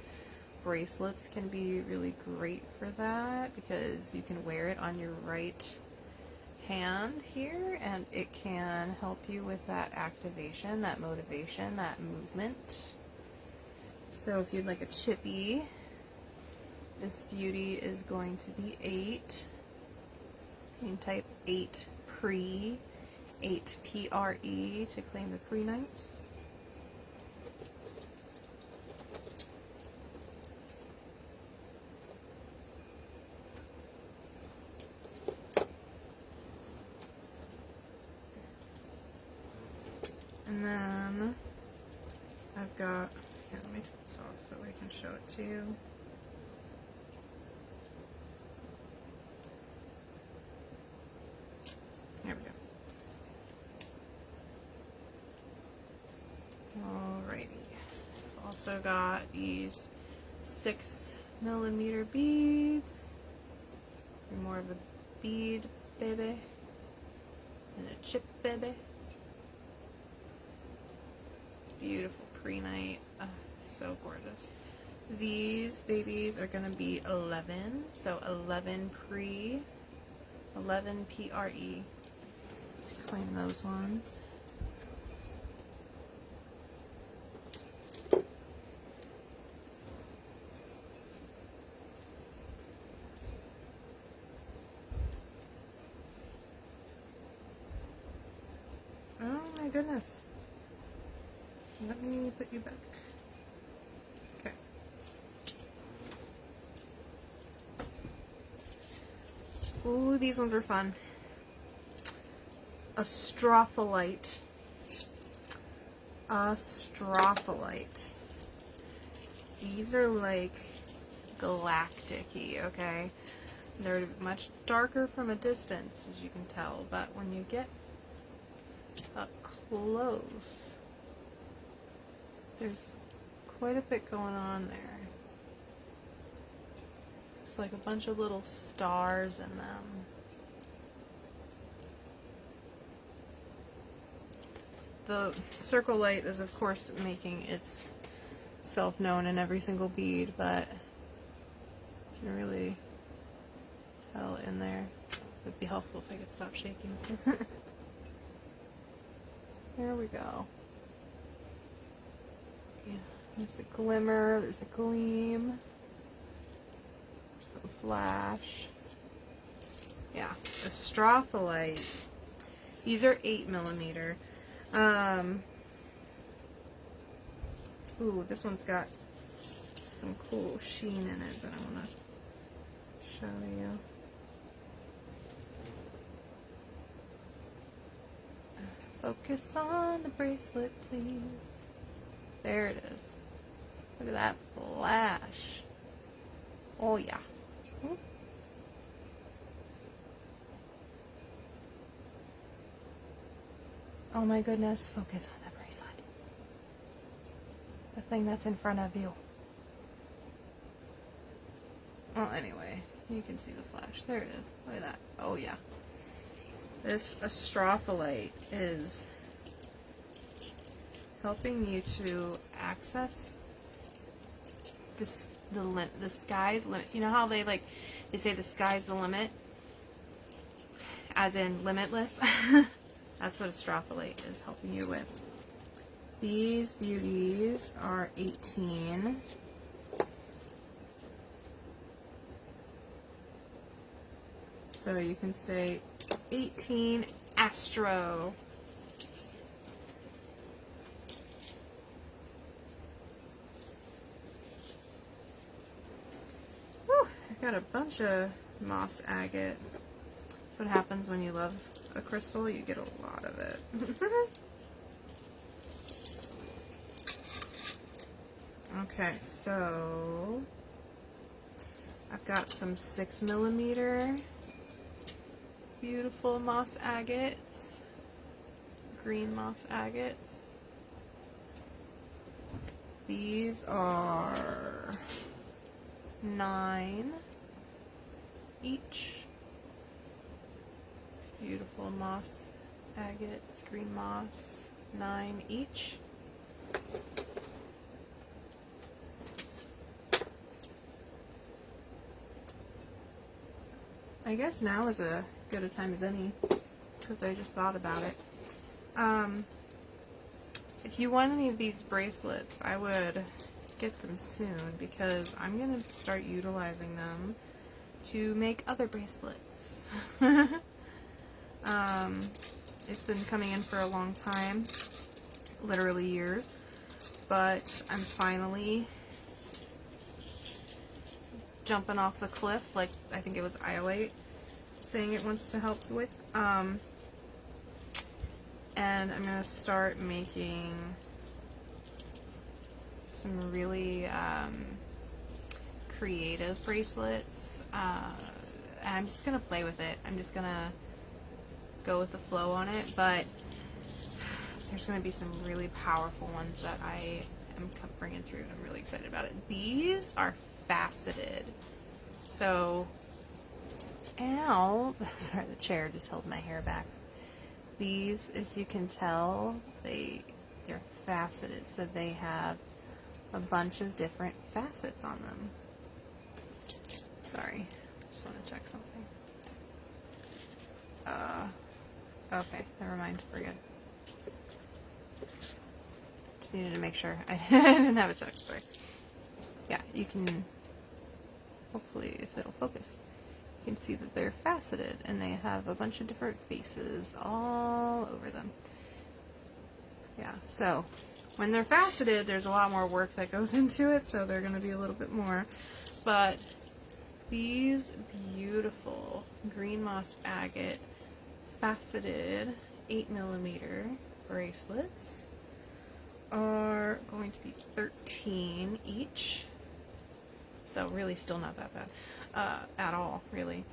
bracelets can be really great for that because you can wear it on your right hand here and it can help you with that activation, that motivation, that movement. So if you'd like a chippy, this beauty is going to be 8. You can type 8 pre, 8 PRE to claim the pre-night. And then I've got, here, let me take this off so I can show it to you. There we go. Alrighty. I've also got these 6mm beads. They're more of a bead baby and a chip baby. Beautiful pre-night. So gorgeous. These babies are going to be 11. So 11 pre, 11 PRE. Let's claim those ones. my goodness. Let me put you back. Okay. Ooh, these ones are fun. A Stropholite. These are like galactic-y, okay? They're much darker from a distance, as you can tell, but when you get up close, there's quite a bit going on there. It's like a bunch of little stars in them. The circle light is, of course, making itself known in every single bead, but you can really tell in there. It would be helpful if I could stop shaking. There we go. Yeah, there's a glimmer, there's a gleam, there's some flash. Yeah, a Stropholite. These are 8mm. Ooh, this one's got some cool sheen in it that I want to show you. Focus on the bracelet, please. There it is. Look at that flash. Oh, yeah. Ooh. Oh my goodness, focus on the bracelet. The thing that's in front of you. Well, anyway, you can see the flash. There it is. Look at that. Oh yeah. This Stropholite is helping you to access the sky's limit. You know how they say the sky's the limit? As in limitless? That's what a Stropholite is helping you with. These beauties are 18. So you can say 18 Astro. Whew, I got a bunch of moss agate. That's what happens when you love a crystal, you get a lot of it. Okay, so I've got some 6mm beautiful moss agates, green moss agates. These are 9 each. Beautiful moss agates, green moss, 9 each. I guess now is as good a time as any, because I just thought about it. If you want any of these bracelets, I would get them soon, because I'm going to start utilizing them to make other bracelets. It's been coming in for a long time, literally years, but I'm finally jumping off the cliff, like I think it was Iolite saying it wants to help with, and I'm going to start making some really creative bracelets. I'm just going to play with it. I'm just going to go with the flow on it, but there's going to be some really powerful ones that I am bringing through, and I'm really excited about it. These are faceted. So, ow, sorry, the chair just held my hair back. These, as you can tell, they're faceted, so they have a bunch of different facets on them. Sorry, just want to check something. Okay, never mind, we're good. Just needed to make sure I didn't have it checked, sorry. Yeah, you can, hopefully, if it'll focus, you can see that they're faceted, and they have a bunch of different faces all over them. Yeah, so when they're faceted, there's a lot more work that goes into it, so they're going to be a little bit more. But these beautiful green moss agate faceted 8mm bracelets are going to be $13 each. So really still not that bad at all, really.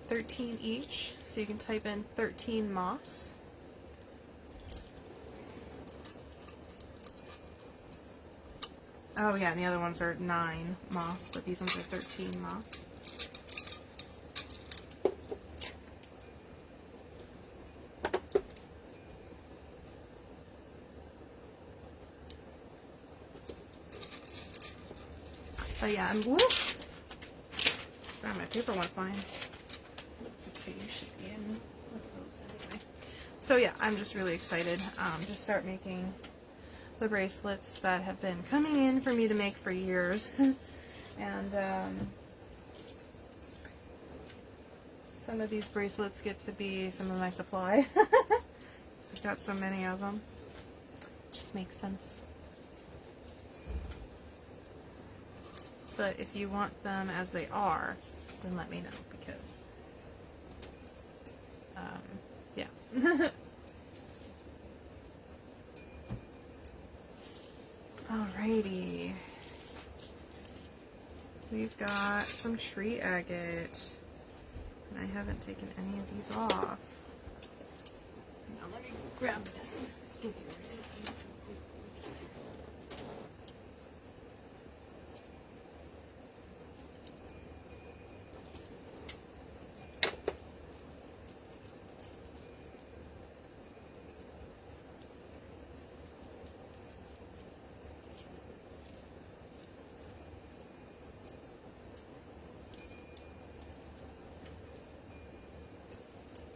$13 each, so you can type in 13 moss. Oh yeah, and the other ones are 9 moss, but these ones are 13 moss. But yeah, I'm sorry, my paper went flying. That's okay, you should be in with those anyway. So yeah, I'm just really excited to start making the bracelets that have been coming in for me to make for years. And some of these bracelets get to be some of my supply. So I've got so many of them. Just makes sense. But if you want them as they are, then let me know, because yeah. Alrighty. We've got some tree agate. And I haven't taken any of these off. Now let me grab this scissors.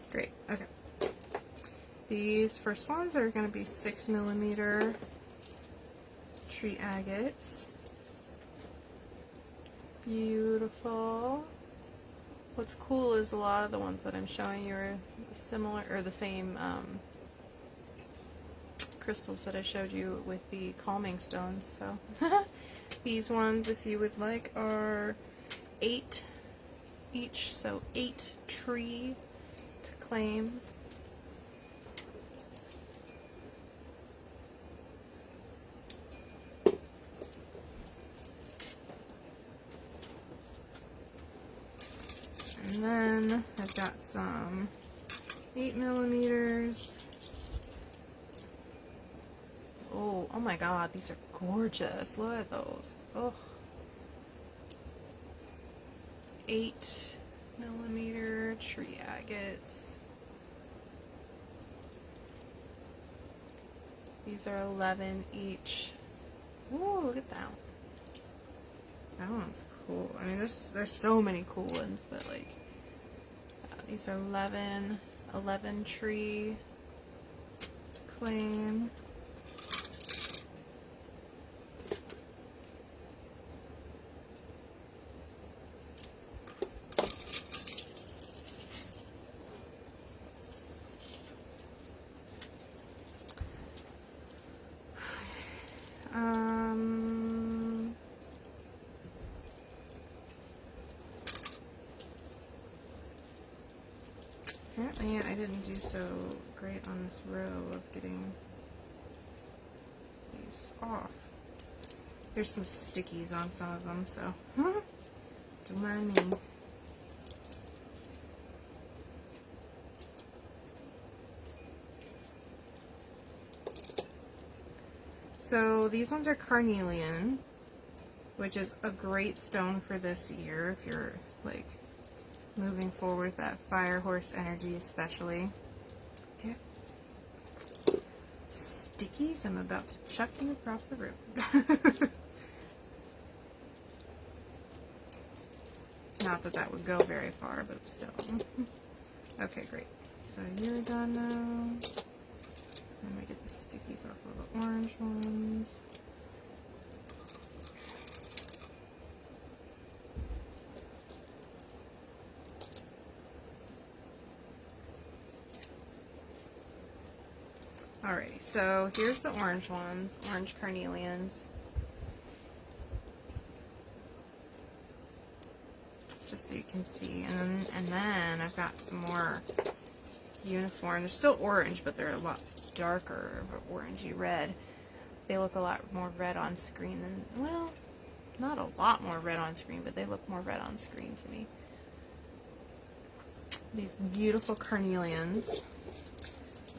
Great, okay. These first ones are going to be 6mm tree agates. Beautiful. What's cool is a lot of the ones that I'm showing you are similar, or the same crystals that I showed you with the calming stones. So these ones, if you would like, are 8 each, so 8 tree to claim. And then I've got some 8mm. Oh my god, these are gorgeous. Look at those. Oh. 8mm tree agates. These are 11 each. Ooh, look at that. That one's cool. I mean, there's so many cool ones, but like, these are 11 tree to claim. Apparently I didn't do so great on this row of getting these off. There's some stickies on some of them, so don't mind me. So these ones are carnelian, which is a great stone for this year if you're like moving forward with that fire horse energy, especially. Okay. Stickies, I'm about to chuck you across the room. Not that that would go very far, but still. Okay, great. So you're done now. Let me get the stickies off of the orange ones. Alrighty, so here's the orange ones, orange carnelians. Just so you can see, and then I've got some more uniform. They're still orange, but they're a lot darker, orangey red. They look a lot more red on screen than, well, not a lot more red on screen, but they look more red on screen to me. These beautiful carnelians.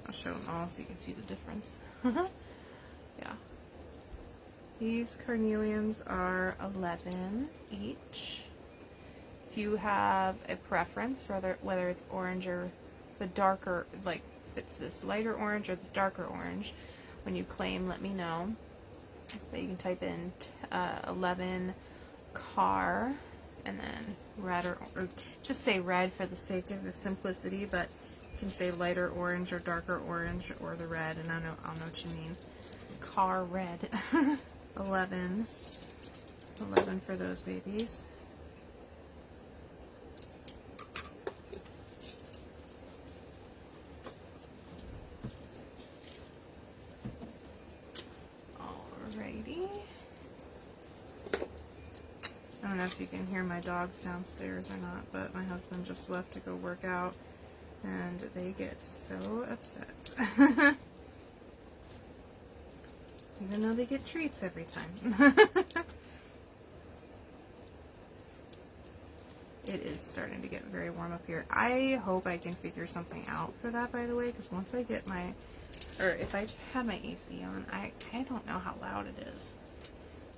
I'll show them all so you can see the difference. Yeah. These carnelians are 11 each. If you have a preference, whether it's orange or the darker, like if it's this lighter orange or this darker orange, when you claim, let me know. But you can type in 11 car and then red or just say red for the sake of the simplicity, but you can say lighter orange or darker orange or the red, and I'll know what you mean. Car red. 11 for those babies. Alrighty. I don't know if you can hear my dogs downstairs or not, but my husband just left to go work out, and they get so upset. Even though they get treats every time. It is starting to get very warm up here. I hope I can figure something out for that, by the way, because once I get my, or if I had my AC on, I don't know how loud it is.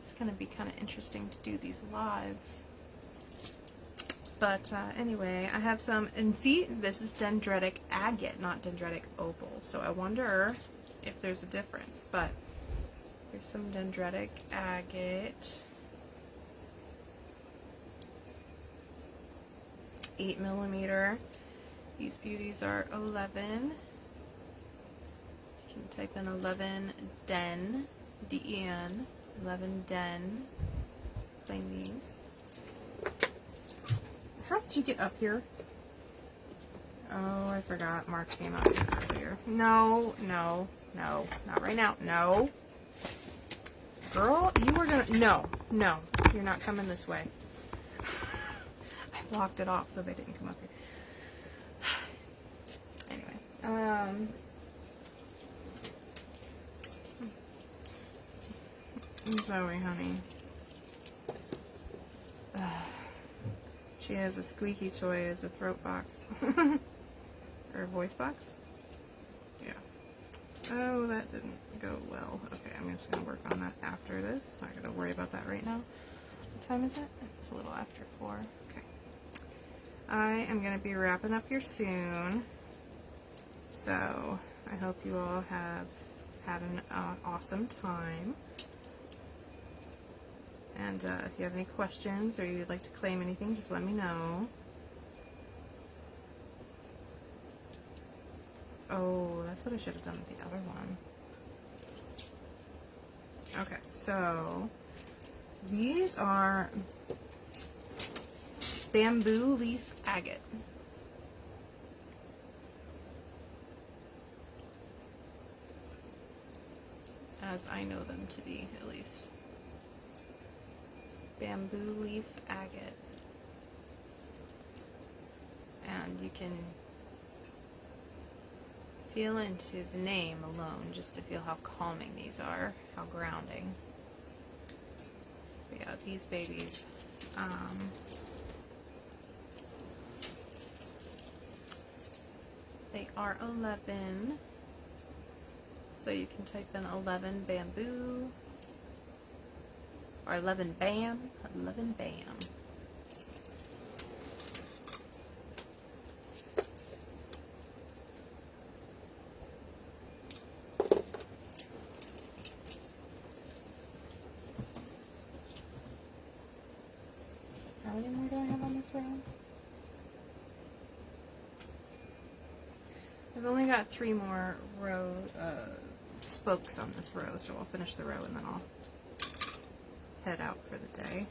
It's going to be kind of interesting to do these lives. But anyway, I have some, and see, this is dendritic agate, not dendritic opal. So I wonder if there's a difference, but there's some dendritic agate. 8mm. These beauties are 11. You can type in 11 den, D-E-N, 11 den. Claim these. How did you get up here? Oh, I forgot. Mark came out here earlier. No, not right now. No. Girl, you were gonna, no, you're not coming this way. Blocked it off so they didn't come up here. Anyway, Zoe, honey. She has a squeaky toy as a throat box. Or a voice box? Yeah. Oh, that didn't go well. Okay, I'm just gonna work on that after this. Not gonna worry about that right now. What time is it? It's a little after 4. Okay. I am going to be wrapping up here soon, so I hope you all have had an awesome time, and if you have any questions or you'd like to claim anything, just let me know. Oh, that's what I should have done with the other one. Okay, so these are bamboo leaf agate. As I know them to be, at least. Bamboo leaf agate. And you can feel into the name alone just to feel how calming these are, how grounding. But yeah, these babies, they are 11, so you can type in 11 bamboo, or 11 bam, 11 bam. How many more do I have on this round? I've only got 3 more spokes on this row, so I'll finish the row and then I'll head out for the day.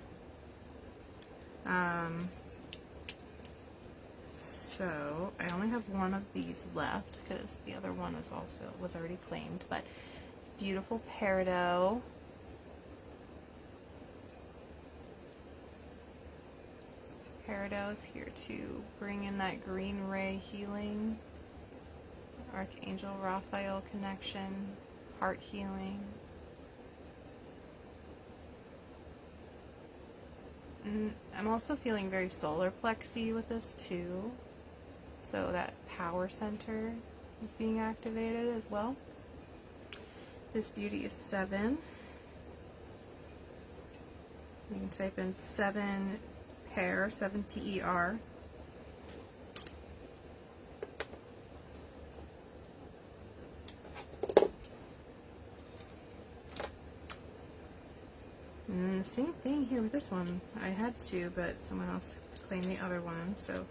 So I only have one of these left because the other one was already claimed. But it's beautiful peridot. Peridot is here to bring in that green ray healing, Archangel Raphael connection, heart healing. I'm also feeling very solar plexy with this too. So that power center is being activated as well. This beauty is 7. You can type in 7 pair, 7 PER. And the same thing here with this one. I had 2, but someone else claimed the other one. So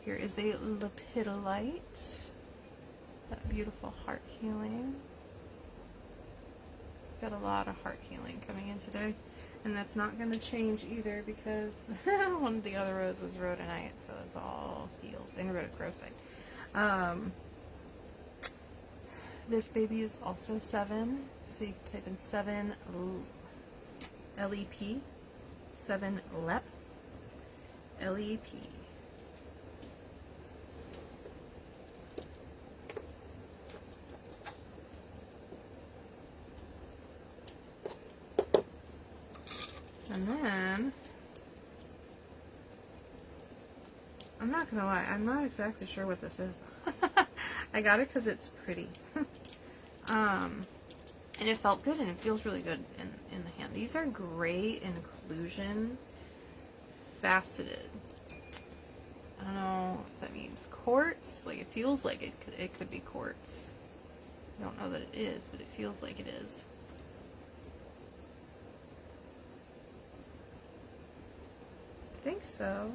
here is a lepidolite. That beautiful heart healing. Got a lot of heart healing coming in today. And that's not going to change either because one of the other rows was rhodonite, so it's all heals. And rhodochrosite. This baby is also 7, so you can type in 7 LEP, 7 LEP, LEP. And then, I'm not gonna lie, I'm not exactly sure what this is. I got it because it's pretty. And it felt good and it feels really good in the hand. These are gray inclusion faceted. I don't know if that means quartz. Like, it feels like it could be quartz. I don't know that it is, but it feels like it is. I think so.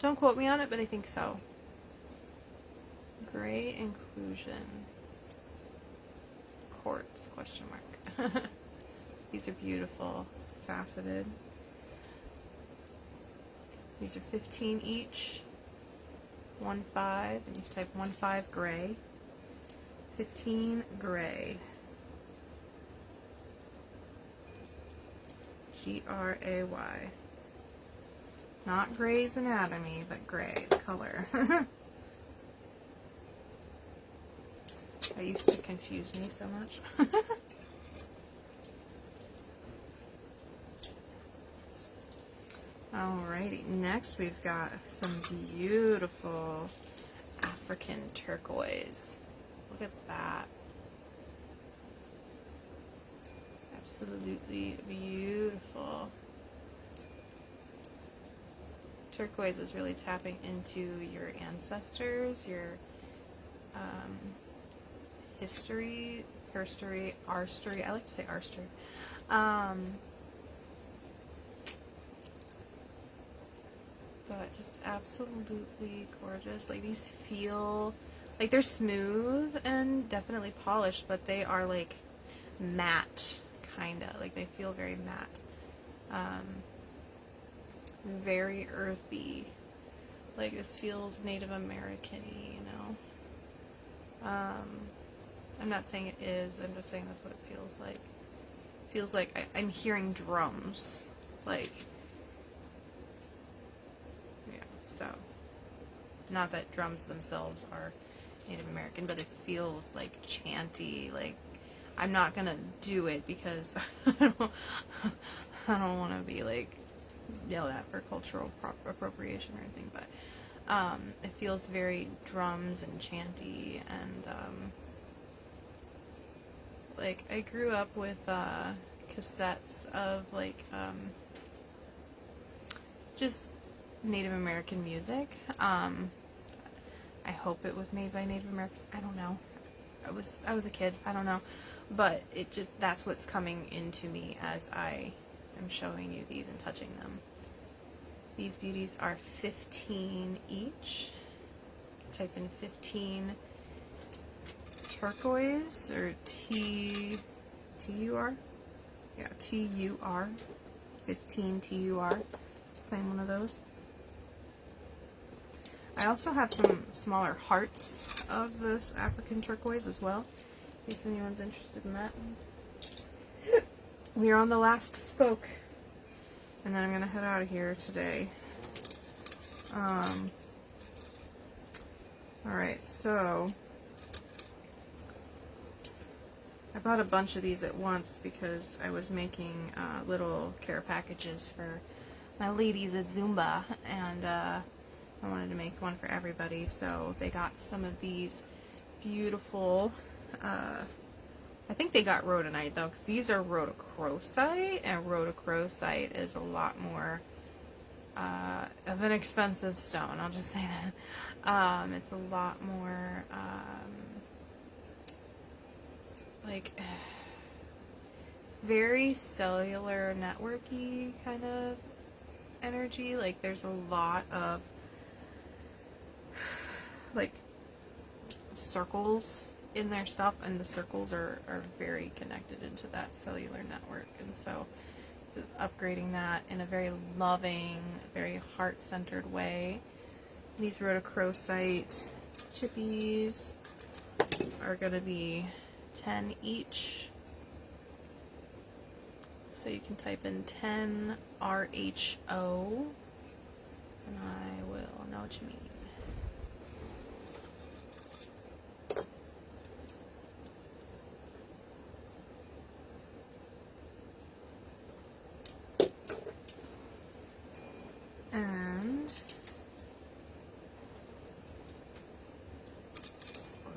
Don't quote me on it, but I think so. Gray inclusion. Quartz, question mark. These are beautiful, faceted. These are 15 each. 1.5, and you type 1.5 gray. 15 gray. Gray. Not Grey's Anatomy, but gray, the color. That used to confuse me so much. Alrighty, next we've got some beautiful African turquoise. Look at that. Absolutely beautiful. Turquoise is really tapping into your ancestors, your history, herstory, arstory. I like to say arstory. But just absolutely gorgeous. Like, these feel like they're smooth and definitely polished, but they are like matte, kinda. Like, they feel very matte. Very earthy. Like, this feels Native American-y, you know? I'm not saying it is, I'm just saying that's what it feels like. It feels like I'm hearing drums. Like, yeah, so. Not that drums themselves are Native American, but it feels like chanty. Like, I'm not gonna do it because I don't want to be like yelled at for cultural appropriation or anything, but it feels very drums and chanty, and like, I grew up with cassettes of like just Native American music. I hope it was made by Native Americans. I don't know. I was a kid. I don't know, but it just, that's what's coming into me as I am showing you these and touching them. These beauties are 15 each. Type in 15 turquoise, or T-U-R? Yeah, T-U-R. 15 T-U-R. Claim one of those. I also have some smaller hearts of this African turquoise as well, in case anyone's interested in that. We are on the last spoke, and then I'm going to head out of here today. Alright, so I bought a bunch of these at once because I was making little care packages for my ladies at Zumba, and I wanted to make one for everybody, so they got some of these beautiful, I think they got rhodonite though, because these are rhodochrosite, and rhodochrosite is a lot more of an expensive stone, I'll just say that. It's a lot more, like, it's very cellular networky kind of energy. Like, there's a lot of, like, circles in their stuff, and the circles are very connected into that cellular network, and so upgrading that in a very loving, very heart-centered way. These rhodochrosite chippies are going to be 10 each. So you can type in 10 RHO, and I will know what you mean. And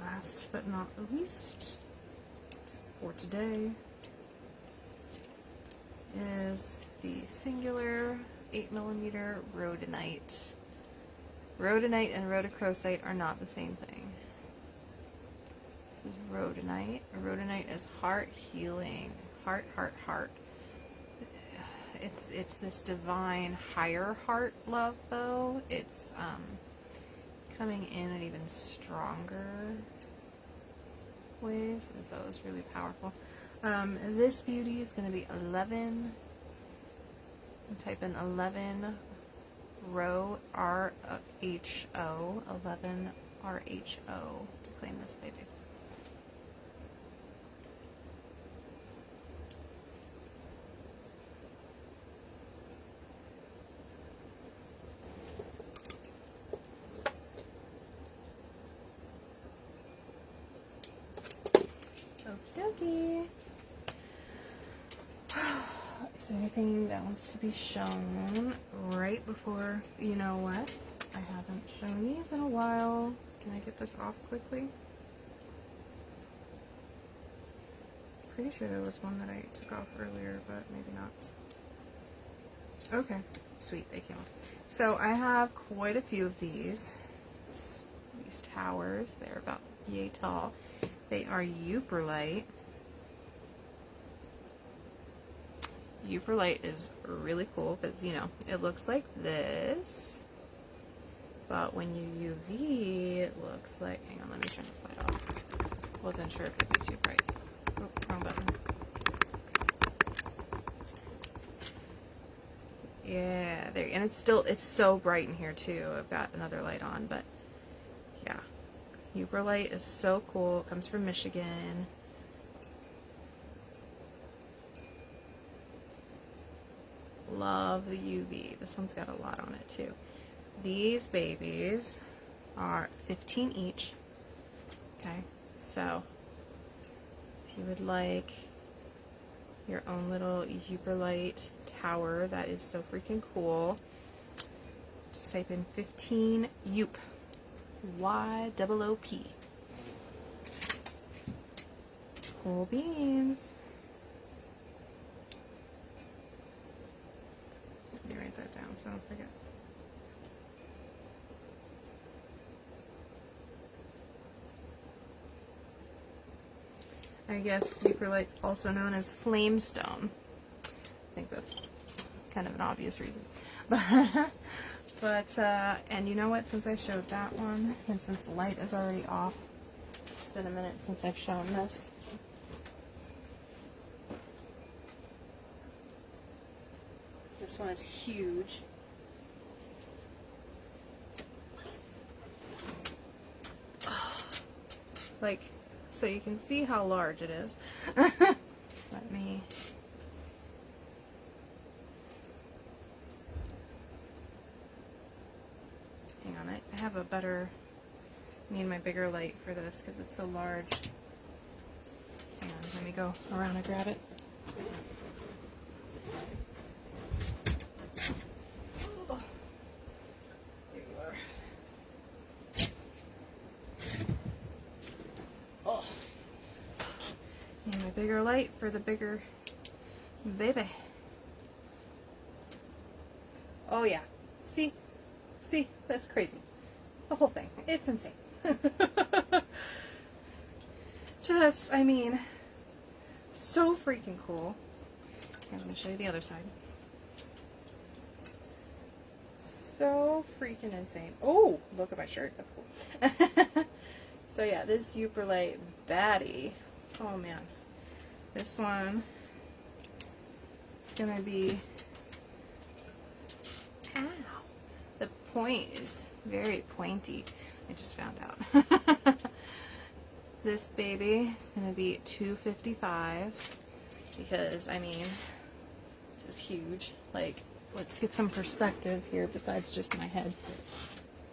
last but not least for today is the singular 8mm rhodonite. Rhodonite and rhodochrosite are not the same thing. This is rhodonite. Rhodonite is heart healing. Heart. It's this divine higher heart love, though. It's coming in at even stronger ways, and so it's really powerful. This beauty is going to be 11. Type in 11 RHO, 11 RHO to claim this baby. Okie dokie. Is there anything that wants to be shown right before, you know what? I haven't shown these in a while. Can I get this off quickly? Pretty sure there was one that I took off earlier, but maybe not. Okay, sweet, they came off. So I have quite a few of these towers. They're about yay tall. They are Euperlite. Euperlite is really cool because, you know, it looks like this, but when you UV, it looks like, hang on, let me turn this light off. Wasn't sure if it would be too bright. Oh, wrong button. Yeah, there, and it's so bright in here too. I've got another light on, but yeah. Euperlite is so cool. It comes from Michigan. Love the UV. This one's got a lot on it too. These babies are 15 each. Okay, so if you would like your own little Euperlite tower that is so freaking cool, just type in 15 Eup. YOOP. Cool beans. Let me write that down so I don't forget. I guess Euperlite's also known as flamestone. I think that's kind of an obvious reason. But, and you know what, since I showed that one, and since the light is already off, it's been a minute since I've shown this. This one is huge. like, so you can see how large it is. Let me... Hang on, I have a better... I need my bigger light for this because it's so large. Hang on, let me go around and grab it. Oh, there you are. Oh. Need my bigger light for the bigger baby. Oh yeah. See? See? That's crazy. The whole thing. It's insane. Just, I mean, so freaking cool. Okay, let me show you the other side. So freaking insane. Oh, look at my shirt. That's cool. So yeah, this Uperlite baddie. Oh man. This one is gonna be... Ow. The point is very pointy. I just found out. This baby is going to be $2.55 because, I mean, this is huge. Like, let's get some perspective here besides just my head.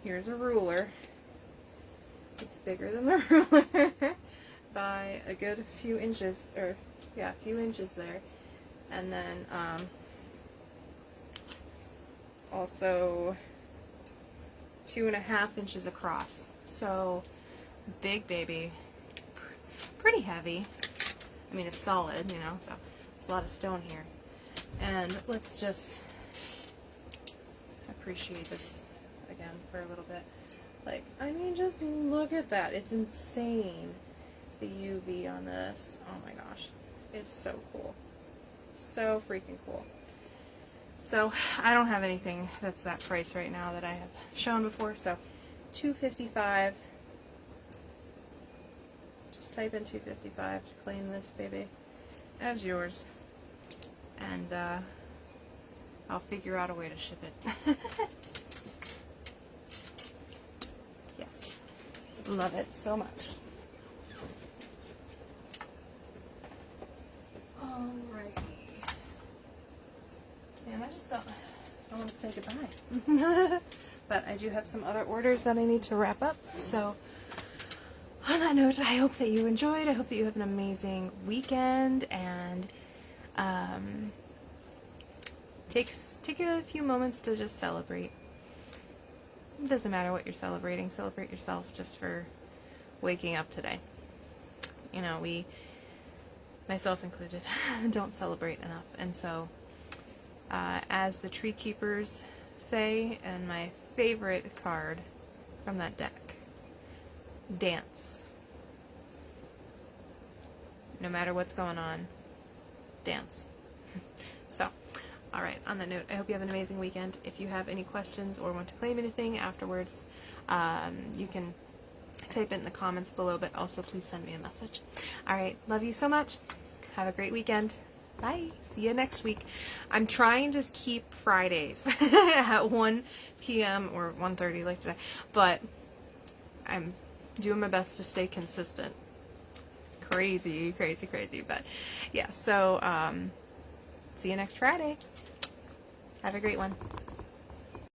Here's a ruler. It's bigger than the ruler by a good few inches, or yeah, a few inches there. And then also 2.5 inches across. So big baby, pretty heavy. I mean, it's solid, you know, so there's a lot of stone here. And let's just appreciate this again for a little bit. Like, I mean, just look at that. It's insane, the UV on this. Oh my gosh. It's so cool. So freaking cool. So, I don't have anything that's that price right now that I have shown before, so $2.55. Just type in $2.55 to claim this baby as yours. And, I'll figure out a way to ship it. Yes. Love it so much. Alrighty. And I just don't want to say goodbye. But I do have some other orders that I need to wrap up. So, on that note, I hope that you enjoyed. I hope that you have an amazing weekend. And, take a few moments to just celebrate. It doesn't matter what you're celebrating. Celebrate yourself just for waking up today. You know, myself included, don't celebrate enough. And so, as the tree keepers say, and my favorite card from that deck, dance. No matter what's going on, dance. So, alright, on that note, I hope you have an amazing weekend. If you have any questions or want to claim anything afterwards, you can type it in the comments below, but also please send me a message. Alright, love you so much. Have a great weekend. Bye. See you next week. I'm trying to keep Fridays at 1 p.m. or 1:30 like today, but I'm doing my best to stay consistent. Crazy, crazy, crazy, but yeah, so see you next Friday. Have a great one.